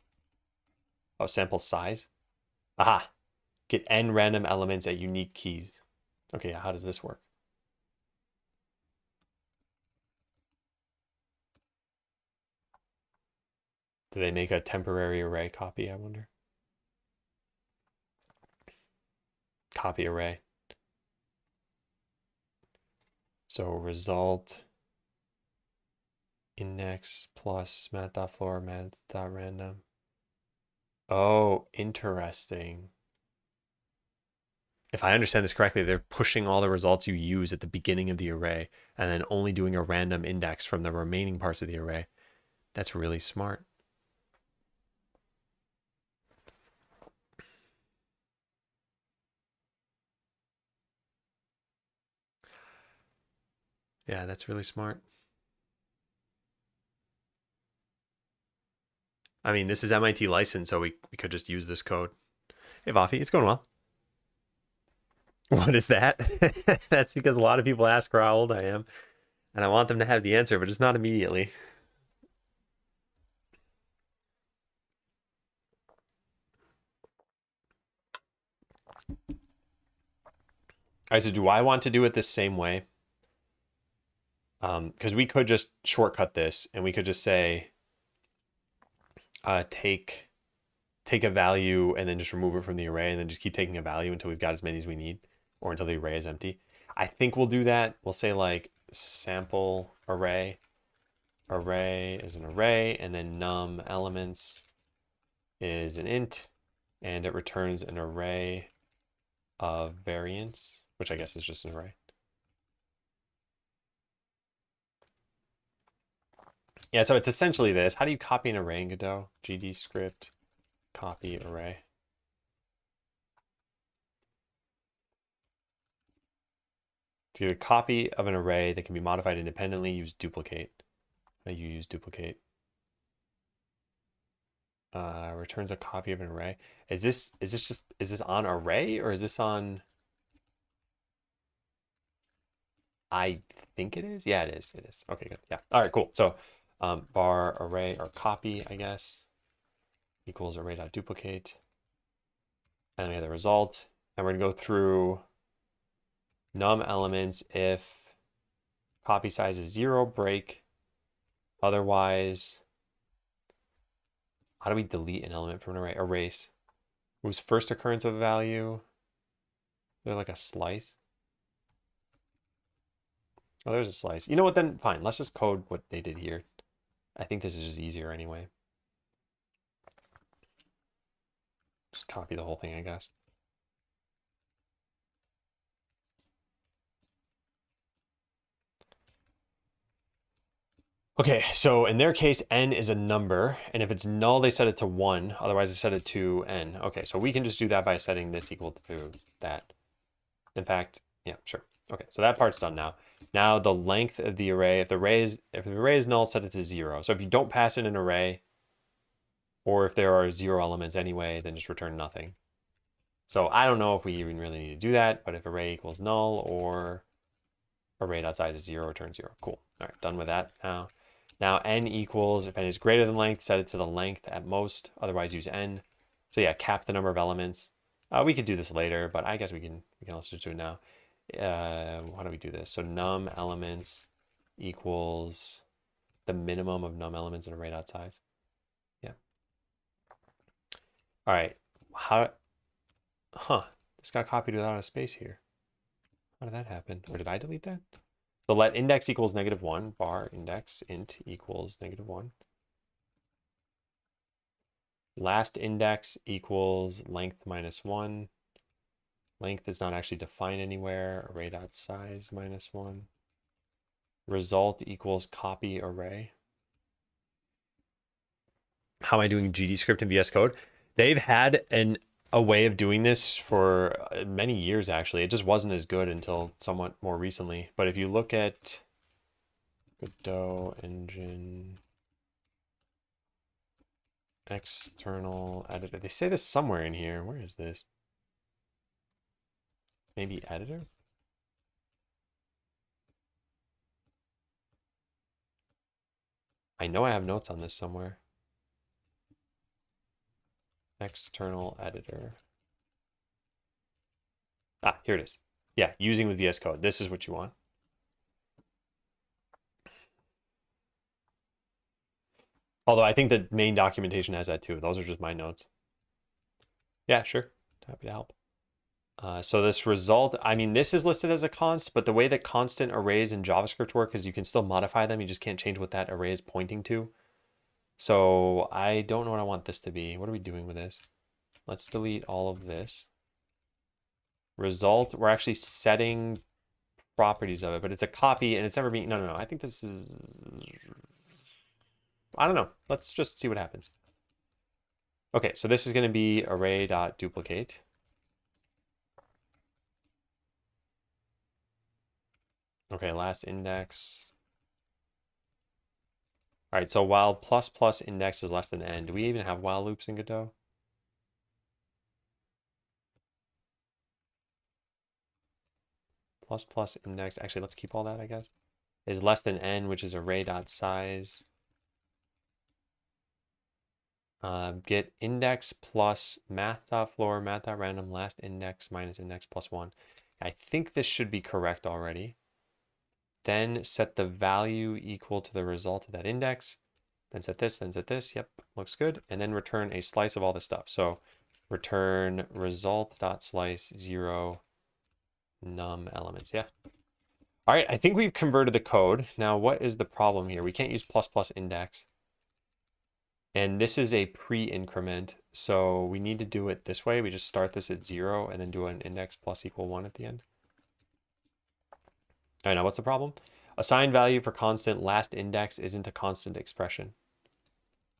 Oh, sample size. Aha. Get n random elements at unique keys. Okay, how does this work? Do they make a temporary array copy, I wonder? Copy array. So result index plus mat.floor mat.random. Oh, interesting. If I understand this correctly, they're pushing all the results you use at the beginning of the array and then only doing a random index from the remaining parts of the array. That's really smart. Yeah, that's really smart. I mean, this is MIT licensed, so we could just use this code. Hey, Vafi, it's going well. What is that? That's because a lot of people ask how old I am, and I want them to have the answer, but just not immediately. All right, so do I want to do it the same way? Because we could just shortcut this, and we could just say take a value and then just remove it from the array, and then just keep taking a value until we've got as many as we need, or until the array is empty. I think we'll do that. We'll say like sample array. Array is an array, and then num elements is an int, and it returns an array of variants, which I guess is just an array. Yeah, so it's essentially this. How do you copy an array in Godot? GD script copy array. To get a copy of an array that can be modified independently, use duplicate. How do you use duplicate? Returns a copy of an array. Is this on array, or is this on? I think it is. Yeah, it is. It is. Okay, good. Yeah. All right, cool. So bar array or copy, I guess, equals array.duplicate. And we have the result. And we're gonna go through num elements if copy size is 0, break. Otherwise, how do we delete an element from an array? Erase. Moves first occurrence of a value. Is there like a slice? Oh, there's a slice. You know what, then fine. Let's just code what they did here. I think this is just easier anyway. Just copy the whole thing, I guess. Okay, so in their case, n is a number, and if it's null, they set it to 1. Otherwise, they set it to n. Okay, so we can just do that by setting this equal to that. In fact, yeah, sure. Okay, so that part's done now. Now the length of the array, if the array is null, set it to 0. So if you don't pass in an array, or if there are 0 elements anyway, then just return nothing. So I don't know if we even really need to do that, but if array equals null or array.size is 0, return 0. Cool. All right, done with that now. Now n equals, if n is greater than length, set it to the length at most, otherwise use n. So yeah, cap the number of elements. We could do this later, but I guess we can also just do it now. How do we do this? So num elements equals the minimum of num elements in array.size. Yeah. All right. This got copied without a space here. How did that happen? Or did I delete that? So let index equals -1, bar index int equals -1. Last index equals length -1. Length is not actually defined anywhere. Array.size -1. Result equals copy array. How am I doing GD script and VS Code? They've had a way of doing this for many years, actually. It just wasn't as good until somewhat more recently. But if you look at Godot engine external editor, they say this somewhere in here. Where is this? Maybe editor? I know I have notes on this somewhere. External editor. Ah, here it is. Yeah, using with VS Code. This is what you want. Although I think the main documentation has that too. Those are just my notes. Yeah, sure. Happy to help. So this result, I mean, this is listed as a const, but the way that constant arrays in JavaScript work is you can still modify them. You just can't change what that array is pointing to. So I don't know what I want this to be. What are we doing with this? Let's delete all of this. Result, we're actually setting properties of it, but it's a copy and it's never being, no. I think this is, I don't know. Let's just see what happens. Okay, so this is going to be array.duplicate. Okay, last index. All right, so while plus plus index is less than n, do we even have while loops in Godot? Plus plus index, actually, let's keep all that, I guess, is less than n, which is array.size. Get index plus math.floor, math.random, last index minus index plus 1. I think this should be correct already. Then set the value equal to the result of that index. Then set this, then set this. Yep, looks good. And then return a slice of all this stuff. So return result.slice 0 num elements. Yeah. All right, I think we've converted the code. Now, what is the problem here? We can't use plus plus index. And this is a pre-increment, so we need to do it this way. We just start this at 0 and then do an index plus equal 1 at the end. All right, now what's the problem? Assign value for constant last index isn't a constant expression.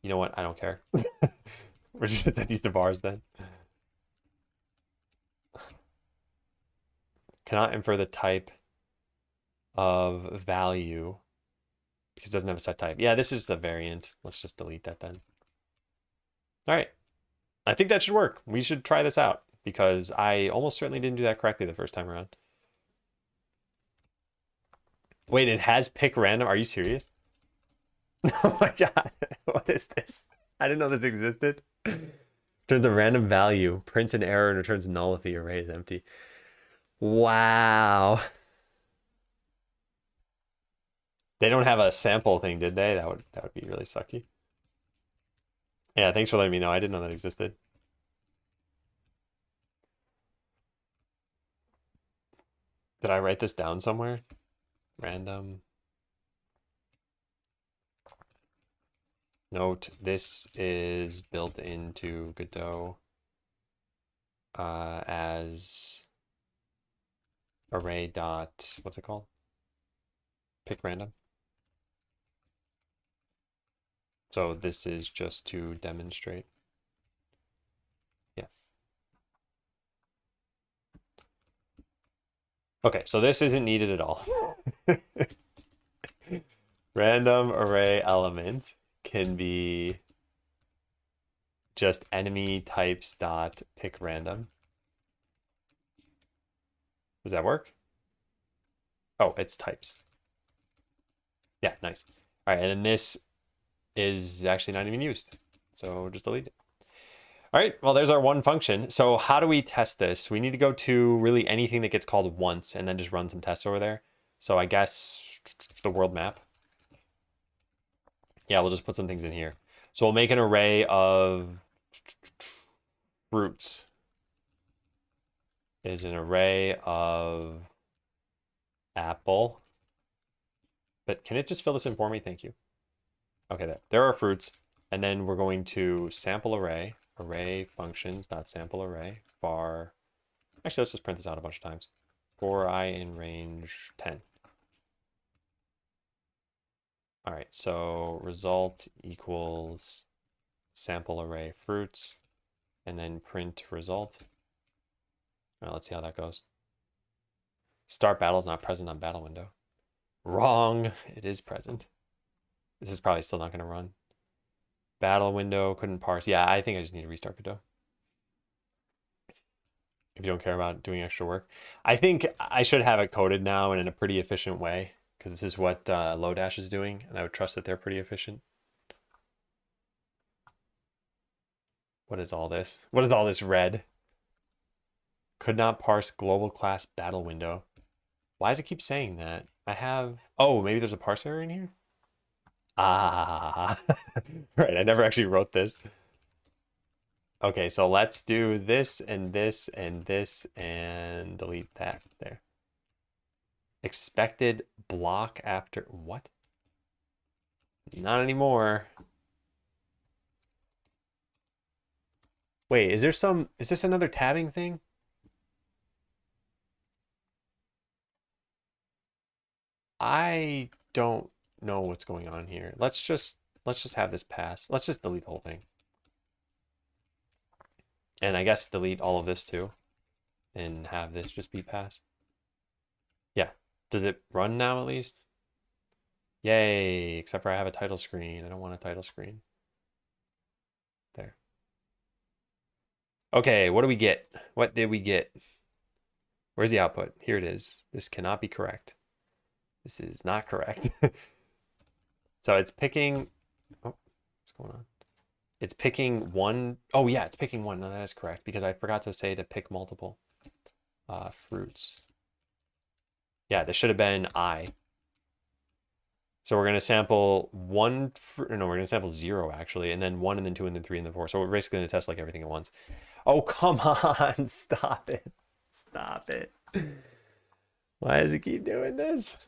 You know what? I don't care. We're just at these bars then. Cannot infer the type of value because it doesn't have a set type. Yeah, this is the variant. Let's just delete that then. All right. I think that should work. We should try this out because I almost certainly didn't do that correctly the first time around. Wait, it has pick random? Are you serious? Oh my God. What is this? I didn't know this existed. Returns a random value, prints an error, and returns null if the array is empty. Wow. They don't have a sample thing, did they? That would be really sucky. Yeah, thanks for letting me know. I didn't know that existed. Did I write this down somewhere? Random. Note, this is built into Godot as array dot, what's it called? Pick random. So this is just to demonstrate. Yeah. Okay, so this isn't needed at all. Random array element can be just enemy types dot pick random. Does that work? Oh, it's types. Yeah, nice. All right, and then this is actually not even used. So just delete it. All right, well, there's our one function. So how do we test this? We need to go to really anything that gets called once and then just run some tests over there. So I guess the world map. Yeah, we'll just put some things in here. So we'll make an array of fruits. Is an array of apple. But can it just fill this in for me? Thank you. Okay, there are fruits. And then we're going to sample array functions dot sample array var. Actually, let's just print this out a bunch of times. For I in range 10. All right, so result equals sample array fruits, and then print result. All right, let's see how that goes. Start battle is not present on battle window. Wrong, it is present. This is probably still not going to run. Battle window, couldn't parse. Yeah, I think I just need to restart Godot. If you don't care about doing extra work. I think I should have it coded now and in a pretty efficient way, because this is what Lodash is doing, and I would trust that they're pretty efficient. What is all this? What is all this red? Could not parse global class battle window. Why does it keep saying that? I have... Oh, maybe there's a parse error in here? Ah, right, I never actually wrote this. Okay, so let's do this and this and this and delete that there. Expected block after what? Not anymore. Wait, is this another tabbing thing? I don't know what's going on here. Let's just have this pass. Let's just delete the whole thing. And I guess delete all of this too. And have this just be pass. Yeah. Does it run now at least? Yay, except for I have a title screen. I don't want a title screen. There. Okay, what do we get? What did we get? Where's the output? Here it is. This cannot be correct. This is not correct. So it's picking... Oh, what's going on? It's picking one... Oh, yeah, it's picking one. No, that is correct, because I forgot to say to pick multiple fruits. Yeah, this should have been I. So we're going to sample one... No, we're going to sample 0, actually, and then 1, and then 2, and then 3, and then 4. So we're basically going to test like everything at once. Oh, come on. Stop it. Stop it. Why does it keep doing this?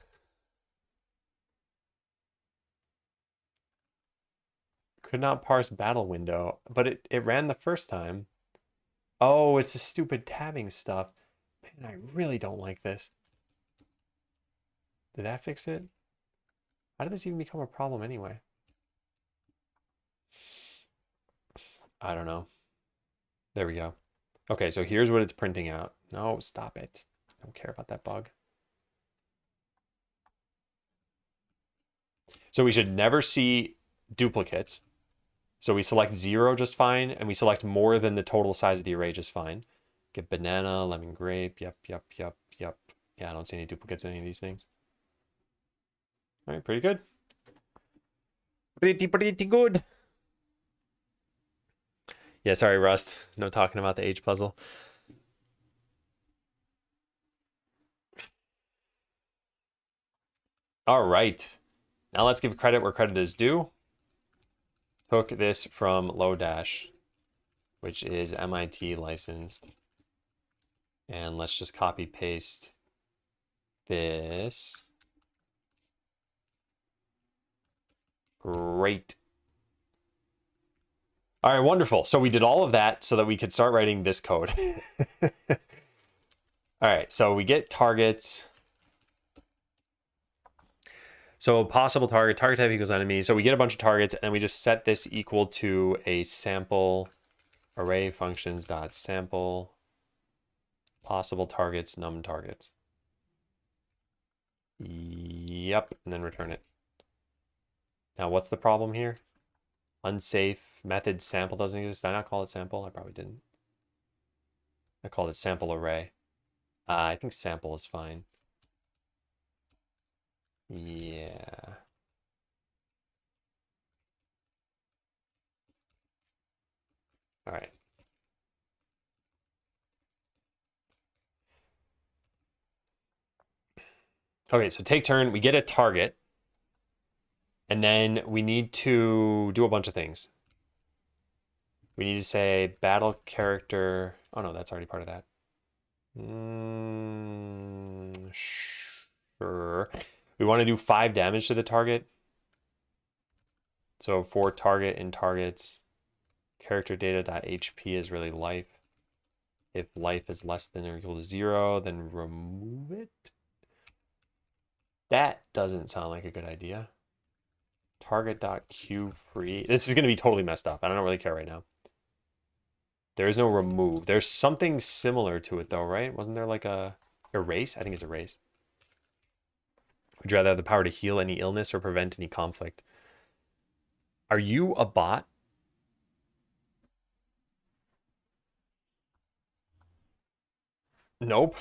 Could not parse battle window, but it ran the first time. Oh, it's the stupid tabbing stuff. Man, I really don't like this. Did that fix it? How did this even become a problem anyway? I don't know. There we go. Okay, so here's what it's printing out. No, stop it. I don't care about that bug. So we should never see duplicates. So we select 0 just fine, and we select more than the total size of the array just fine. Get banana, lemon, grape, yep. Yeah, I don't see any duplicates in any of these things. All right, pretty good. Pretty good. Yeah, sorry, Rust. No talking about the H puzzle. All right. Now let's give credit where credit is due. Took this from Lodash, which is MIT licensed. And let's just copy paste this. Great. All right, wonderful. So we did all of that so that we could start writing this code. All right, so we get targets. So possible target type equals enemy. So we get a bunch of targets, and we just set this equal to a sample array functions dot sample possible targets num targets. Yep, and then return it. Now, what's the problem here? Unsafe method sample doesn't exist. Did I not call it sample? I probably didn't. I called it sample array. I think sample is fine. Yeah. All right. Okay, so take turn. We get a target. And then we need to do a bunch of things. We need to say battle character. Oh, no, that's already part of that. Sure. We want to do 5 damage to the target. So for target and targets, character data.hp is really life. If life is less than or equal to 0, then remove it. That doesn't sound like a good idea. Target.queue_free. This is going to be totally messed up. I don't really care right now. There is no remove. There's something similar to it though, right? Wasn't there like a erase? I think it's erase. Would you rather have the power to heal any illness or prevent any conflict? Are you a bot? Nope.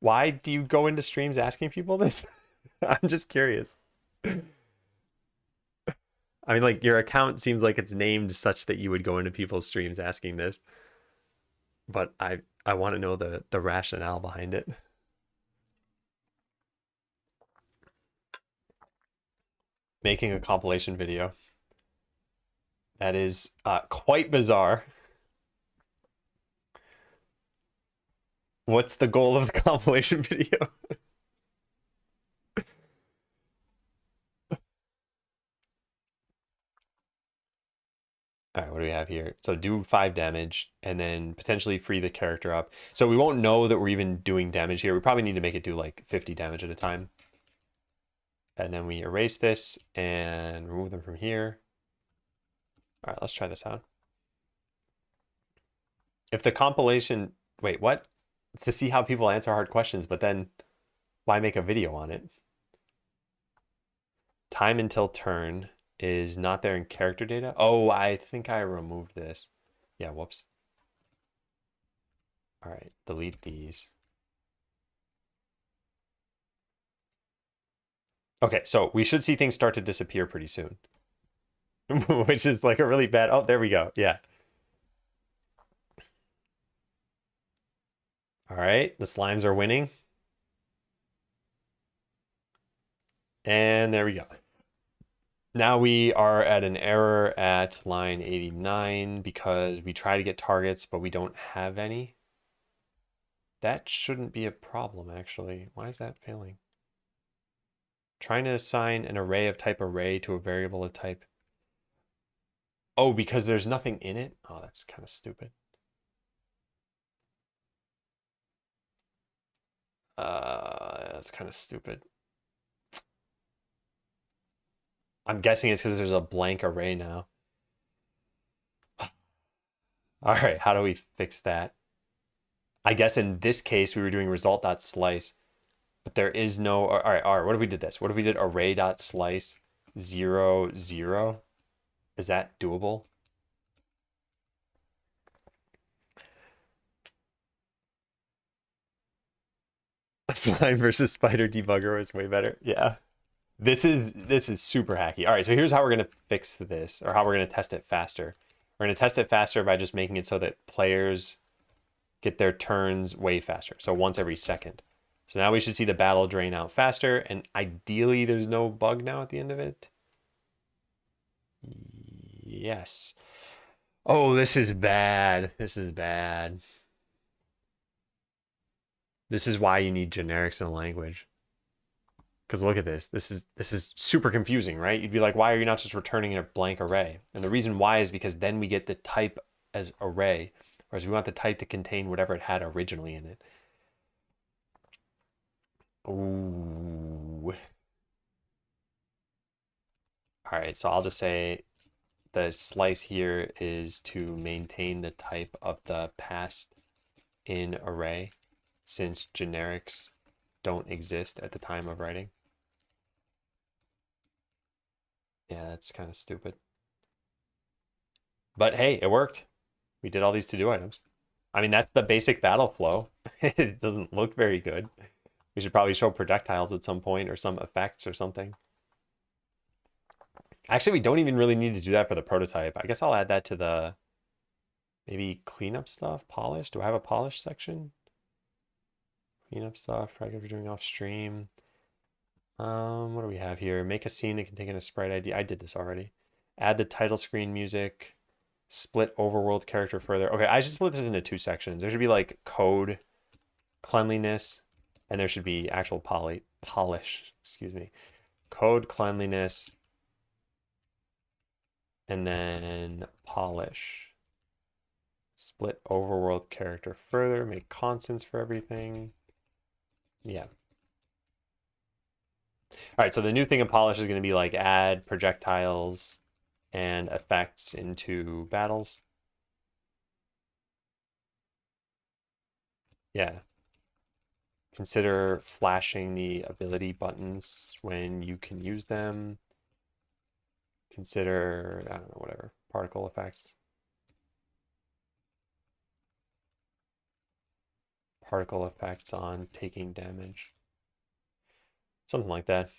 Why do you go into streams asking people this? I'm just curious. I mean, like, your account seems like it's named such that you would go into people's streams asking this. But I want to know the rationale behind it. Making a compilation video. That is quite bizarre. What's the goal of the compilation video? All right, what do we have here? So do 5 damage and then potentially free the character up. So we won't know that we're even doing damage here. We probably need to make it do like 50 damage at a time. And then we erase this and remove them from here. All right, let's try this out. If the compilation, wait, what? It's to see how people answer hard questions, but then why make a video on it? Time until turn is not there in character data. Oh, I think I removed this. Yeah, whoops. All right, delete these. Okay, so we should see things start to disappear pretty soon. Which is like a really bad... Oh, there we go. Yeah. All right, the slimes are winning. And there we go. Now we are at an error at line 89 because we try to get targets, but we don't have any. That shouldn't be a problem, actually. Why is that failing? Trying to assign an array of type array to a variable of type. Oh, because there's nothing in it? Oh, that's kind of stupid. That's kind of stupid. I'm guessing it's because there's a blank array now. All right, how do we fix that? I guess in this case, we were doing result.slice, but there is no, all right, what if we did this? What if we did array.slice 0, 0? Is that doable? Slime versus spider debugger was way better. Yeah. This is super hacky. All right, so here's how we're gonna fix this, or how we're gonna test it faster. We're gonna test it faster by just making it so that players get their turns way faster. So once every second. So now we should see the battle drain out faster, and ideally there's no bug now at the end of it. Yes. Oh, this is bad. This is bad. This is why you need generics in a language. Because look at this. This is super confusing, right? You'd be like, why are you not just returning a blank array? And the reason why is because then we get the type as array, whereas we want the type to contain whatever it had originally in it. Ooh. All right, so I'll just say the slice here is to maintain the type of the passed in array, since generics don't exist at the time of writing. Yeah, that's kind of stupid. But hey, it worked. We did all these to-do items. I mean, that's the basic battle flow. It doesn't look very good. We should probably show projectiles at some point or some effects or something. Actually, we don't even really need to do that for the prototype. I guess I'll add that to the maybe cleanup stuff, polish. Do I have a polish section? Cleanup stuff, right? If you're doing off stream. What do we have here? Make a scene that can take in a sprite ID. I did this already. Add the title screen music. Split overworld character further. Okay, I should split this into 2 sections. There should be like code, cleanliness, and there should be actual polish, excuse me. Code, cleanliness, and then polish. Split overworld character further, make constants for everything. Yeah. All right, so the new thing in polish is going to be like add projectiles and effects into battles. Yeah. Consider flashing the ability buttons when you can use them. Consider, I don't know, whatever, particle effects. Particle effects on taking damage. Something like that.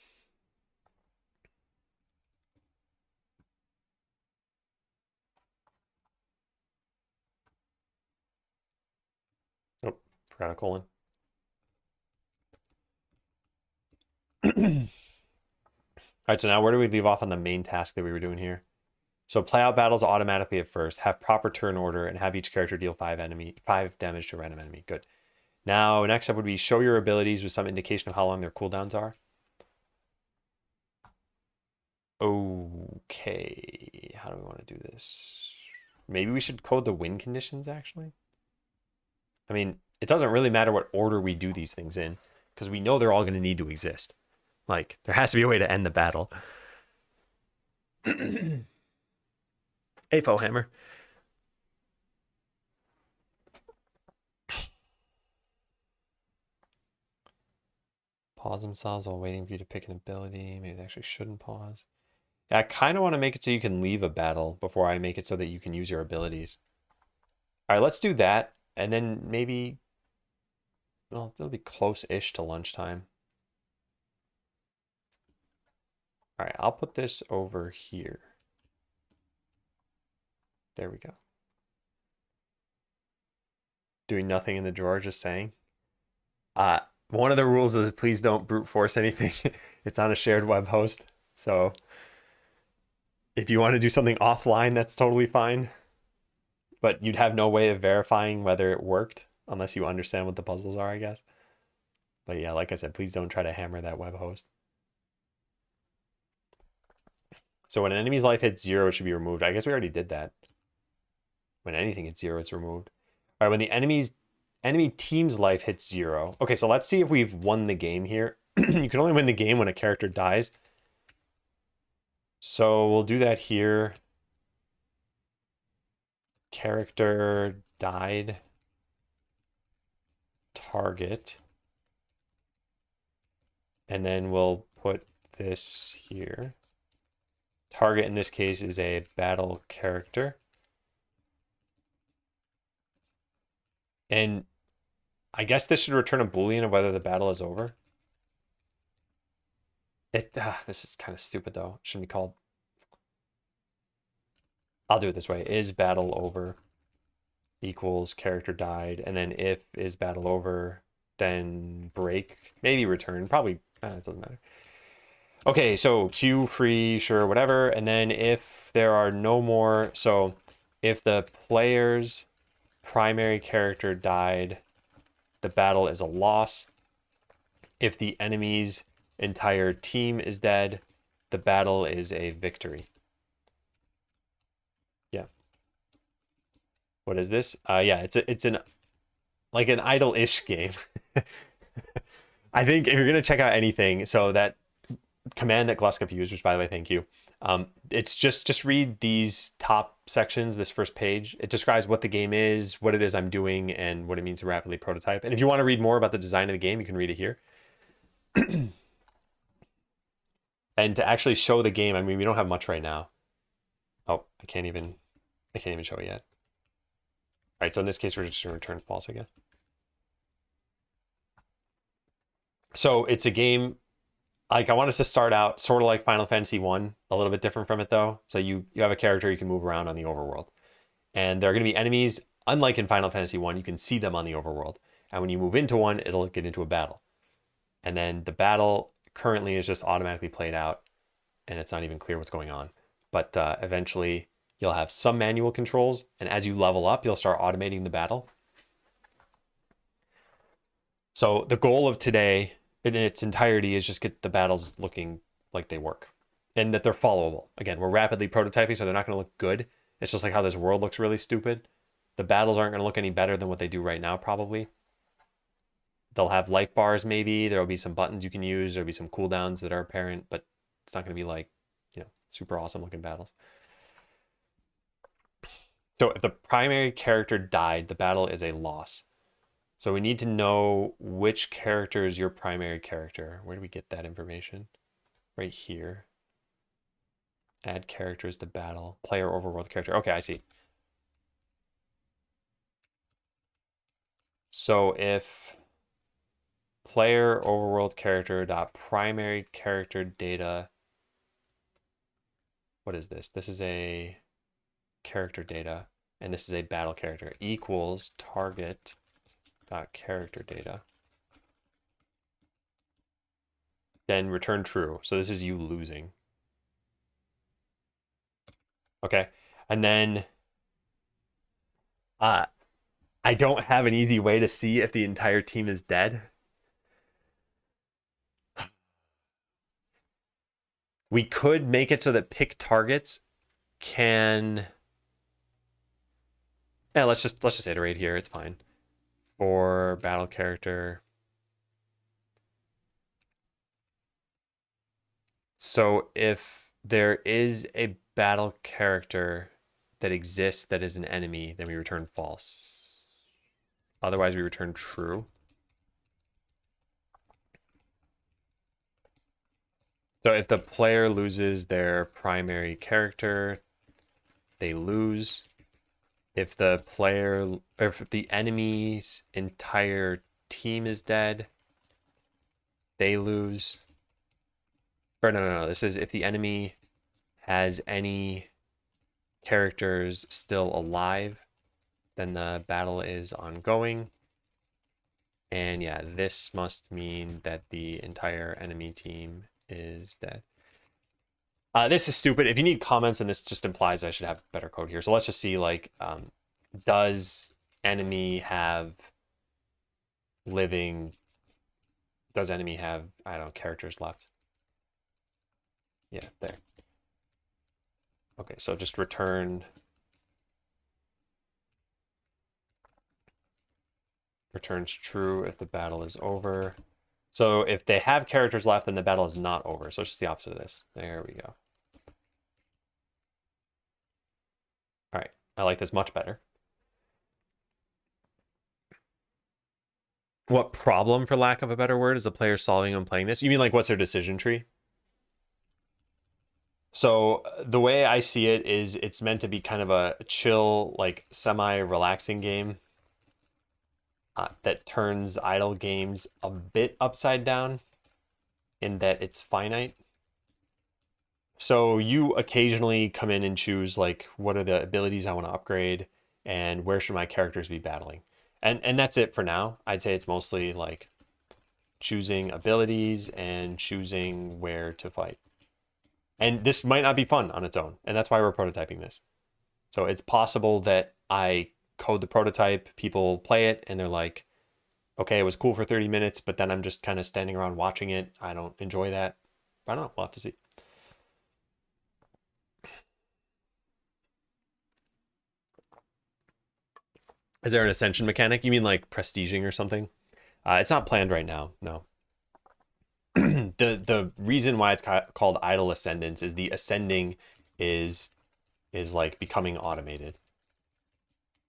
Oh, forgot a colon. All right, so now where do we leave off on the main task that we were doing here? So play out battles automatically at first, have proper turn order, and have each character deal 5 damage to a random enemy. Good. Now, next up would be show your abilities with some indication of how long their cooldowns are. Okay, how do we want to do this? Maybe we should code the win conditions, actually. I mean, it doesn't really matter what order we do these things in, because we know they're all going to need to exist. Like, there has to be a way to end the battle. Hey, Hammer. Pause themselves while waiting for you to pick an ability. Maybe they actually shouldn't pause. Yeah, I kind of want to make it so you can leave a battle before I make it so that you can use your abilities. All right, let's do that. And then maybe, well, it'll be close-ish to lunchtime. All right, I'll put this over here. There we go. Doing nothing in the drawer, just saying. One of the rules is please don't brute force anything. It's on a shared web host. So if you want to do something offline, that's totally fine. But you'd have no way of verifying whether it worked unless you understand what the puzzles are, I guess. But yeah, like I said, please don't try to hammer that web host. So when an enemy's life hits 0, it should be removed. I guess we already did that. When anything hits 0, it's removed. All right, when the enemy team's life hits 0. Okay, so let's see if we've won the game here. You can only win the game when a character dies. So we'll do that here. Character died. Target. And then we'll put this here. Target in this case is a battle character. And I guess this should return a Boolean of whether the battle is over. This is kind of stupid though. It shouldn't be called. I'll do it this way. Is battle over equals character died. And then if is battle over, then break. Maybe return. Probably, it doesn't matter. Okay, so queue free, sure, whatever. And then if there are no more, so if the player's primary character died, the battle is a loss. If the enemy's entire team is dead, the battle is a victory. Yeah. What is this? Yeah, it's an like an idle-ish game. I think if you're gonna check out anything, so that command that Gluskip used, which by the way, thank you. It's just read these top sections, this first page. It describes what the game is, what it is I'm doing, and what it means to rapidly prototype. And if you want to read more about the design of the game, you can read it here. And to actually show the game, I mean, we don't have much right now. Oh, I can't even show it yet. All right, so in this case, we're just gonna return false, I guess. So it's a game, like I want us to start out sort of like Final Fantasy 1, a little bit different from it though. So you have a character you can move around on the overworld. And there are going to be enemies, unlike in Final Fantasy 1, you can see them on the overworld. And when you move into one, it'll get into a battle. And then the battle currently is just automatically played out, and it's not even clear what's going on. But eventually, you'll have some manual controls, and as you level up, you'll start automating the battle. So the goal of today, in its entirety, is just get the battles looking like they work, and that they're followable. Again, we're rapidly prototyping, so they're not going to look good. It's just like how this world looks really stupid. The battles aren't going to look any better than what they do right now, probably. They'll have life bars, maybe. There'll be some buttons you can use. There'll be some cooldowns that are apparent, but it's not going to be like, super awesome looking battles. So if the primary character died, the battle is a loss. So we need to know which character is your primary character. Where do we get that information? Right here. Add characters to battle. Player overworld character. Okay, I see. So if player overworld character dot primary character data, what is this? This is a character data, and this is a battle character, equals target dot character data. Then return true. So this is you losing. Okay, and then I don't have an easy way to see if the entire team is dead. We could make it so that pick targets can. Yeah, let's just iterate here. It's fine. For battle character. So if there is a battle character that exists that is an enemy, then we return false. Otherwise, we return true. So if the player loses their primary character, they lose. If the player, or if the enemy's entire team is dead, they lose. Or no. This is if the enemy has any characters still alive, then the battle is ongoing. And yeah, this must mean that the entire enemy team is dead. This is stupid. If you need comments, and this just implies I should have better code here. So let's just see, like, does enemy have living, does enemy have, I don't know, characters left? Yeah, there. Okay, so just returns true if the battle is over. So if they have characters left, then the battle is not over. So it's just the opposite of this. There we go. All right, I like this much better. What problem, for lack of a better word, is the player solving when playing this? You mean like what's their decision tree? So the way I see it is it's meant to be kind of a chill, like semi-relaxing game that turns idle games a bit upside down in that it's finite. So you occasionally come in and choose like what are the abilities I want to upgrade and where should my characters be battling. And that's it for now. I'd say it's mostly like choosing abilities and choosing where to fight. And this might not be fun on its own, and that's why we're prototyping this. So it's possible that I code the prototype, people play it, and they're like, okay, it was cool for 30 minutes, but then I'm just kind of standing around watching it. I don't enjoy that. I don't know. We'll have to see. Is there an ascension mechanic? You mean like prestiging or something? It's not planned right now. No. The reason why it's called idle ascendants is the ascending is like becoming automated.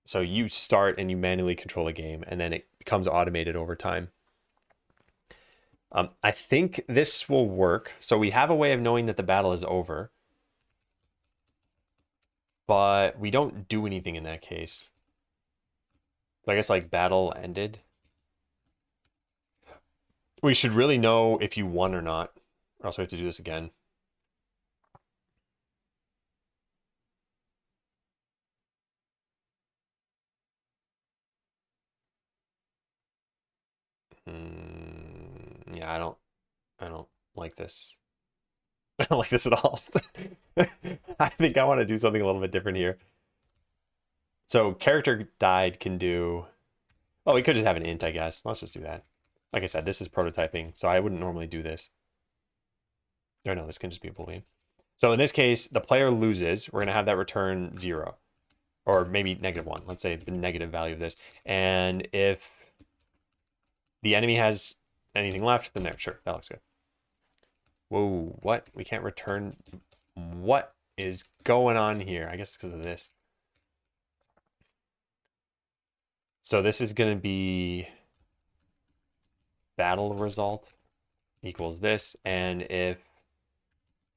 So you start and you manually control a game, and then it becomes automated over time. I think this will work. So we have a way of knowing that the battle is over, but we don't do anything in that case. So I guess like battle ended. We should really know if you won or not, or else we have to do this again. Yeah, I don't like this. I don't like this at all. I think I want to do something a little bit different here. So character died can do, oh, we could just have an int, I guess. Let's just do that. Like I said, this is prototyping, so I wouldn't normally do this. Or no, this can just be a Boolean. So in this case, the player loses. We're going to have that return 0. Or maybe -1. Let's say the negative value of this. And if the enemy has anything left, then there. Sure, that looks good. Whoa, what? We can't return. What is going on here? I guess because of this. So this is going to be battle result equals this. And if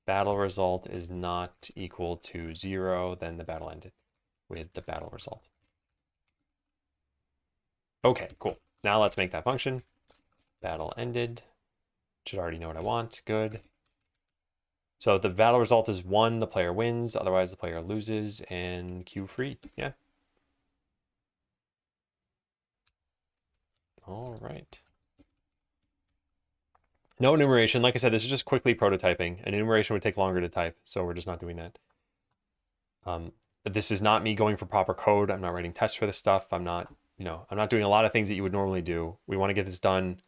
battle result is not equal to 0, then the battle ended with the battle result. Okay, cool. Now let's make that function. Battle ended. Should already know what I want. Good. So if the battle result is 1, the player wins. Otherwise, the player loses, and queue free. Yeah. All right. No enumeration. Like I said, this is just quickly prototyping. An enumeration would take longer to type, so we're just not doing that. This is not me going for proper code. I'm not writing tests for this stuff. I'm not doing a lot of things that you would normally do. We want to get this done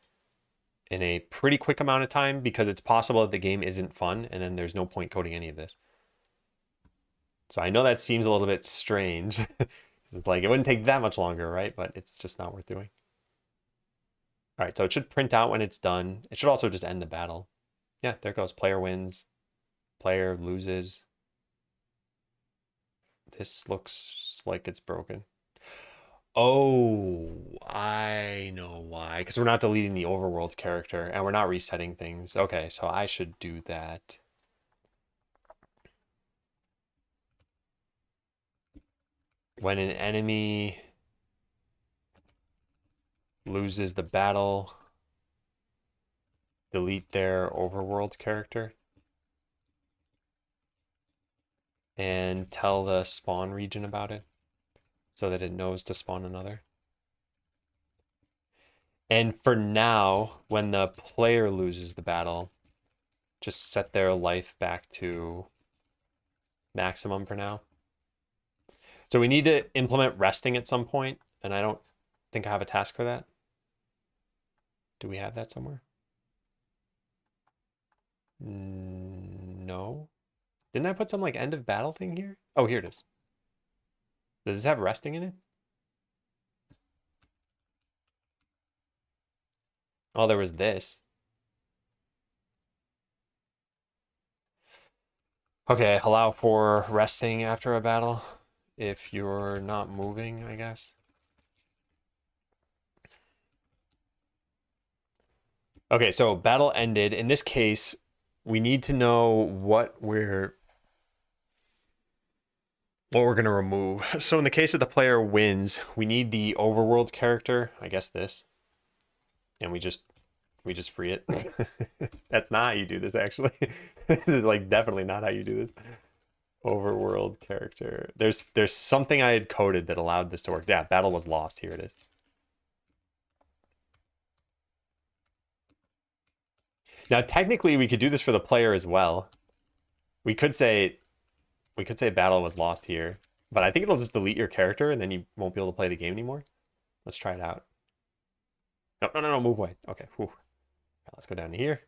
in a pretty quick amount of time because it's possible that the game isn't fun and then there's no point coding any of this. So I know that seems a little bit strange. It's like it wouldn't take that much longer, right? But it's just not worth doing. All right, so it should print out when it's done. It should also just end the battle. Yeah, there it goes. Player wins. Player loses. This looks like it's broken. Oh, I know why. Because we're not deleting the overworld character and we're not resetting things. Okay, so I should do that. When an enemy loses the battle, delete their overworld character. And tell the spawn region about it so that it knows to spawn another. And for now, when the player loses the battle, just set their life back to maximum for now. So we need to implement resting at some point, and I don't think I have a task for that. Do we have that somewhere? No. Didn't I put some like end of battle thing here? Oh, here it is. Does this have resting in it? Oh, there was this. Okay, allow for resting after a battle if you're not moving, I guess. Okay, so battle ended. In this case, we need to know what we're gonna remove. So in the case of the player wins, we need the overworld character, I guess this. And we just free it. That's not how you do this, actually. This is like definitely not how you do this. Overworld character. There's something I had coded that allowed this to work. Yeah, battle was lost. Here it is. Now, technically, we could do this for the player as well. We could say battle was lost here, but I think it'll just delete your character and then you won't be able to play the game anymore. Let's try it out. No, move away. Okay, whew. Right, let's go down to here.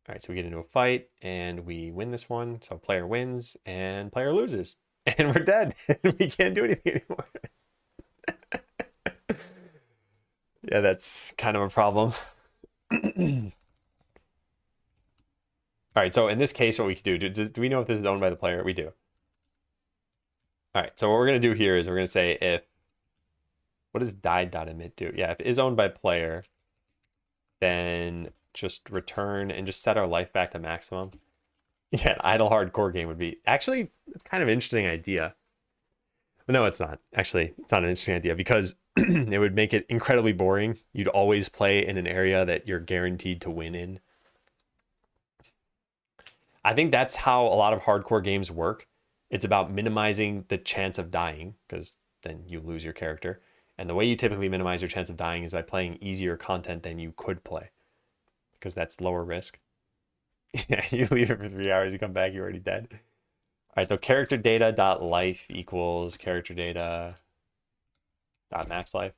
All right, so we get into a fight and we win this one. So player wins and player loses. And we're dead. We can't do anything anymore. Yeah, that's kind of a problem. All right, so in this case, what we could do we know if this is owned by the player? We do. All right, so what we're going to do here is we're going to say if, what does died.emit do? Yeah, if it is owned by player, then just return and just set our life back to maximum. Yeah, an idle hardcore game would be, actually, it's kind of an interesting idea. But no, it's not. Actually, it's not an interesting idea because it would make it incredibly boring. You'd always play in an area that you're guaranteed to win in. I think that's how a lot of hardcore games work. It's about minimizing the chance of dying because then you lose your character. And the way you typically minimize your chance of dying is by playing easier content than you could play because that's lower risk. Yeah, you leave it for 3 hours, you come back, you're already dead. All right, so character data dot life equals character data dot max life.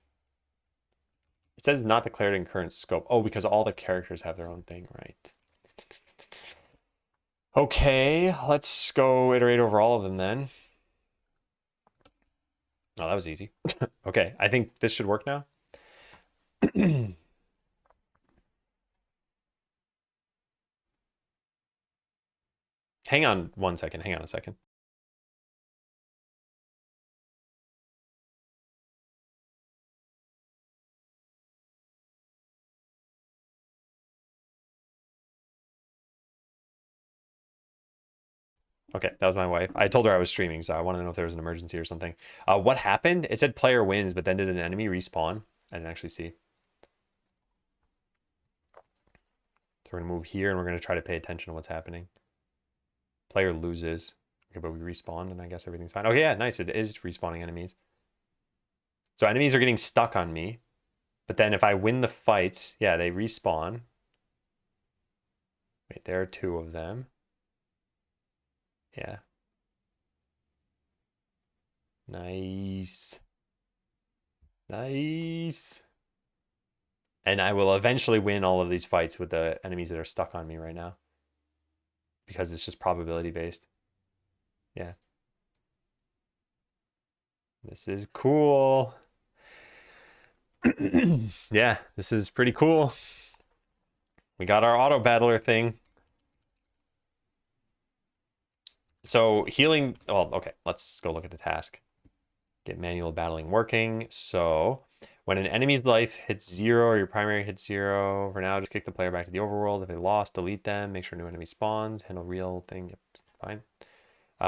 It says not declared in current scope. Oh, because all the characters have their own thing, right? Okay, let's go iterate over all of them then. Oh, that was easy. Okay, I think this should work now. Hang on 1 second. Hang on a second. Okay, that was my wife. I told her I was streaming, so I wanted to know if there was an emergency or something. What happened? It said player wins, but then did an enemy respawn? I didn't actually see. So we're going to move here, and we're going to try to pay attention to what's happening. Player loses. Okay, but we respawned, and I guess everything's fine. Okay, yeah, nice. It is respawning enemies. So enemies are getting stuck on me. But then if I win the fights, yeah, they respawn. Wait, there are 2 of them. Yeah. Nice. Nice. And I will eventually win all of these fights with the enemies that are stuck on me right now. Because it's just probability based. Yeah. This is cool. Yeah, this is pretty cool. We got our auto battler thing. So healing, well, okay, let's go look at the task. get manual battling working. So when an enemy's life hits 0 or your primary hits 0, for now, just kick the player back to the overworld. If they lost, delete them. Make sure no enemy spawns. Handle real thing. Yep, fine.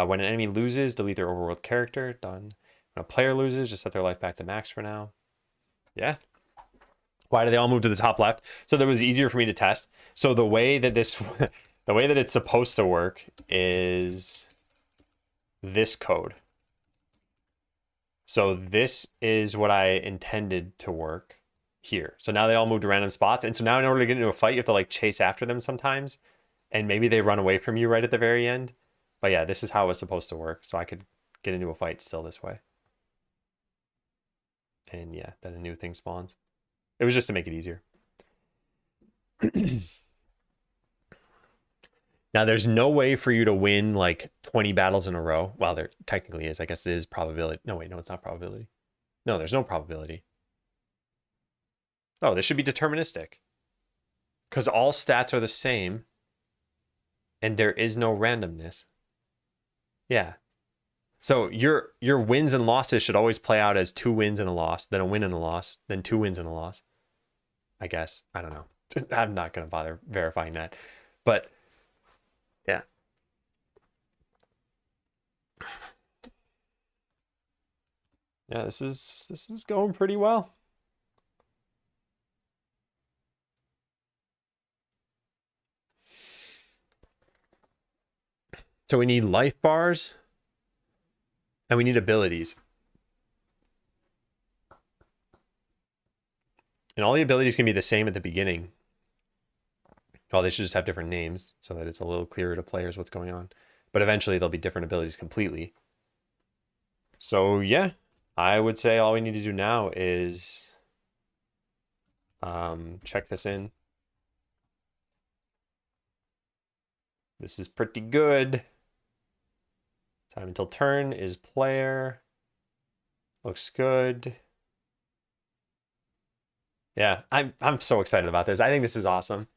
When an enemy loses, delete their overworld character. Done. When a player loses, just set their life back to max for now. Yeah. Why do they all move to the top left? So that was easier for me to test. So the way that this, the way that it's supposed to work is this code. So this is what I intended to work here. So now they all move to random spots. And so now in order to get into a fight, you have to like chase after them sometimes. And maybe they run away from you right at the very end. But yeah, this is how it was supposed to work. So I could get into a fight still this way. And yeah, then a new thing spawns. It was just to make it easier. Now, there's no way for you to win like 20 battles in a row. Well, there technically is. I guess it is probability. No, wait, no, it's not probability. No, there's no probability. Oh, this should be deterministic. Because all stats are the same. And there is no randomness. Yeah. So your wins and losses should always play out as 2 wins and a loss, then a win and a loss, then 2 wins and a loss. I guess. I don't know. I'm not going to bother verifying that. But yeah. Yeah, this is going pretty well. So we need life bars and we need abilities. And all the abilities can be the same at the beginning. Well, they should just have different names so that it's a little clearer to players what's going on. But eventually there'll be different abilities completely. So yeah, I would say all we need to do now is check this in. This is pretty good. Time until turn is player. Looks good. Yeah, I'm so excited about this. I think this is awesome.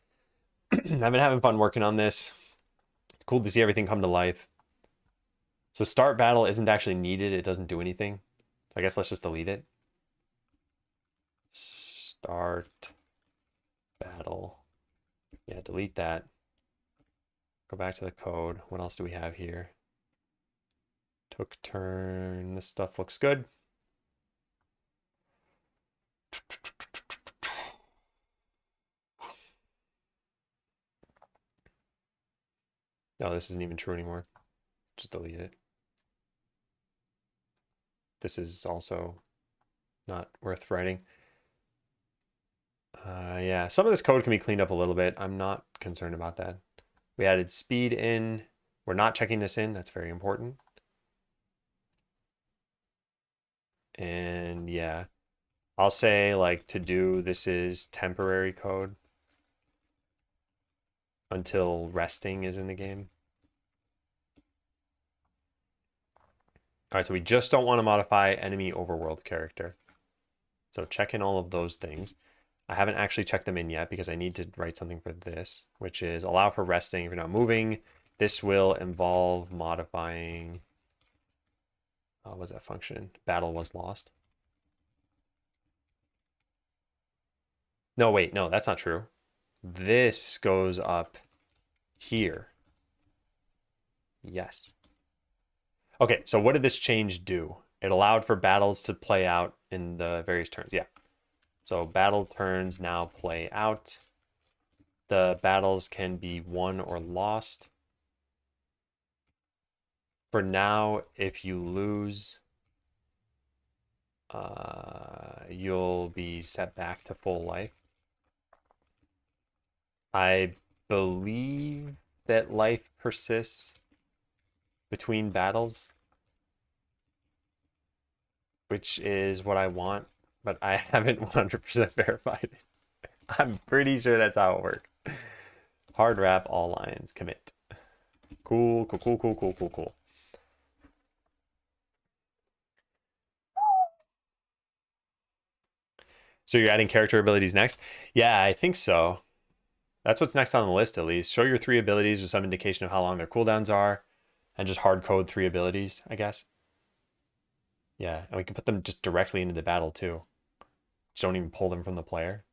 I've been having fun working on this. It's cool to see everything come to life. So start battle isn't actually needed. It doesn't do anything. I guess let's just delete it. Start battle. Yeah, delete that. Go back to the code. What else do we have here? Took turn. This stuff looks good. No, this isn't even true anymore. Just delete it. This is also not worth writing. Yeah, some of this code can be cleaned up a little bit. I'm not concerned about that. We added speed in. We're not checking this in. That's very important. And yeah, I'll say like to do this is temporary code until resting is in the game. All right, so we just don't want to modify enemy overworld character. So check in all of those things. I haven't actually checked them in yet because I need to write something for this, which is allow for resting if you're not moving. This will involve modifying, what's that function? Battle was lost. No, wait, no, that's not true. This goes up here. Yes. Okay, so what did this change do? It allowed for battles to play out in the various turns. Yeah. So battle turns now play out. The battles can be won or lost. For now, if you lose, you'll be set back to full life. I believe that life persists between battles, which is what I want, but I haven't 100% verified it. I'm pretty sure that's how it works. Hard wrap all lines, commit. Cool, cool, cool, cool, cool, cool, cool. So you're adding character abilities next? Yeah, I think so. That's what's next on the list, at least. Show your 3 abilities with some indication of how long their cooldowns are, and just hard code 3 abilities, I guess. Yeah, and we can put them just directly into the battle too. Just don't even pull them from the player.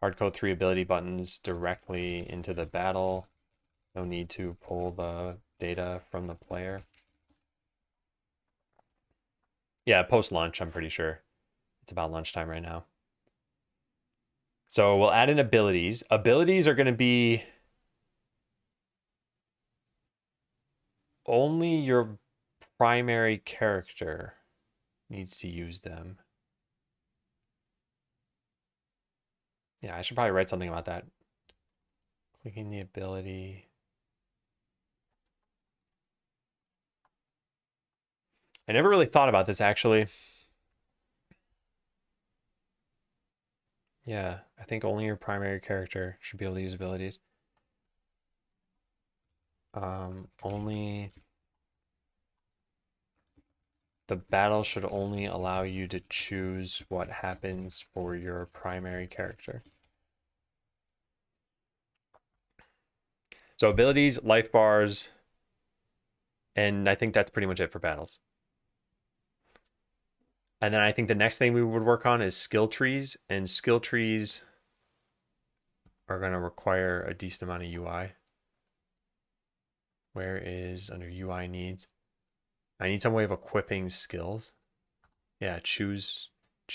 Hardcode 3 ability buttons directly into the battle. No need to pull the data from the player. Yeah, post-launch, I'm pretty sure. It's about lunchtime right now. So we'll add in abilities. Abilities are going to be only your primary character needs to use them. Yeah, I should probably write something about that. Clicking the ability. I never really thought about this actually. Yeah, I think only your primary character should be able to use abilities. Only the battle should only allow you to choose what happens for your primary character. So abilities, life bars, and I think that's pretty much it for battles. And then I think the next thing we would work on is skill trees, and skill trees are going to require a decent amount of UI. Where is under UI needs? I need some way of equipping skills. Yeah, choose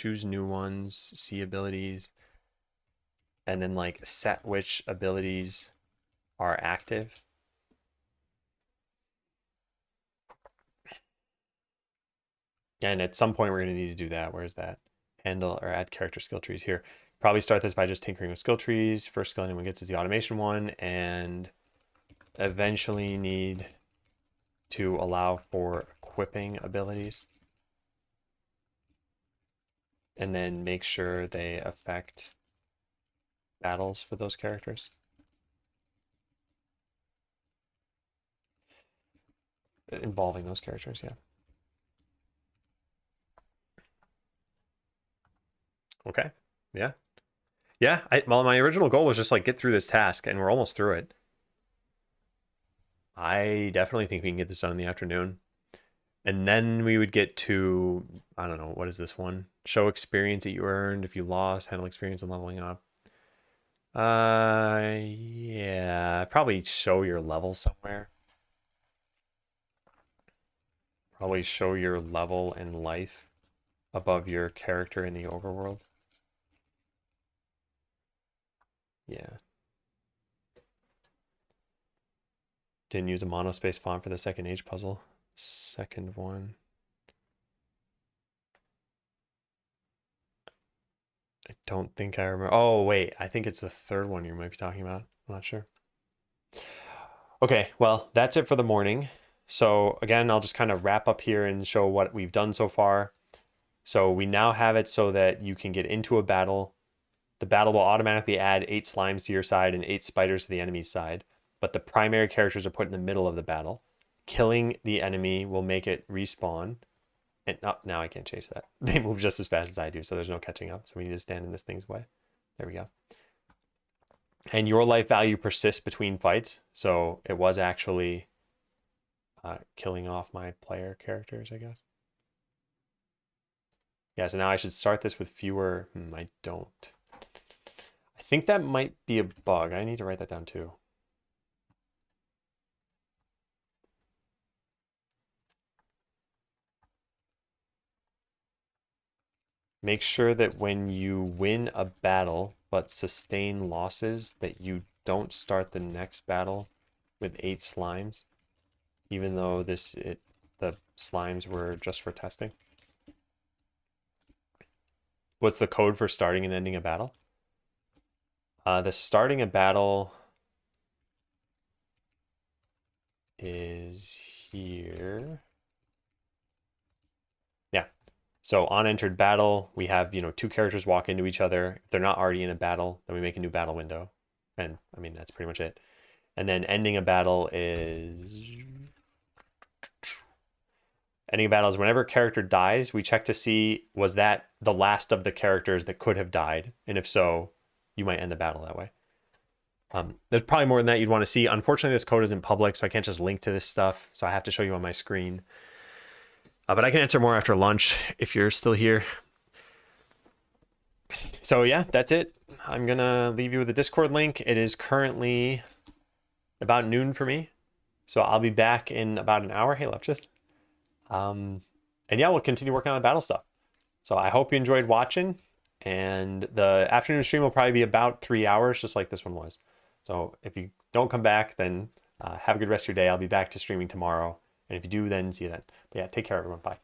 new ones, see abilities, and then like set which abilities are active. And at some point we're going to need to do that. Where's that? Handle or add character skill trees here. Probably start this by just tinkering with skill trees. First skill anyone gets is the automation one, and eventually need to allow for equipping abilities. And then make sure they affect battles for those characters. Involving those characters, yeah. Okay, yeah. Yeah, well, my original goal was just like get through this task, and we're almost through it. I definitely think we can get this done in the afternoon. And then we would get to, I don't know, what is this one? Show experience that you earned if you lost, handle experience and leveling up. Yeah, probably show your level somewhere. Probably show your level and life above your character in the overworld. Yeah. Didn't use a monospace font for the second age puzzle. Second one. I don't think I remember. Oh, wait. I think it's the third one you might be talking about. I'm not sure. Okay, well, that's it for the morning. So again, I'll just kind of wrap up here and show what we've done so far. So we now have it so that you can get into a battle. The battle will automatically add 8 slimes to your side and 8 spiders to the enemy's side. But the primary characters are put in the middle of the battle. Killing the enemy will make it respawn. And now I can't chase that. They move just as fast as I do, so there's no catching up. So we need to stand in this thing's way. There we go. And your life value persists between fights. So it was actually killing off my player characters, I guess. Yeah, so now I should start this with fewer. I don't. I think that might be a bug. I need to write that down too. Make sure that when you win a battle but sustain losses, that you don't start the next battle with 8 slimes, even though the slimes were just for testing. What's the code for starting and ending a battle? The starting a battle is here. Yeah. So on entered battle, we have, 2 characters walk into each other. If they're not already in a battle, then we make a new battle window. And I mean, that's pretty much it. And then ending a battle is whenever a character dies, we check to see, was that the last of the characters that could have died? And if so, you might end the battle that way. There's probably more than that you'd want to see. Unfortunately, this code isn't public, so I can't just link to this stuff. So I have to show you on my screen. But I can answer more after lunch if you're still here. So yeah, that's it. I'm gonna leave you with a Discord link. It is currently about noon for me, so I'll be back in about an hour. Hey, leftist. And yeah, we'll continue working on the battle stuff. So I hope you enjoyed watching, and the afternoon stream will probably be about 3 hours, just like this one was. So if you don't come back, then have a good rest of your day. I'll be back to streaming tomorrow, and if you do, then see you then. But yeah, take care, everyone. Bye.